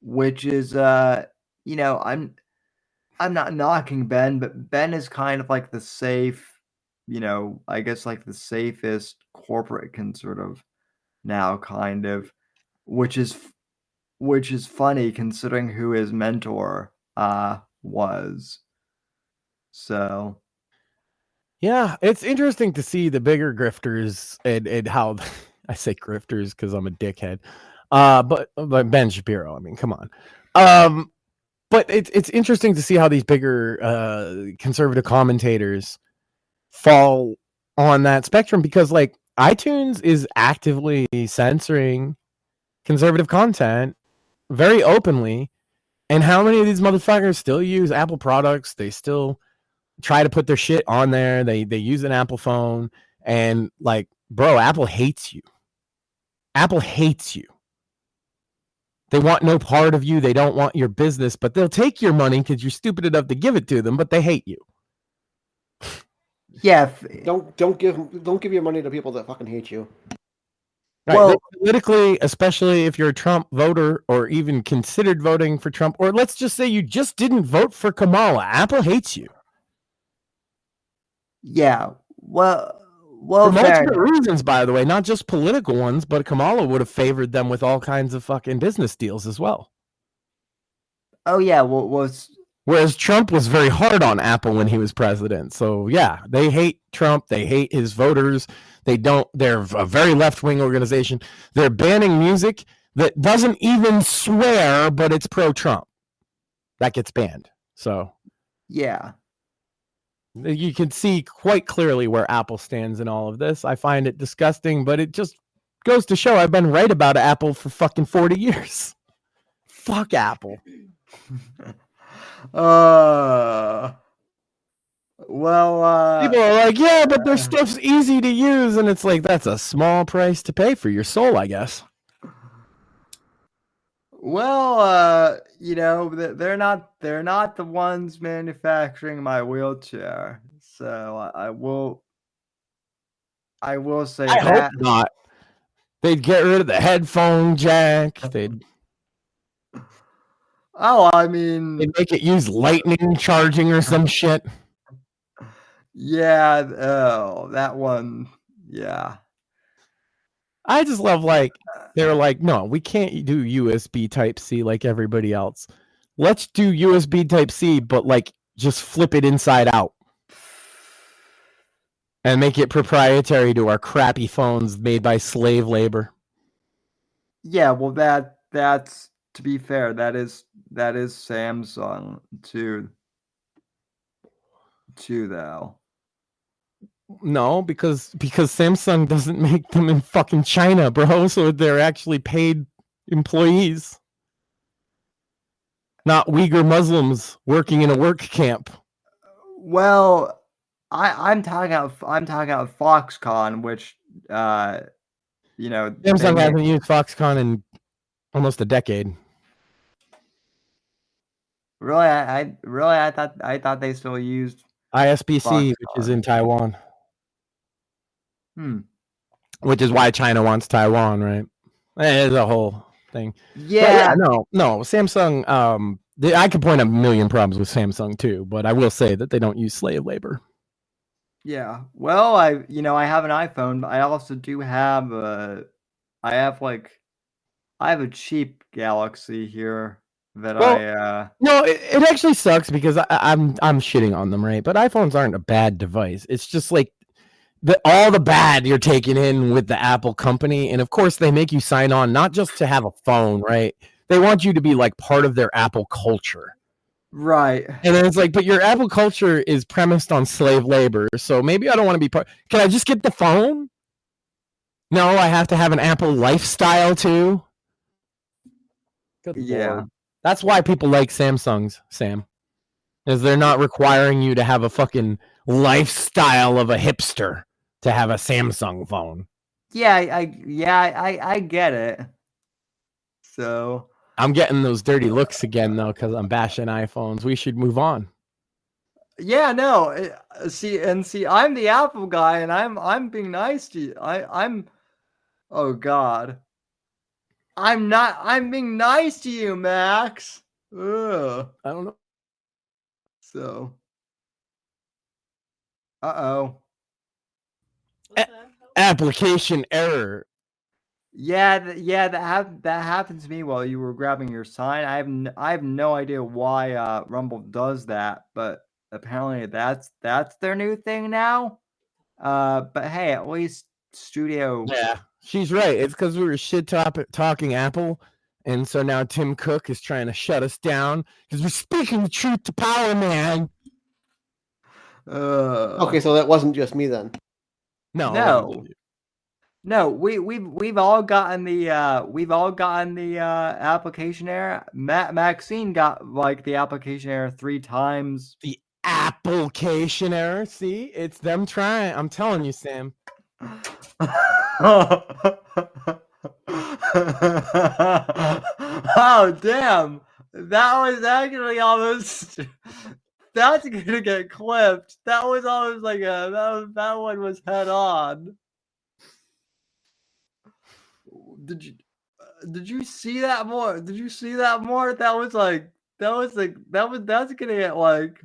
which is I'm not knocking Ben, but Ben is kind of like the safe, I guess like the safest corporate conservative now, kind of, which is funny considering who his mentor was. So yeah, it's interesting to see the bigger grifters and how I say grifters because I'm a dickhead. But Ben Shapiro, I mean, come on. But it's interesting to see how these bigger conservative commentators fall on that spectrum, because like iTunes is actively censoring conservative content very openly, and how many of these motherfuckers still use Apple products? They still try to put their shit on there. They use an Apple phone, and like, bro, Apple hates you. Apple hates you. They want no part of you. They don't want your business, but they'll take your money because you're stupid enough to give it to them, but they hate you. Yeah. Don't give your money to people that fucking hate you. Right. Well, politically, especially if you're a Trump voter or even considered voting for Trump, or let's just say you just didn't vote for Kamala, Apple hates you. Yeah. Well, for multiple reasons, by the way, not just political ones, but Kamala would have favored them with all kinds of fucking business deals as well. Oh yeah, well Whereas Trump was very hard on Apple when he was president. So yeah, they hate Trump. They hate his voters. They're a very left-wing organization. They're banning music that doesn't even swear, but it's pro-Trump. That gets banned. So Yeah. you can see quite clearly where Apple stands in all of this. I find it disgusting, but it just goes to show I've been right about Apple for fucking 40 years. Fuck Apple. People are like, yeah, but their stuff's easy to use, and it's like, that's a small price to pay for your soul, I guess. Well, they're not the ones manufacturing my wheelchair, so I will say I that. hope not. They'd get rid of the headphone jack. They'd make it use lightning charging or some shit. Yeah, that one. Yeah. I just love, like, they were like, no, we can't do USB Type-C like everybody else. Let's do USB Type-C, but, like, just flip it inside out. And make it proprietary to our crappy phones made by slave labor. Yeah, well, that's, to be fair, that is Samsung too, though. No, because Samsung doesn't make them in fucking China, bro. So they're actually paid employees, not Uyghur Muslims working in a work camp. Well, I'm talking about Foxconn, which Samsung hasn't used Foxconn in almost a decade. Really, I thought they still used ISPC, Foxconn. which is in Taiwan. Which is why China wants Taiwan, right? It's a whole thing. Yeah. No. Samsung. I could point out a million problems with Samsung too, but I will say that they don't use slave labor. Yeah. Well, I have an iPhone, but I also do have I have a cheap Galaxy here that No, it actually sucks because I'm shitting on them, right? But iPhones aren't a bad device. It's just like all the bad you're taking in with the Apple company, and of course they make you sign on not just to have a phone, right? They want you to be like part of their Apple culture. Right. And then it's like, but your Apple culture is premised on slave labor, so maybe I don't want to be part. Can I just get the phone? No, I have to have an Apple lifestyle too. Good Lord. That's why people like Samsungs, Sam. Is they're not requiring you to have a fucking lifestyle of a hipster to have a Samsung phone. Yeah, I get it. So I'm getting those dirty looks again though, because I'm bashing iPhones. We should move on. Yeah, no. See, I'm the Apple guy, and I'm being nice to you. I'm. Oh God. I'm not. I'm being nice to you, Max. Ugh. I don't know. So. Uh-oh. Application error. Yeah, that happened to me while you were grabbing your sign. I have no idea why Rumble does that, but apparently that's their new thing now. But hey, at least Studio. Yeah, she's right. It's because we were talking Apple, and so now Tim Cook is trying to shut us down because we're speaking the truth to power, man. Okay, so that wasn't just me then. No, we've all gotten the application error. Maxine got like the application error 3 times. The application error. See, it's them trying. I'm telling you, Sam. Oh damn! That was actually almost. That's gonna get clipped. That was almost like that one was head on. Did you see that more? Did you see that more? That's gonna get like.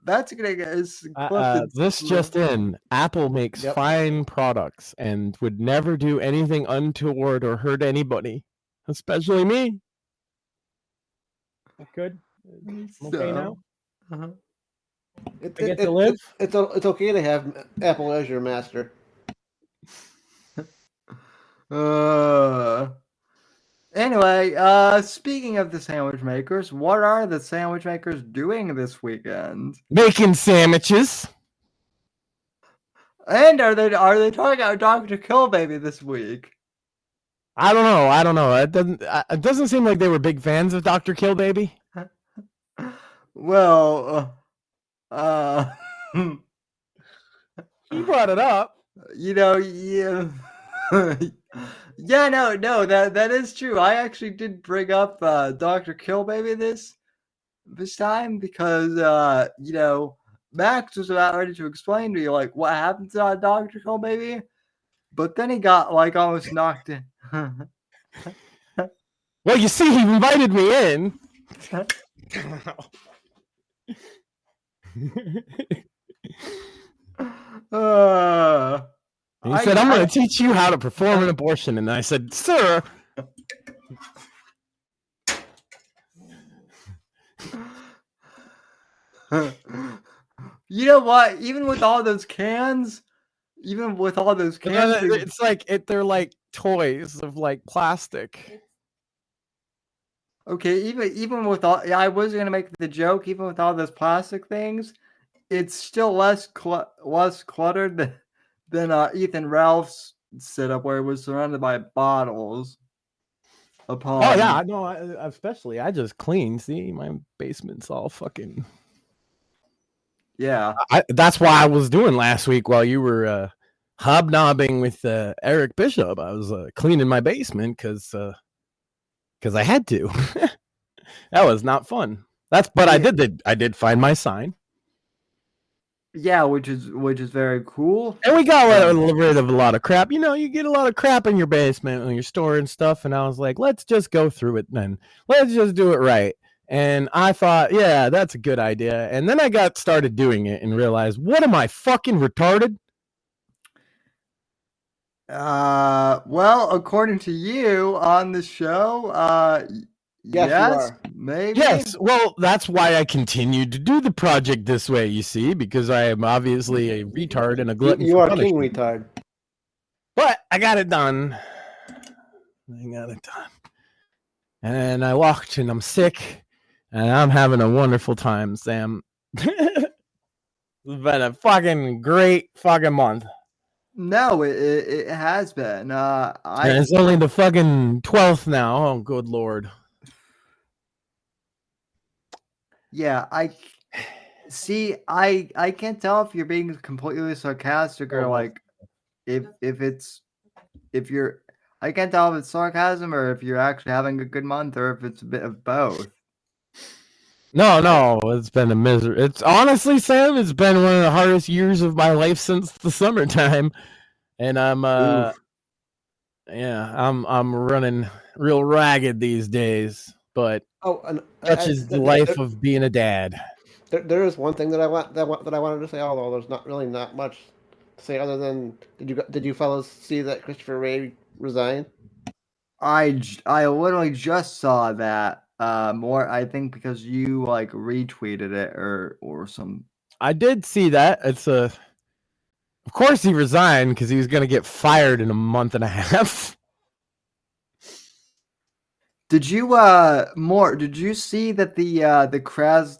That's gonna get clipped. This just in: Apple makes fine products and would never do anything untoward or hurt anybody, especially me. Good. Okay now. Uh-huh. I get to live. It's okay to have Apple as your master. Anyway, speaking of the sandwich makers, what are the sandwich makers doing this weekend? Making sandwiches. And are they talking about Dr. Killbaby this week? I don't know. It doesn't seem like they were big fans of Dr. Killbaby. Well, He brought it up. yeah. Yeah, no, that is true. I actually did bring up Dr. Killbaby this time because Max was about ready to explain to you like what happened to Dr. Killbaby, but then he got like almost knocked in. Well, you see, he invited me in. He said, I'm going to teach you how to perform an abortion. And I said, sir. You know what? Even with all those cans, it's like they're like toys of like plastic. Okay, even with all, I was gonna make the joke. Even with all those plastic things, it's still less cluttered than Ethan Ralph's setup, where it was surrounded by bottles. Oh yeah, no, especially I just cleaned. See, my basement's all fucking. Yeah, that's why I was doing last week while you were hobnobbing with Eric Bishop. I was cleaning my basement because I had to. That was not fun. I did find my sign. Yeah, which is very cool. And we got rid of a lot of crap. You know, you get a lot of crap in your basement when you're storing stuff. And I was like, let's just go through it then. Let's just do it right. And I thought, yeah, that's a good idea. And then I got started doing it and realized, what am I, fucking retarded? Well, according to you on the show, yes, maybe. Yes, well, that's why I continued to do the project this way, you see, because I am obviously a retard and a glutton. You are king retard. But I got it done. And I walked and I'm sick and I'm having a wonderful time, Sam. It's been a fucking great fucking month. No, it has been. And it's only the fucking 12th now. Oh, good lord. Yeah, I can't tell if you're being completely sarcastic or like if you're. I can't tell if it's sarcasm or if you're actually having a good month or if it's a bit of both. No, it's been a misery. It's honestly, Sam, it's been one of the hardest years of my life since the summertime, and I'm I'm running real ragged these days. But such is the life of being a dad. There is one thing that I wanted to say, although there's not much to say other than did you fellas see that Christopher Ray resigned? I literally just saw that. More, I think, because you like retweeted it or some. I did see that. Of course he resigned because he was going to get fired in a month and a half. Did you Did you see that the Kraz?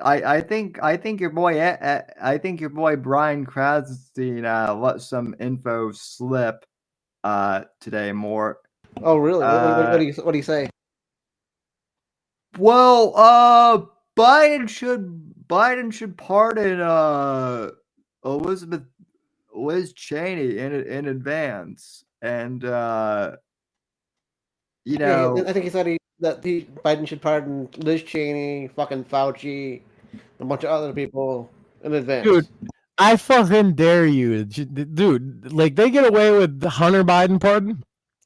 I think your boy Brian Krasstein let some info slip today. More. Oh really? What do you say? Well, Biden should pardon Liz Cheney in advance, and I think he said Biden should pardon Liz Cheney, fucking Fauci, a bunch of other people in advance. Dude, I fucking dare you, dude. Like they get away with the Hunter Biden pardon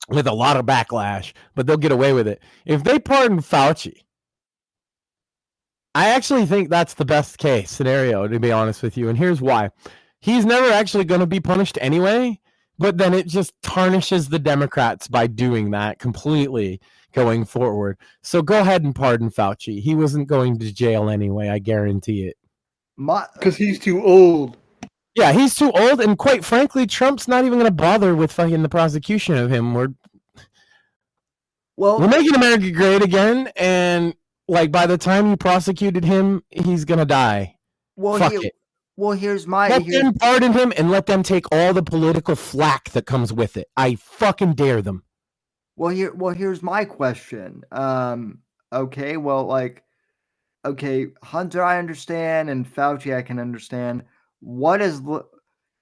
with a lot of backlash, but they'll get away with it if they pardon Fauci. I actually think that's the best case scenario, to be honest with you. And here's why. He's never actually going to be punished anyway, but then it just tarnishes the Democrats by doing that completely going forward. So go ahead and pardon Fauci. He wasn't going to jail anyway, I guarantee it. Because he's too old. Yeah, he's too old, and quite frankly, Trump's not even going to bother with fucking the prosecution of him. We're making America great again, and like by the time you prosecuted him, he's going to die. Fuck it. Well, here's let them pardon him and let them take all the political flack that comes with it. I fucking dare them. Here's my question. Okay, Hunter, I understand, and Fauci, I can understand.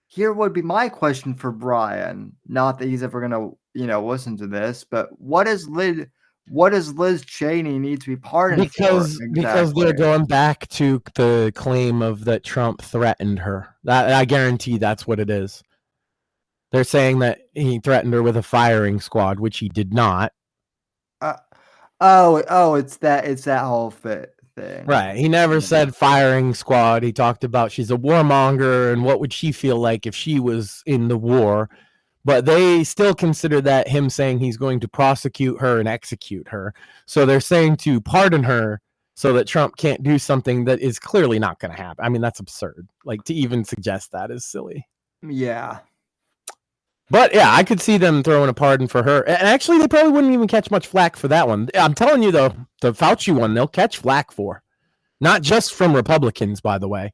Here would be my question for Brian. Not that he's ever gonna, listen to this, but what does Liz Cheney need to be pardoned for? Because they're going back to the claim of that Trump threatened her. I guarantee that's what it is. They're saying that he threatened her with a firing squad, which he did not. It's that whole thing. Right. He never said firing squad. He talked about she's a warmonger and what would she feel like if she was in the war. But they still consider that him saying he's going to prosecute her and execute her. So they're saying to pardon her so that Trump can't do something that is clearly not going to happen. I mean, that's absurd. Like, to even suggest that is silly. Yeah. But yeah, I could see them throwing a pardon for her. And actually, they probably wouldn't even catch much flack for that one. I'm telling you, though, the Fauci one, they'll catch flack for. Not just from Republicans, by the way.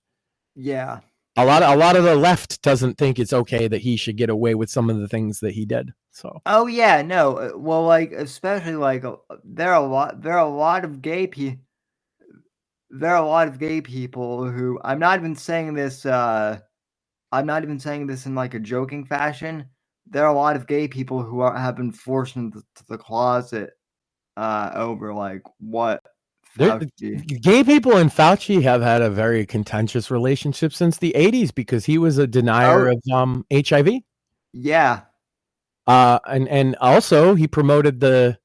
Yeah. A lot of the left doesn't think it's okay that he should get away with some of the things that he did. So. Oh yeah, no. Well, like especially like there are a lot of gay people. There are a lot of gay people who I'm not even saying this. I'm not even saying this in like a joking fashion. There are a lot of gay people who have been forced into the closet over like what. Gay people and Fauci have had a very contentious relationship since the 80s because he was a denier of HIV. Yeah. And also he promoted the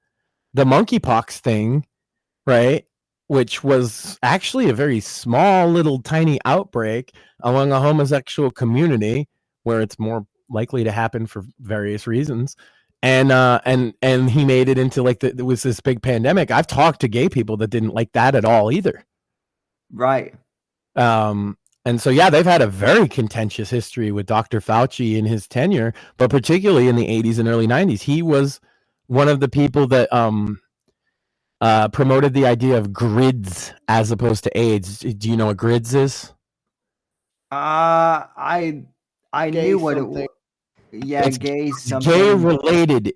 monkeypox thing, right? Which was actually a very small little tiny outbreak among a homosexual community where it's more likely to happen for various reasons. And he made it into like there was this big pandemic. I've talked to gay people that didn't like that at all either. Right. And so, yeah, they've had a very contentious history with Dr. Fauci in his tenure, but particularly in the 80s and early 90s. He was one of the people that promoted the idea of grids as opposed to AIDS. Do you know what grids is? I knew what it was. Yeah, it's gay something.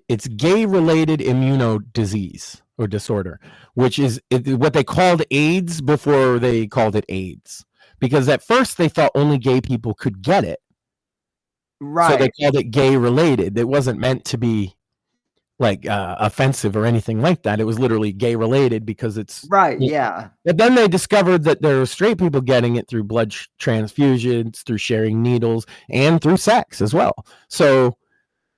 It's gay-related immunodisease or disorder, which is what they called AIDS before they called it AIDS. Because at first they thought only gay people could get it. Right. So they called it gay-related. It wasn't meant to be like offensive or anything like that. It was literally gay-related because it's... Right, yeah. But then they discovered that there were straight people getting it through blood transfusions, through sharing needles, and through sex as well. So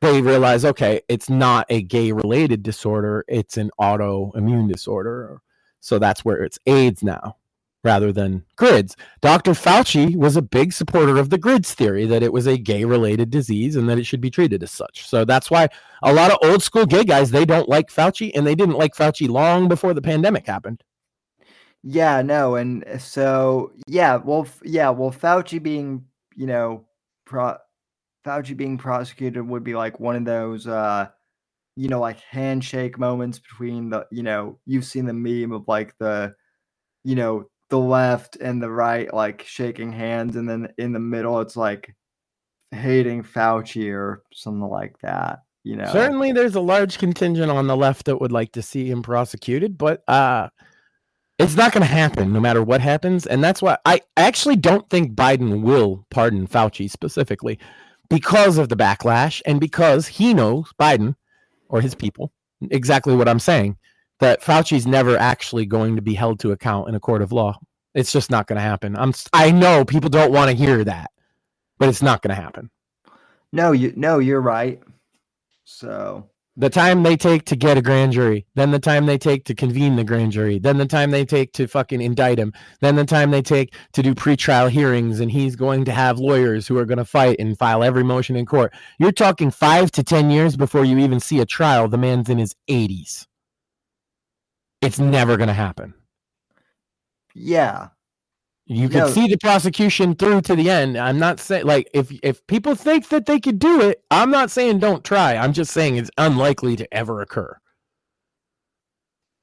they realized, okay, it's not a gay-related disorder. It's an autoimmune disorder. So that's where it's AIDS now, rather than grids. Dr. Fauci was a big supporter of the grids theory, that it was a gay-related disease and that it should be treated as such. So that's why a lot of old school gay guys, they don't like Fauci, and they didn't like Fauci long before the pandemic happened. Yeah, no, and so Fauci being, Fauci being prosecuted would be like one of those, like handshake moments between the, you've seen the meme of like the left and the right like shaking hands, and then in the middle it's like hating Fauci or something like that. Certainly there's a large contingent on the left that would like to see him prosecuted, but it's not going to happen no matter what happens. And that's why I actually don't think Biden will pardon Fauci specifically because of the backlash and because he knows, Biden or his people, exactly what I'm saying, that Fauci's never actually going to be held to account in a court of law. It's just not going to happen. I know people don't want to hear that, but it's not going to happen. No, you're right. So The time they take to get a grand jury, then the time they take to convene the grand jury, then the time they take to fucking indict him, then the time they take to do pretrial hearings, and he's going to have lawyers who are going to fight and file every motion in court. You're talking 5 to 10 years before you even see a trial. The man's in his 80s. It's never going to happen. Yeah. You could see the prosecution through to the end. I'm not saying, like, if people think that they could do it, I'm not saying don't try. I'm just saying it's unlikely to ever occur.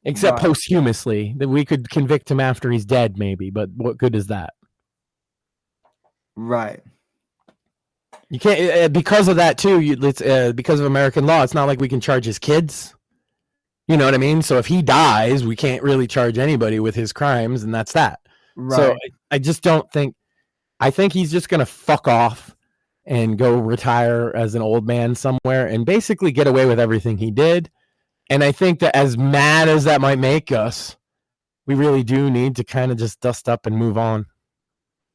Except posthumously, that we could convict him after he's dead, maybe. But what good is that? Right. You can't, because of that too. Because of American law, it's not like we can charge his kids. You know what I mean? So if he dies, we can't really charge anybody with his crimes, and that's that. Right. So I just don't think. I think he's just gonna fuck off and go retire as an old man somewhere and basically get away with everything he did. And I think that as mad as that might make us, we really do need to kind of just dust up and move on.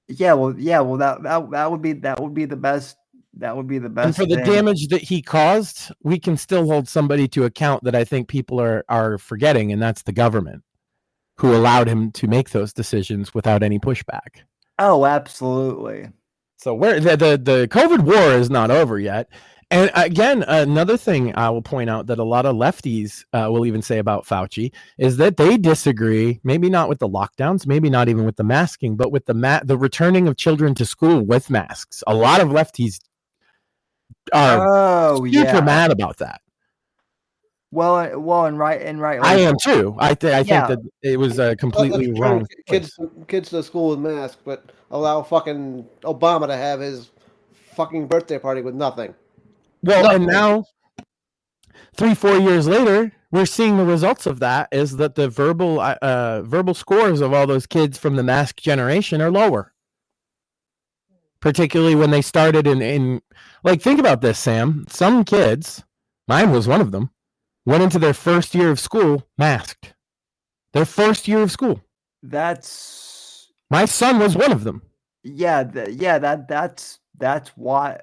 Yeah, well, that would be the best. That would be the best. And for the damage that he caused, we can still hold somebody to account that I think people are forgetting, and that's the government, who allowed him to make those decisions without any pushback. Oh, absolutely. So where the COVID war is not over yet. And again, another thing I will point out that a lot of lefties will even say about Fauci is that they disagree, maybe not with the lockdowns, maybe not even with the masking, but with the returning of children to school with masks. A lot of lefties are super mad about that. Well, and right. I am too. I think that it was completely wrong. Kids to the school with masks, but allow fucking Obama to have his fucking birthday party with nothing. Well, and now 3-4 years later, we're seeing the results of that. Is that the verbal scores of all those kids from the mask generation are lower, particularly when they started in like, think about this, Sam. Some kids, mine was one of them, went into their first year of school masked. Their first year of school. That's my son was one of them. Yeah, that's why.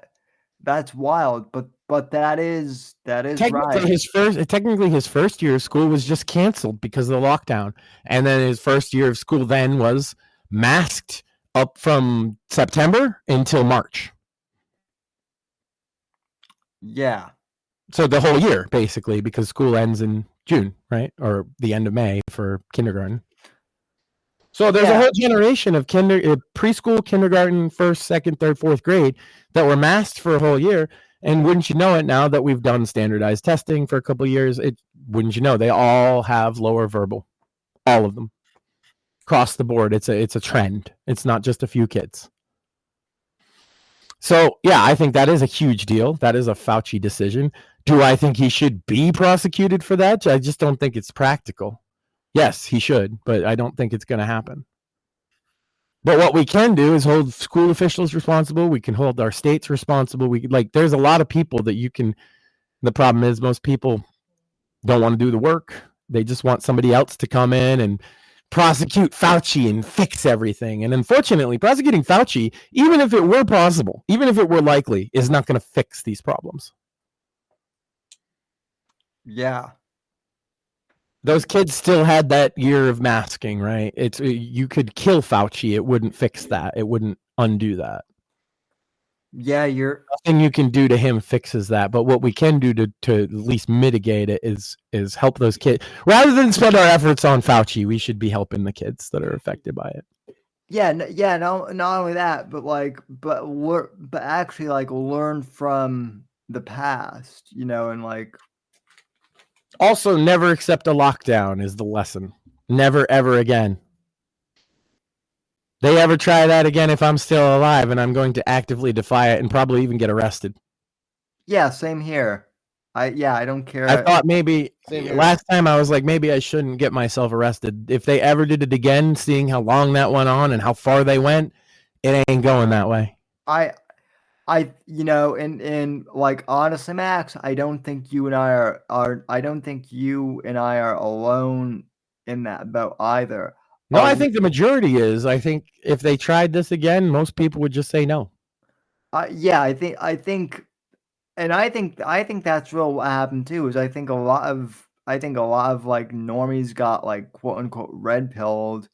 That's wild, but that is technically right. Technically, his first year of school was just canceled because of the lockdown, and then his first year of school then was masked up from September until March. Yeah. So the whole year, basically, because school ends in June, right, or the end of May for kindergarten. So there's a whole generation of preschool, kindergarten, first, second, third, fourth grade that were masked for a whole year. And wouldn't you know it, now that we've done standardized testing for a couple of years, wouldn't you know, they all have lower verbal, all of them, across the board. It's a trend. It's not just a few kids. So yeah, I think that is a huge deal. That is a Fauci decision. Do I think he should be prosecuted for that? I just don't think it's practical. Yes, he should, but I don't think it's going to happen. But what we can do is hold school officials responsible. We can hold our states responsible. There's a lot of people that you can. The problem is most people don't want to do the work. They just want somebody else to come in and prosecute Fauci and fix everything. And unfortunately, prosecuting Fauci, even if it were possible, even if it were likely, is not going to fix these problems. Yeah. Those kids still had that year of masking, right? You could kill Fauci. It wouldn't fix that. It wouldn't undo that. Yeah, nothing you can do to him fixes that. But what we can do to at least mitigate it is help those kids. Rather than spend our efforts on Fauci, we should be helping the kids that are affected by it. Yeah, not only that, but actually learn from the past, and also never accept a lockdown is the lesson. Never, ever again. They ever try that again, if I'm still alive, and I'm going to actively defy it and probably even get arrested. Yeah, same here. I don't care. I thought maybe last time I was like, maybe I shouldn't get myself arrested. If they ever did it again, seeing how long that went on and how far they went, it ain't going that way. Honestly, Max, I don't think you and I are alone in that boat either. No, I think the majority is. I think if they tried this again, most people would just say no. I think and I think that's real what happened too. Is I think a lot of like normies got like quote unquote red pilled,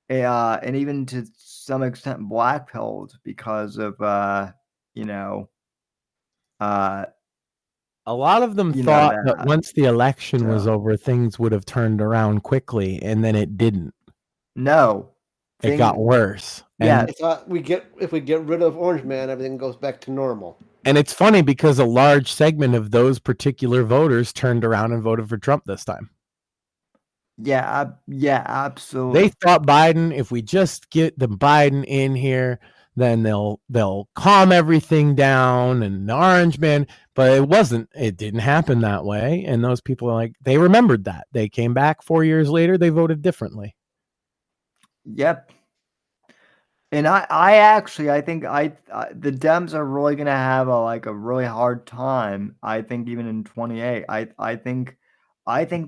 and even to some extent black pilled because of you know uh A lot of them you know thought that that. once the election was So over, things would have turned around quickly, and then it didn't. no, It got worse. Yeah. I thought if we get rid of Orange Man, everything goes back to normal. And it's funny because a large segment of those particular voters turned around and voted for Trump this time. Yeah, absolutely. They thought Biden, if we just get the Biden in here, then they'll calm everything down and the Orange Man. But it didn't happen that way. And those people are like, they remembered that. They came back 4 years later, they voted differently. Yep. And I think the Dems are really gonna have a really hard time. I think even in 28, I think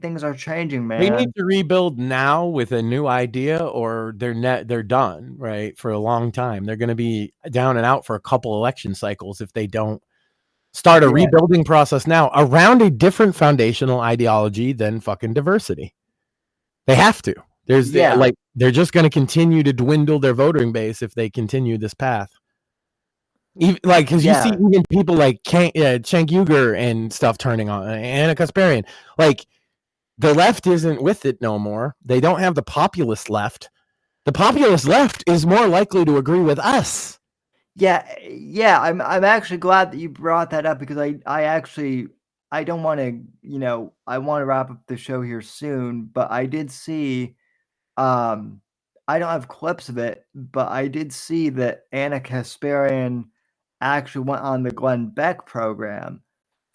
things are changing, They man. need to rebuild now with a new idea, or they're done, right? For a long time, they're going to be down and out for a couple election cycles if they don't start a rebuilding process now around a different foundational ideology than fucking diversity. They have to. They're just going to continue to dwindle their voting base if they continue this path. Even, because you see even people like Cenk Uygur and stuff turning on, Anna Kasparian, like the left isn't with it no more. They don't have the populist left. The populist left is more likely to agree with us. Yeah. I'm actually glad that you brought that up because I don't want to, I want to wrap up the show here soon, but I did see, I don't have clips of it, but I did see that Anna Kasparian actually went on the Glenn Beck program.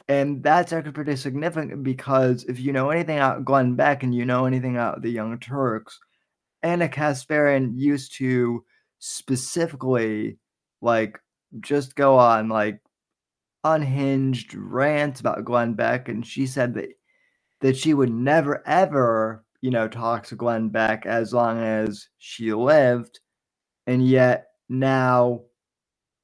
And that's actually pretty significant because if you know anything about Glenn Beck and you know anything about the Young Turks, Anna Kasparian used to specifically just go on unhinged rants about Glenn Beck, and she said that she would never ever talk to Glenn Beck as long as she lived, and yet now.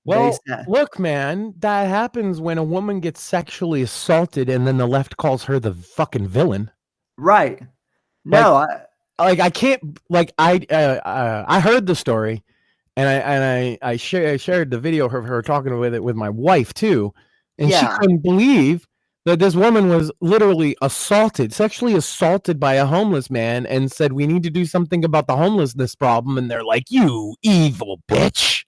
Well, look, man, that happens when a woman gets sexually assaulted and then the left calls her the fucking villain. Right. No, I can't, I heard the story and I shared the video of her talking with my wife too. And she couldn't believe that this woman was literally sexually assaulted by a homeless man and said, we need to do something about the homelessness problem. And they're like, you evil bitch.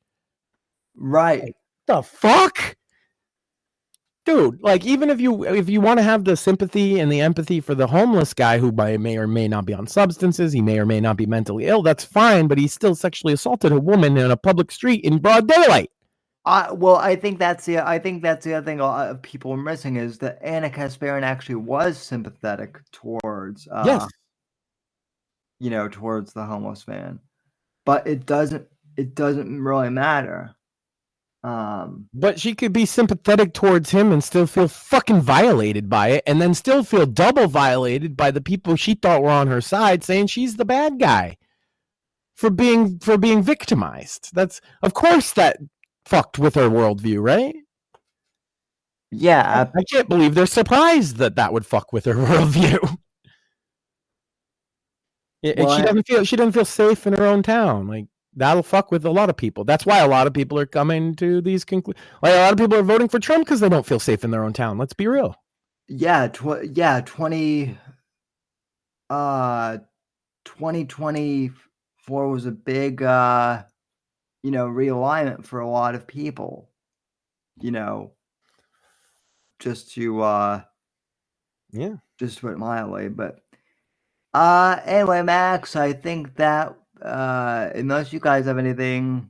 Right. Like, the fuck? Dude, even if you want to have the sympathy and the empathy for the homeless guy who may or may not be on substances, he may or may not be mentally ill, that's fine, but he still sexually assaulted a woman in a public street in broad daylight. I think that's the other thing a lot of people are missing is that Anna Kasparian actually was sympathetic towards towards the homeless man. But it doesn't really matter. But she could be sympathetic towards him and still feel fucking violated by it, and then still feel double violated by the people she thought were on her side saying she's the bad guy for being victimized. That's, of course, that fucked with her worldview, right? Yeah. I can't believe they're surprised that would fuck with her worldview. She doesn't feel safe in her own town. That'll fuck with a lot of people. That's why a lot of people are coming to these conclusions. A lot of people are voting for Trump because they don't feel safe in their own town. Let's be real. Yeah, 2024 was a big, realignment for a lot of people. Just to put it mildly, but anyway, Max, I think that unless you guys have anything,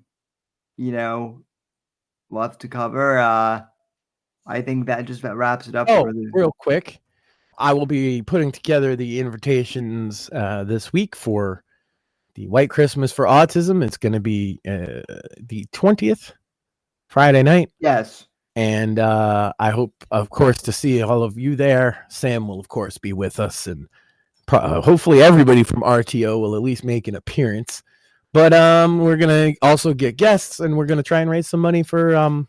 left to cover, I think that just about wraps it up. Real quick, I will be putting together the invitations this week for the White Christmas for Autism. It's going to be the 20th, Friday night. Yes. And I hope, of course, to see all of you there. Sam will, of course, be with us, and hopefully everybody from RTO will at least make an appearance. But we're going to also get guests, and we're going to try and raise some money for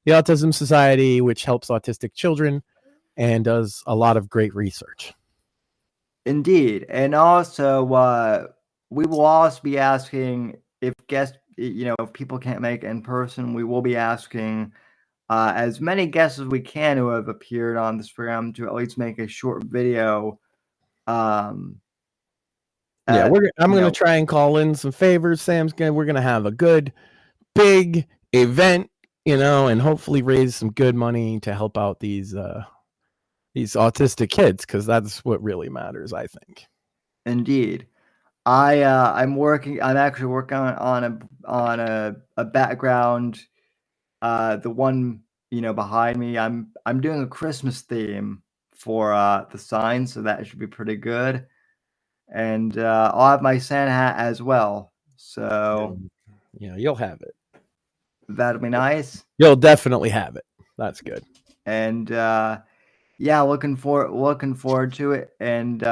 the Autism Society, which helps autistic children and does a lot of great research. Indeed. And also, we will also be asking if if people can't make it in person, we will be asking as many guests as we can who have appeared on this program to at least make a short video. I'm going to try and call in some favors. We're going to have a good, big event, and hopefully raise some good money to help out these autistic kids, because that's what really matters, I think. Indeed. I'm actually working on a background. The one behind me, I'm doing a Christmas theme for the sign, so that should be pretty good. And I'll have my Santa hat as well. So you'll have it. That'll be nice. You'll definitely have it. That's good. And looking forward to it. And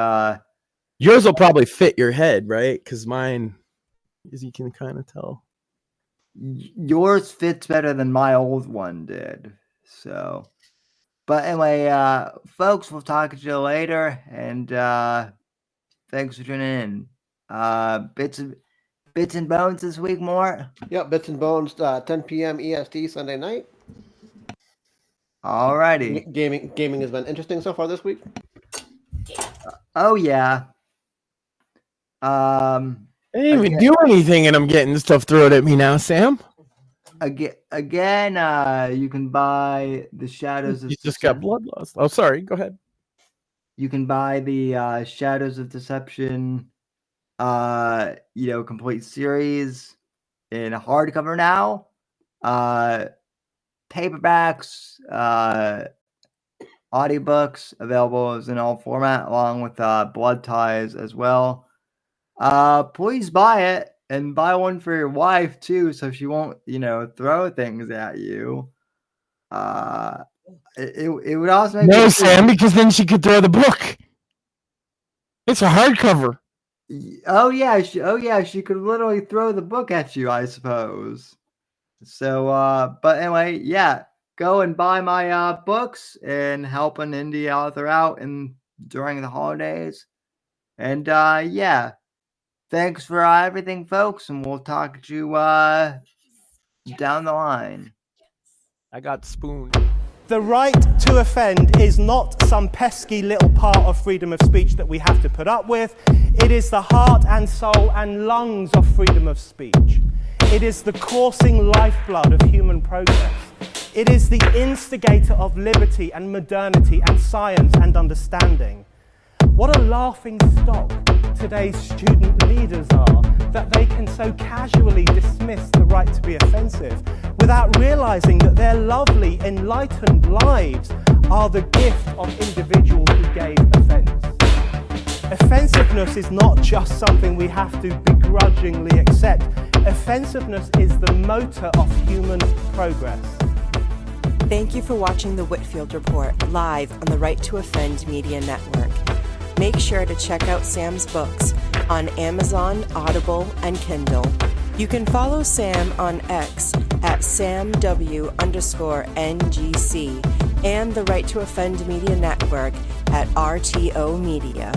yours will probably fit your head, right? Because mine, as you can kind of tell, yours fits better than my old one did. So, but anyway, folks, we'll talk to you later. And thanks for tuning in. Bits and Bones this week, Mort? Yep, Bits and Bones, 10 p.m. EST Sunday night. Alrighty. Gaming has been interesting so far this week. Oh yeah. I didn't even do anything, and I'm getting stuff thrown at me now, Sam. Again, you can buy the Shadows of. You just got blood loss. Oh, sorry. Go ahead. You can buy the Shadows of Deception, complete series in hardcover now. Paperbacks, audiobooks available as in all format, along with Blood Ties as well. Please buy it, and buy one for your wife too, so she won't, throw things at you. It would also make Sam, because then she could throw the book. It's a hardcover. Oh yeah, she could literally throw the book at you, I suppose. So, but anyway, yeah, go and buy my books and help an indie author out during the holidays. And thanks for everything, folks, and we'll talk to you down the line. I got spooned. The right to offend is not some pesky little part of freedom of speech that we have to put up with. It is the heart and soul and lungs of freedom of speech. It is the coursing lifeblood of human progress. It is the instigator of liberty and modernity and science and understanding. What a laughing stock today's student leaders are, that they can so casually dismiss the right to be offensive without realizing that their lovely, enlightened lives are the gift of individuals who gave offense. Offensiveness is not just something we have to begrudgingly accept. Offensiveness is the motor of human progress. Thank you for watching the Whitfield Report live on the Right to Offend Media Network. Make sure to check out Sam's books on Amazon, Audible, and Kindle. You can follow Sam on X at SamW_NGC and the Right to Offend Media Network at RTO Media.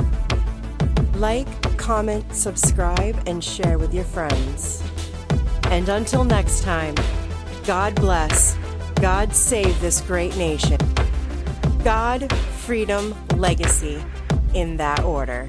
Like, comment, subscribe, and share with your friends. And until next time, God bless, God save this great nation. God, freedom, legacy, in that order.